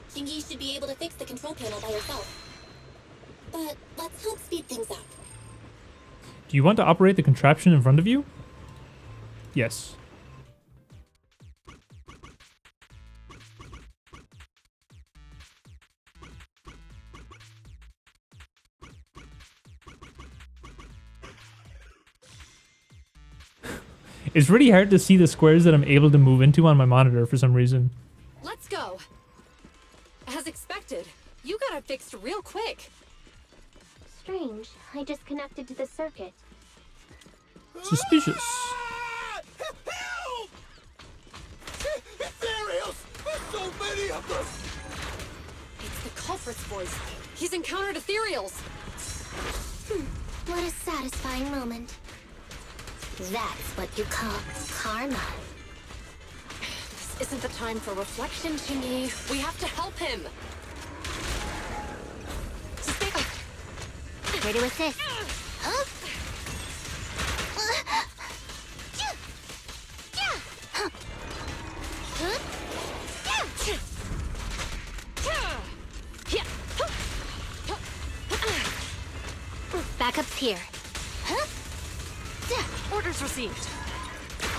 Think you should be able to fix the control panel by yourself. But let's help speed things up. Do you want to operate the contraption in front of you? Yes. It's really hard to see the squares that I'm able to move into on my monitor for some reason. Let's go. As expected, you got it fixed real quick. Strange, I just connected to the circuit. Suspicious. Help! Ethereals! There's so many of them! It's the culprit's voice. He's encountered ethereals. What a satisfying moment. That's what you call karma. This isn't the time for reflection, Chingy. We have to help him. Ready with this? Backup's here. Orders received.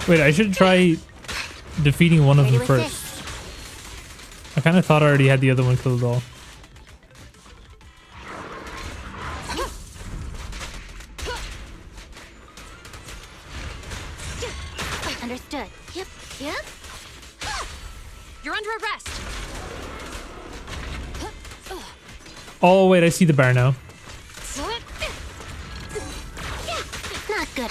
Wait, I should try defeating one of them first. I kind of thought I already had the other one killed though. Understood. Yep. You're under arrest. Oh wait, I see the bar now. Not good.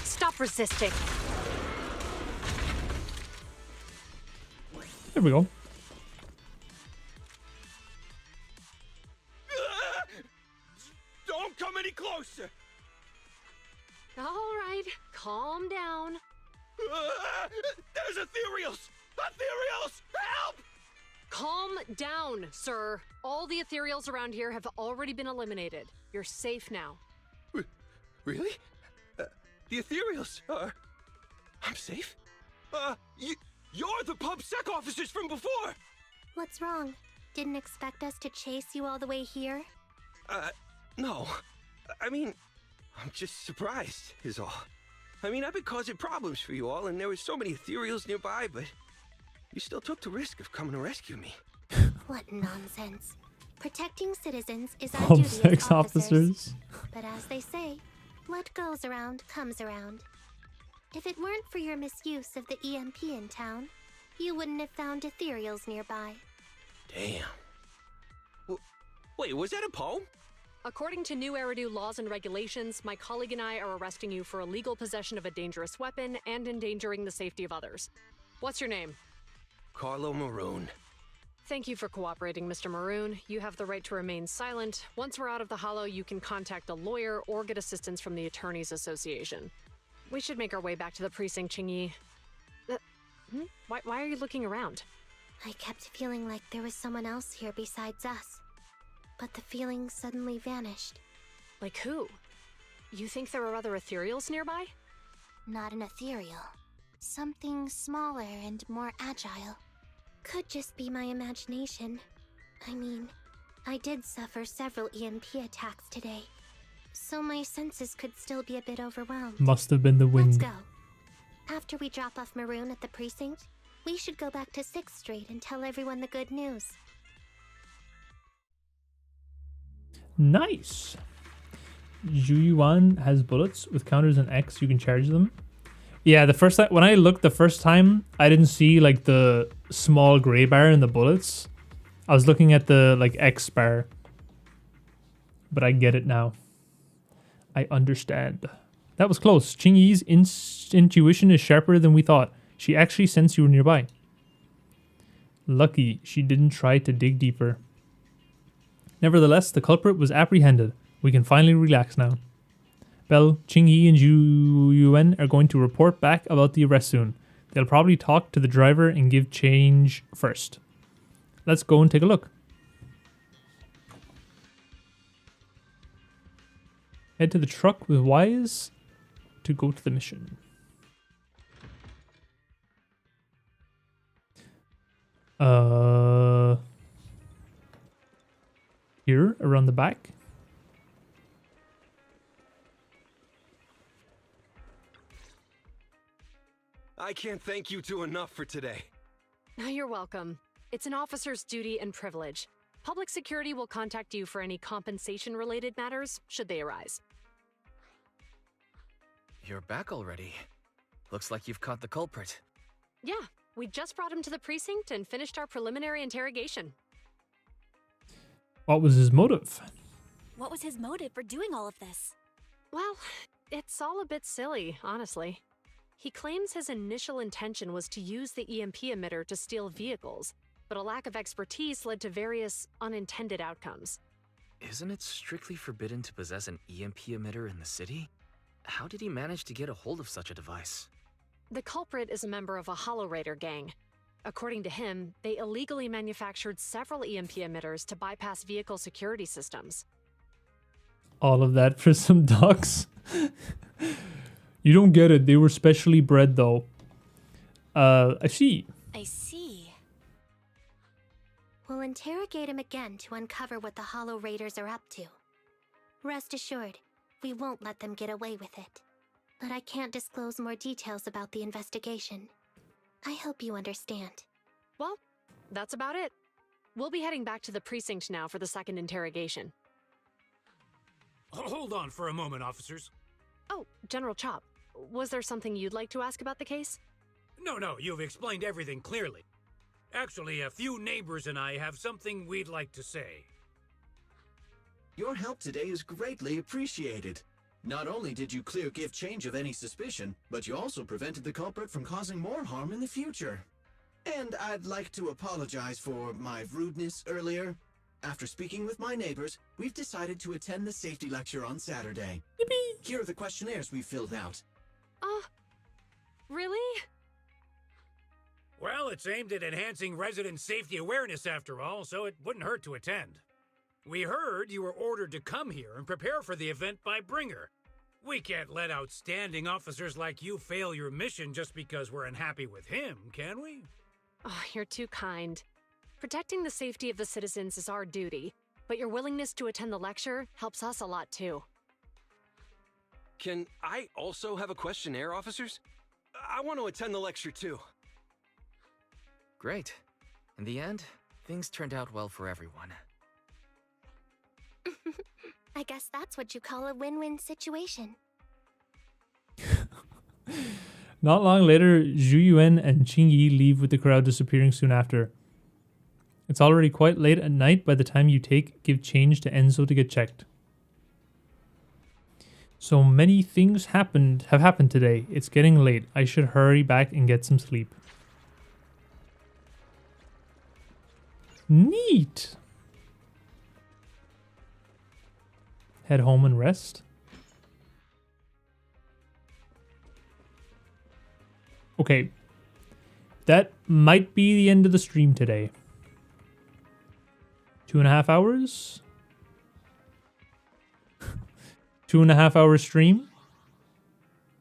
Stop resisting. There we go. Don't come any closer! All right, calm down. There's ethereals! Ethereals! Help! Calm down, sir. All the ethereals around here have already been eliminated. You're safe now. Really? The ethereals are... I'm safe? You're the PubSec officers from before! What's wrong? Didn't expect us to chase you all the way here? No. I mean, I'm just surprised, is all. I mean, I've been causing problems for you all, and there were so many ethereals nearby, but you still took the risk of coming to rescue me. What nonsense. Protecting citizens is our Home duty sex as officers. officers. But as they say, what goes around comes around. If it weren't for your misuse of the EMP in town, you wouldn't have found ethereals nearby. Damn. Wait, was that a poem? According to new Eridu laws and regulations, my colleague and I are arresting you for illegal possession of a dangerous weapon and endangering the safety of others. What's your name? Carlo Maroon. Thank you for cooperating, Mr. Maroon. You have the right to remain silent. Once we're out of the hollow, you can contact a lawyer or get assistance from the Attorneys Association. We should make our way back to the precinct, Qingyi. Why are you looking around? I kept feeling like there was someone else here besides us. But the feeling suddenly vanished. Like who? You think there are other ethereals nearby? Not an ethereal. Something smaller and more agile. Could just be my imagination. I mean, I did suffer several EMP attacks today, so my senses could still be a bit overwhelmed. Must have been the wind. Let's go. After we drop off Maroon at the precinct, we should go back to 6th Street and tell everyone the good news. Nice. Zhuyuan has bullets with counters and X. You can charge them. Yeah, the first time when I looked the first time, I didn't see like the small gray bar in the bullets. I was looking at the like X bar. But I get it now. I understand. That was close. Qingyi's intuition is sharper than we thought. She actually sensed you were nearby. Lucky she didn't try to dig deeper. Nevertheless, the culprit was apprehended. We can finally relax now. Belle, Qingyi, and Zhu Yuan are going to report back about the arrest soon. They'll probably talk to the driver and give change first. Let's go and take a look. Head to the truck with Wise to go to the mission. Here, around the back. I can't thank you two enough for today. You're welcome. It's an officer's duty and privilege. Public security will contact you for any compensation-related matters, should they arise. You're back already. Looks like you've caught the culprit. Yeah, we just brought him to the precinct and finished our preliminary interrogation. What was his motive? What was his motive for doing all of this? Well, it's all a bit silly, honestly. He claims his initial intention was to use the EMP emitter to steal vehicles, but a lack of expertise led to various unintended outcomes. Isn't it strictly forbidden to possess an EMP emitter in the city? How did he manage to get a hold of such a device? The culprit is a member of a Hollow Raider gang. According to him, they illegally manufactured several EMP emitters to bypass vehicle security systems. All of that for some ducks? You don't get it. They were specially bred, though. I see. I see. We'll interrogate him again to uncover what the Hollow Raiders are up to. Rest assured, we won't let them get away with it. But I can't disclose more details about the investigation. I hope you understand. Well, that's about it. We'll be heading back to the precinct now for the second interrogation. Hold on for a moment, officers. Oh, General Chop, was there something you'd like to ask about the case? No, you've explained everything clearly. Actually, a few neighbors and I have something we'd like to say. Your help today is greatly appreciated. Not only did you give change of any suspicion, but you also prevented the culprit from causing more harm in the future. And I'd like to apologize for my rudeness earlier. After speaking with my neighbors, we've decided to attend the safety lecture on Saturday. Yippee! Here are the questionnaires we filled out. Really? Well, it's aimed at enhancing resident safety awareness after all, so it wouldn't hurt to attend. We heard you were ordered to come here and prepare for the event by Bringer. We can't let outstanding officers like you fail your mission just because we're unhappy with him, can we? Oh, you're too kind. Protecting the safety of the citizens is our duty, but your willingness to attend the lecture helps us a lot too. Can I also have a questionnaire, officers? I want to attend the lecture too. Great. In the end, things turned out well for everyone. I guess that's what you call a win-win situation. Not long later, Zhu Yuan and Qing Yi leave with the crowd disappearing soon after. It's already quite late at night by the time you give change to Enzo to get checked. So many things have happened today. It's getting late. I should hurry back and get some sleep. Neat. Head home and rest. Okay. That might be the end of the stream today. 2.5 hours? 2.5 hour stream?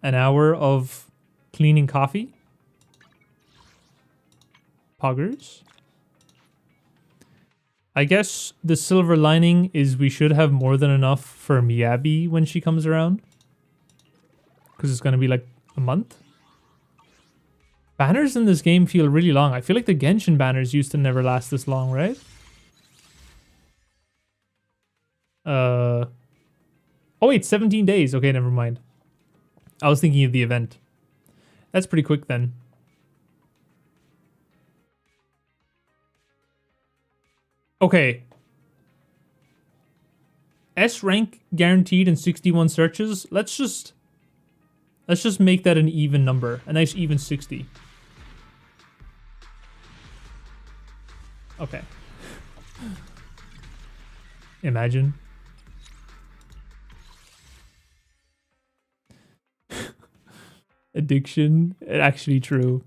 An hour of cleaning coffee? Poggers? I guess the silver lining is we should have more than enough for Miyabi when she comes around. Because it's going to be like a month. Banners in this game feel really long. I feel like the Genshin banners used to never last this long, right? Oh wait, 17 days. Okay, never mind. I was thinking of the event. That's pretty quick then. Okay. S rank guaranteed in 61 searches. Let's just make that an even number. A nice even 60. Okay. Imagine. Addiction. Actually true.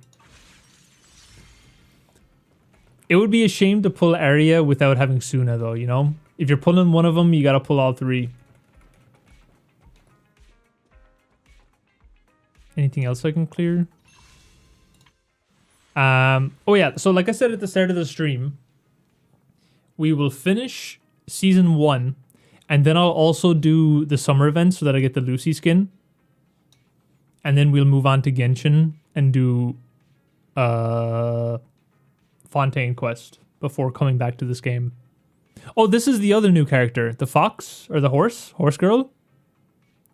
It would be a shame to pull Arya without having Suna though, you know? If you're pulling one of them, you gotta pull all three. Anything else I can clear? Oh yeah, so like I said at the start of the stream, we will finish season 1, and then I'll also do the summer event so that I get the Lucy skin. And then we'll move on to Genshin and do Fontaine quest before coming back to this game. Oh, this is the other new character, the fox or the horse girl.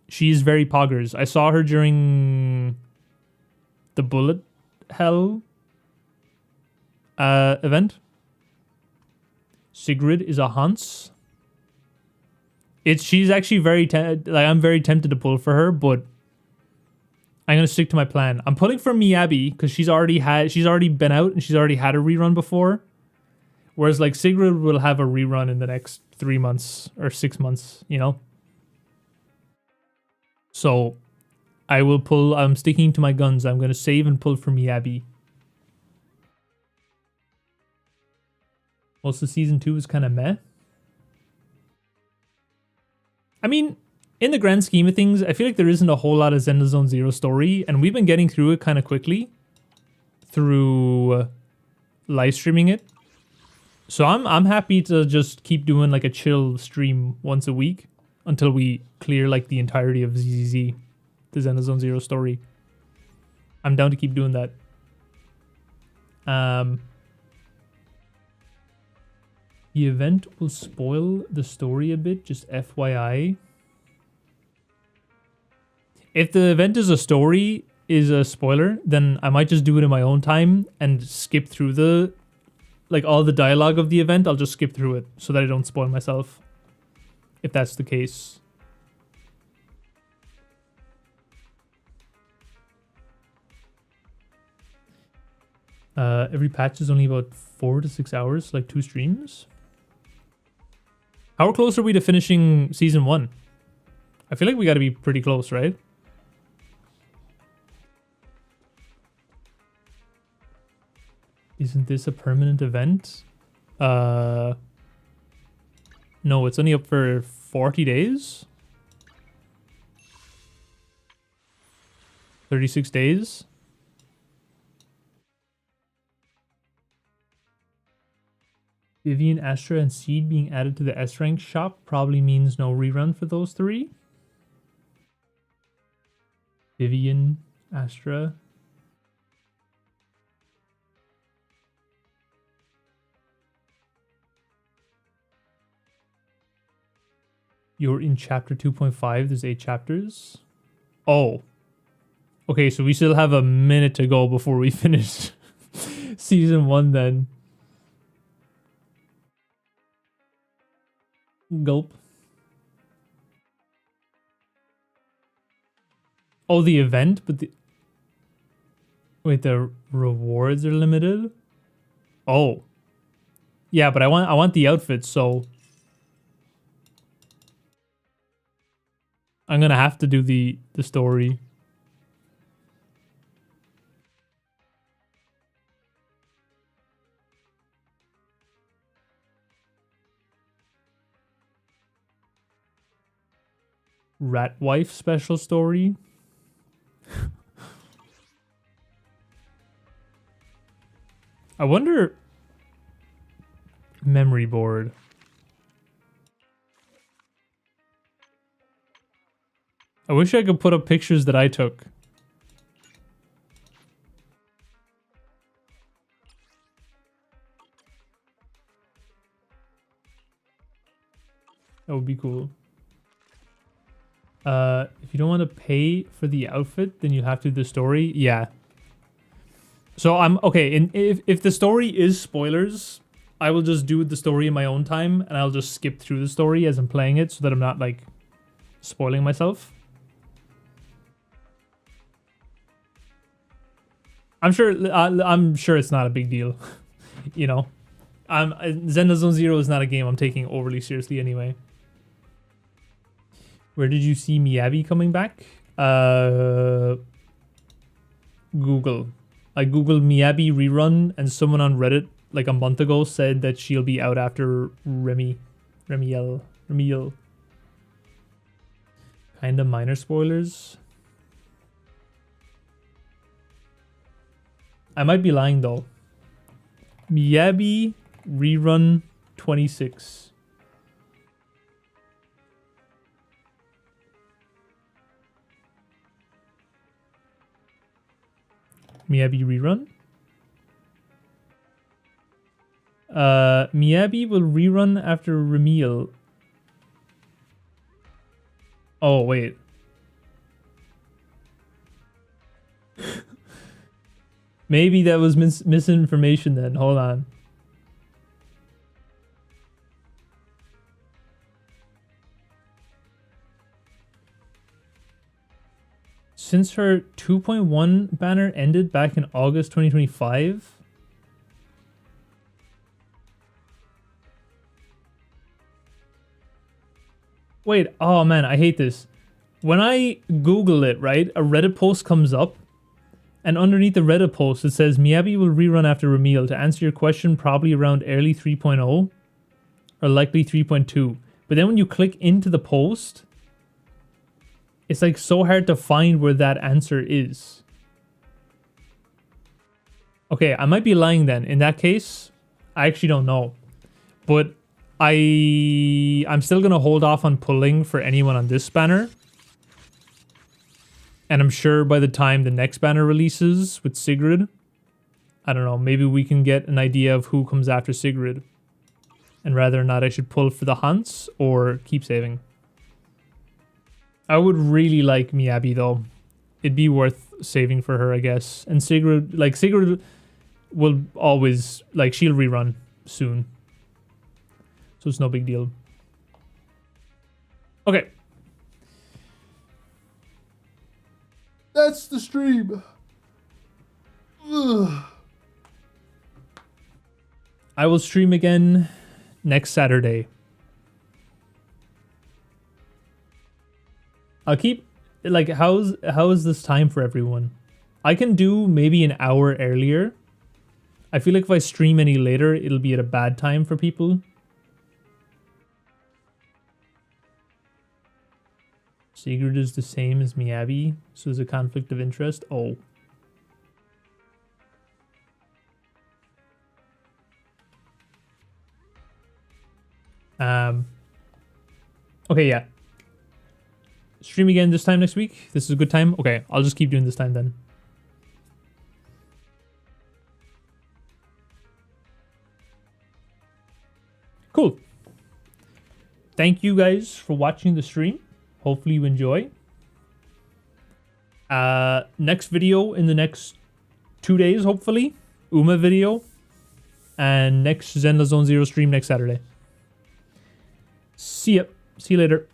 She's very poggers. I saw her during the Bullet Hell event. Sigrid is a Hans. She's actually very I'm very tempted to pull for her, but I'm gonna stick to my plan. I'm pulling for Miyabi because she's already been out and she's already had a rerun before. Whereas like Sigrid will have a rerun in the next 3 months or 6 months, you know? So I will pull, I'm sticking to my guns. I'm gonna save and pull for Miyabi. Also, season 2 is kind of meh. I mean, in the grand scheme of things, I feel like there isn't a whole lot of Zelda Zone Zero story, and we've been getting through it kind of quickly through live streaming it. So I'm happy to just keep doing like a chill stream once a week until we clear like the entirety of ZZZ, the Zelda Zone Zero story. I'm down to keep doing that. The event will spoil the story a bit, just FYI. If the event is a story, is a spoiler, then I might just do it in my own time and skip through the, like all the dialogue of the event. I'll just skip through it so that I don't spoil myself. If that's the case. Every patch is only about 4 to 6 hours, like 2 streams. How close are we to finishing season 1? I feel like we gotta be pretty close, right? Isn't this a permanent event? No, it's only up for 40 days? 36 days? Vivian, Astra, and Seed being added to the S rank shop probably means no rerun for those three. Vivian, Astra. You're in chapter 2.5. There's 8 chapters. Oh. Okay, so we still have a minute to go before we finish season 1 then. Gulp. Oh, the event, but the... Wait, the rewards are limited? Oh. Yeah, but I want the outfits, so... I'm gonna have to do the story. Rat Wife special story. I wonder... Memory board. I wish I could put up pictures that I took. That would be cool. If you don't want to pay for the outfit, then you have to do the story. Yeah. So I'm okay. If the story is spoilers, I will just do the story in my own time, and I'll just skip through the story as I'm playing it, so that I'm not like spoiling myself. I'm sure it's not a big deal. You know, Zelda Zone Zero is not a game I'm taking overly seriously anyway. Where did you see Miyabi coming back? Google. I googled Miyabi rerun, and someone on Reddit like a month ago said that she'll be out after Remiel. Kinda minor spoilers. I might be lying though. Miyabi rerun 26. Miyabi rerun. Miyabi will rerun after Remiel. Oh, wait. Maybe that was misinformation then. Hold on. Since her 2.1 banner ended back in August 2025. Wait, oh man, I hate this. When I Google it, right, a Reddit post comes up, and underneath the Reddit post it says Miyabi will rerun after Remiel. To answer your question, probably around early 3.0 or likely 3.2. But then when you click into the post, it's like so hard to find where that answer is. Okay, I might be lying then. In that case, I actually don't know. But I'm still going to hold off on pulling for anyone on this banner. And I'm sure by the time the next banner releases with Sigrid, I don't know, maybe we can get an idea of who comes after Sigrid. And whether or not I should pull for the Hunts or keep saving. I would really like Miyabi though. It'd be worth saving for her, I guess. And Sigrid will always, like, she'll rerun soon. So it's no big deal. Okay. That's the stream. Ugh. I will stream again next Saturday. I'll keep, like, how is this time for everyone? I can do maybe an hour earlier. I feel like if I stream any later, it'll be at a bad time for people. Sigrid is the same as Miyabi, so there's a conflict of interest. Oh. Okay, yeah. Stream again this time next week. This is a good time. Okay, I'll just keep doing this time then. Cool. Thank you guys for watching the stream. Hopefully you enjoy. Next video in the next 2 days, hopefully. Uma video. And next Zenless Zone Zero stream next Saturday. See ya. See you later.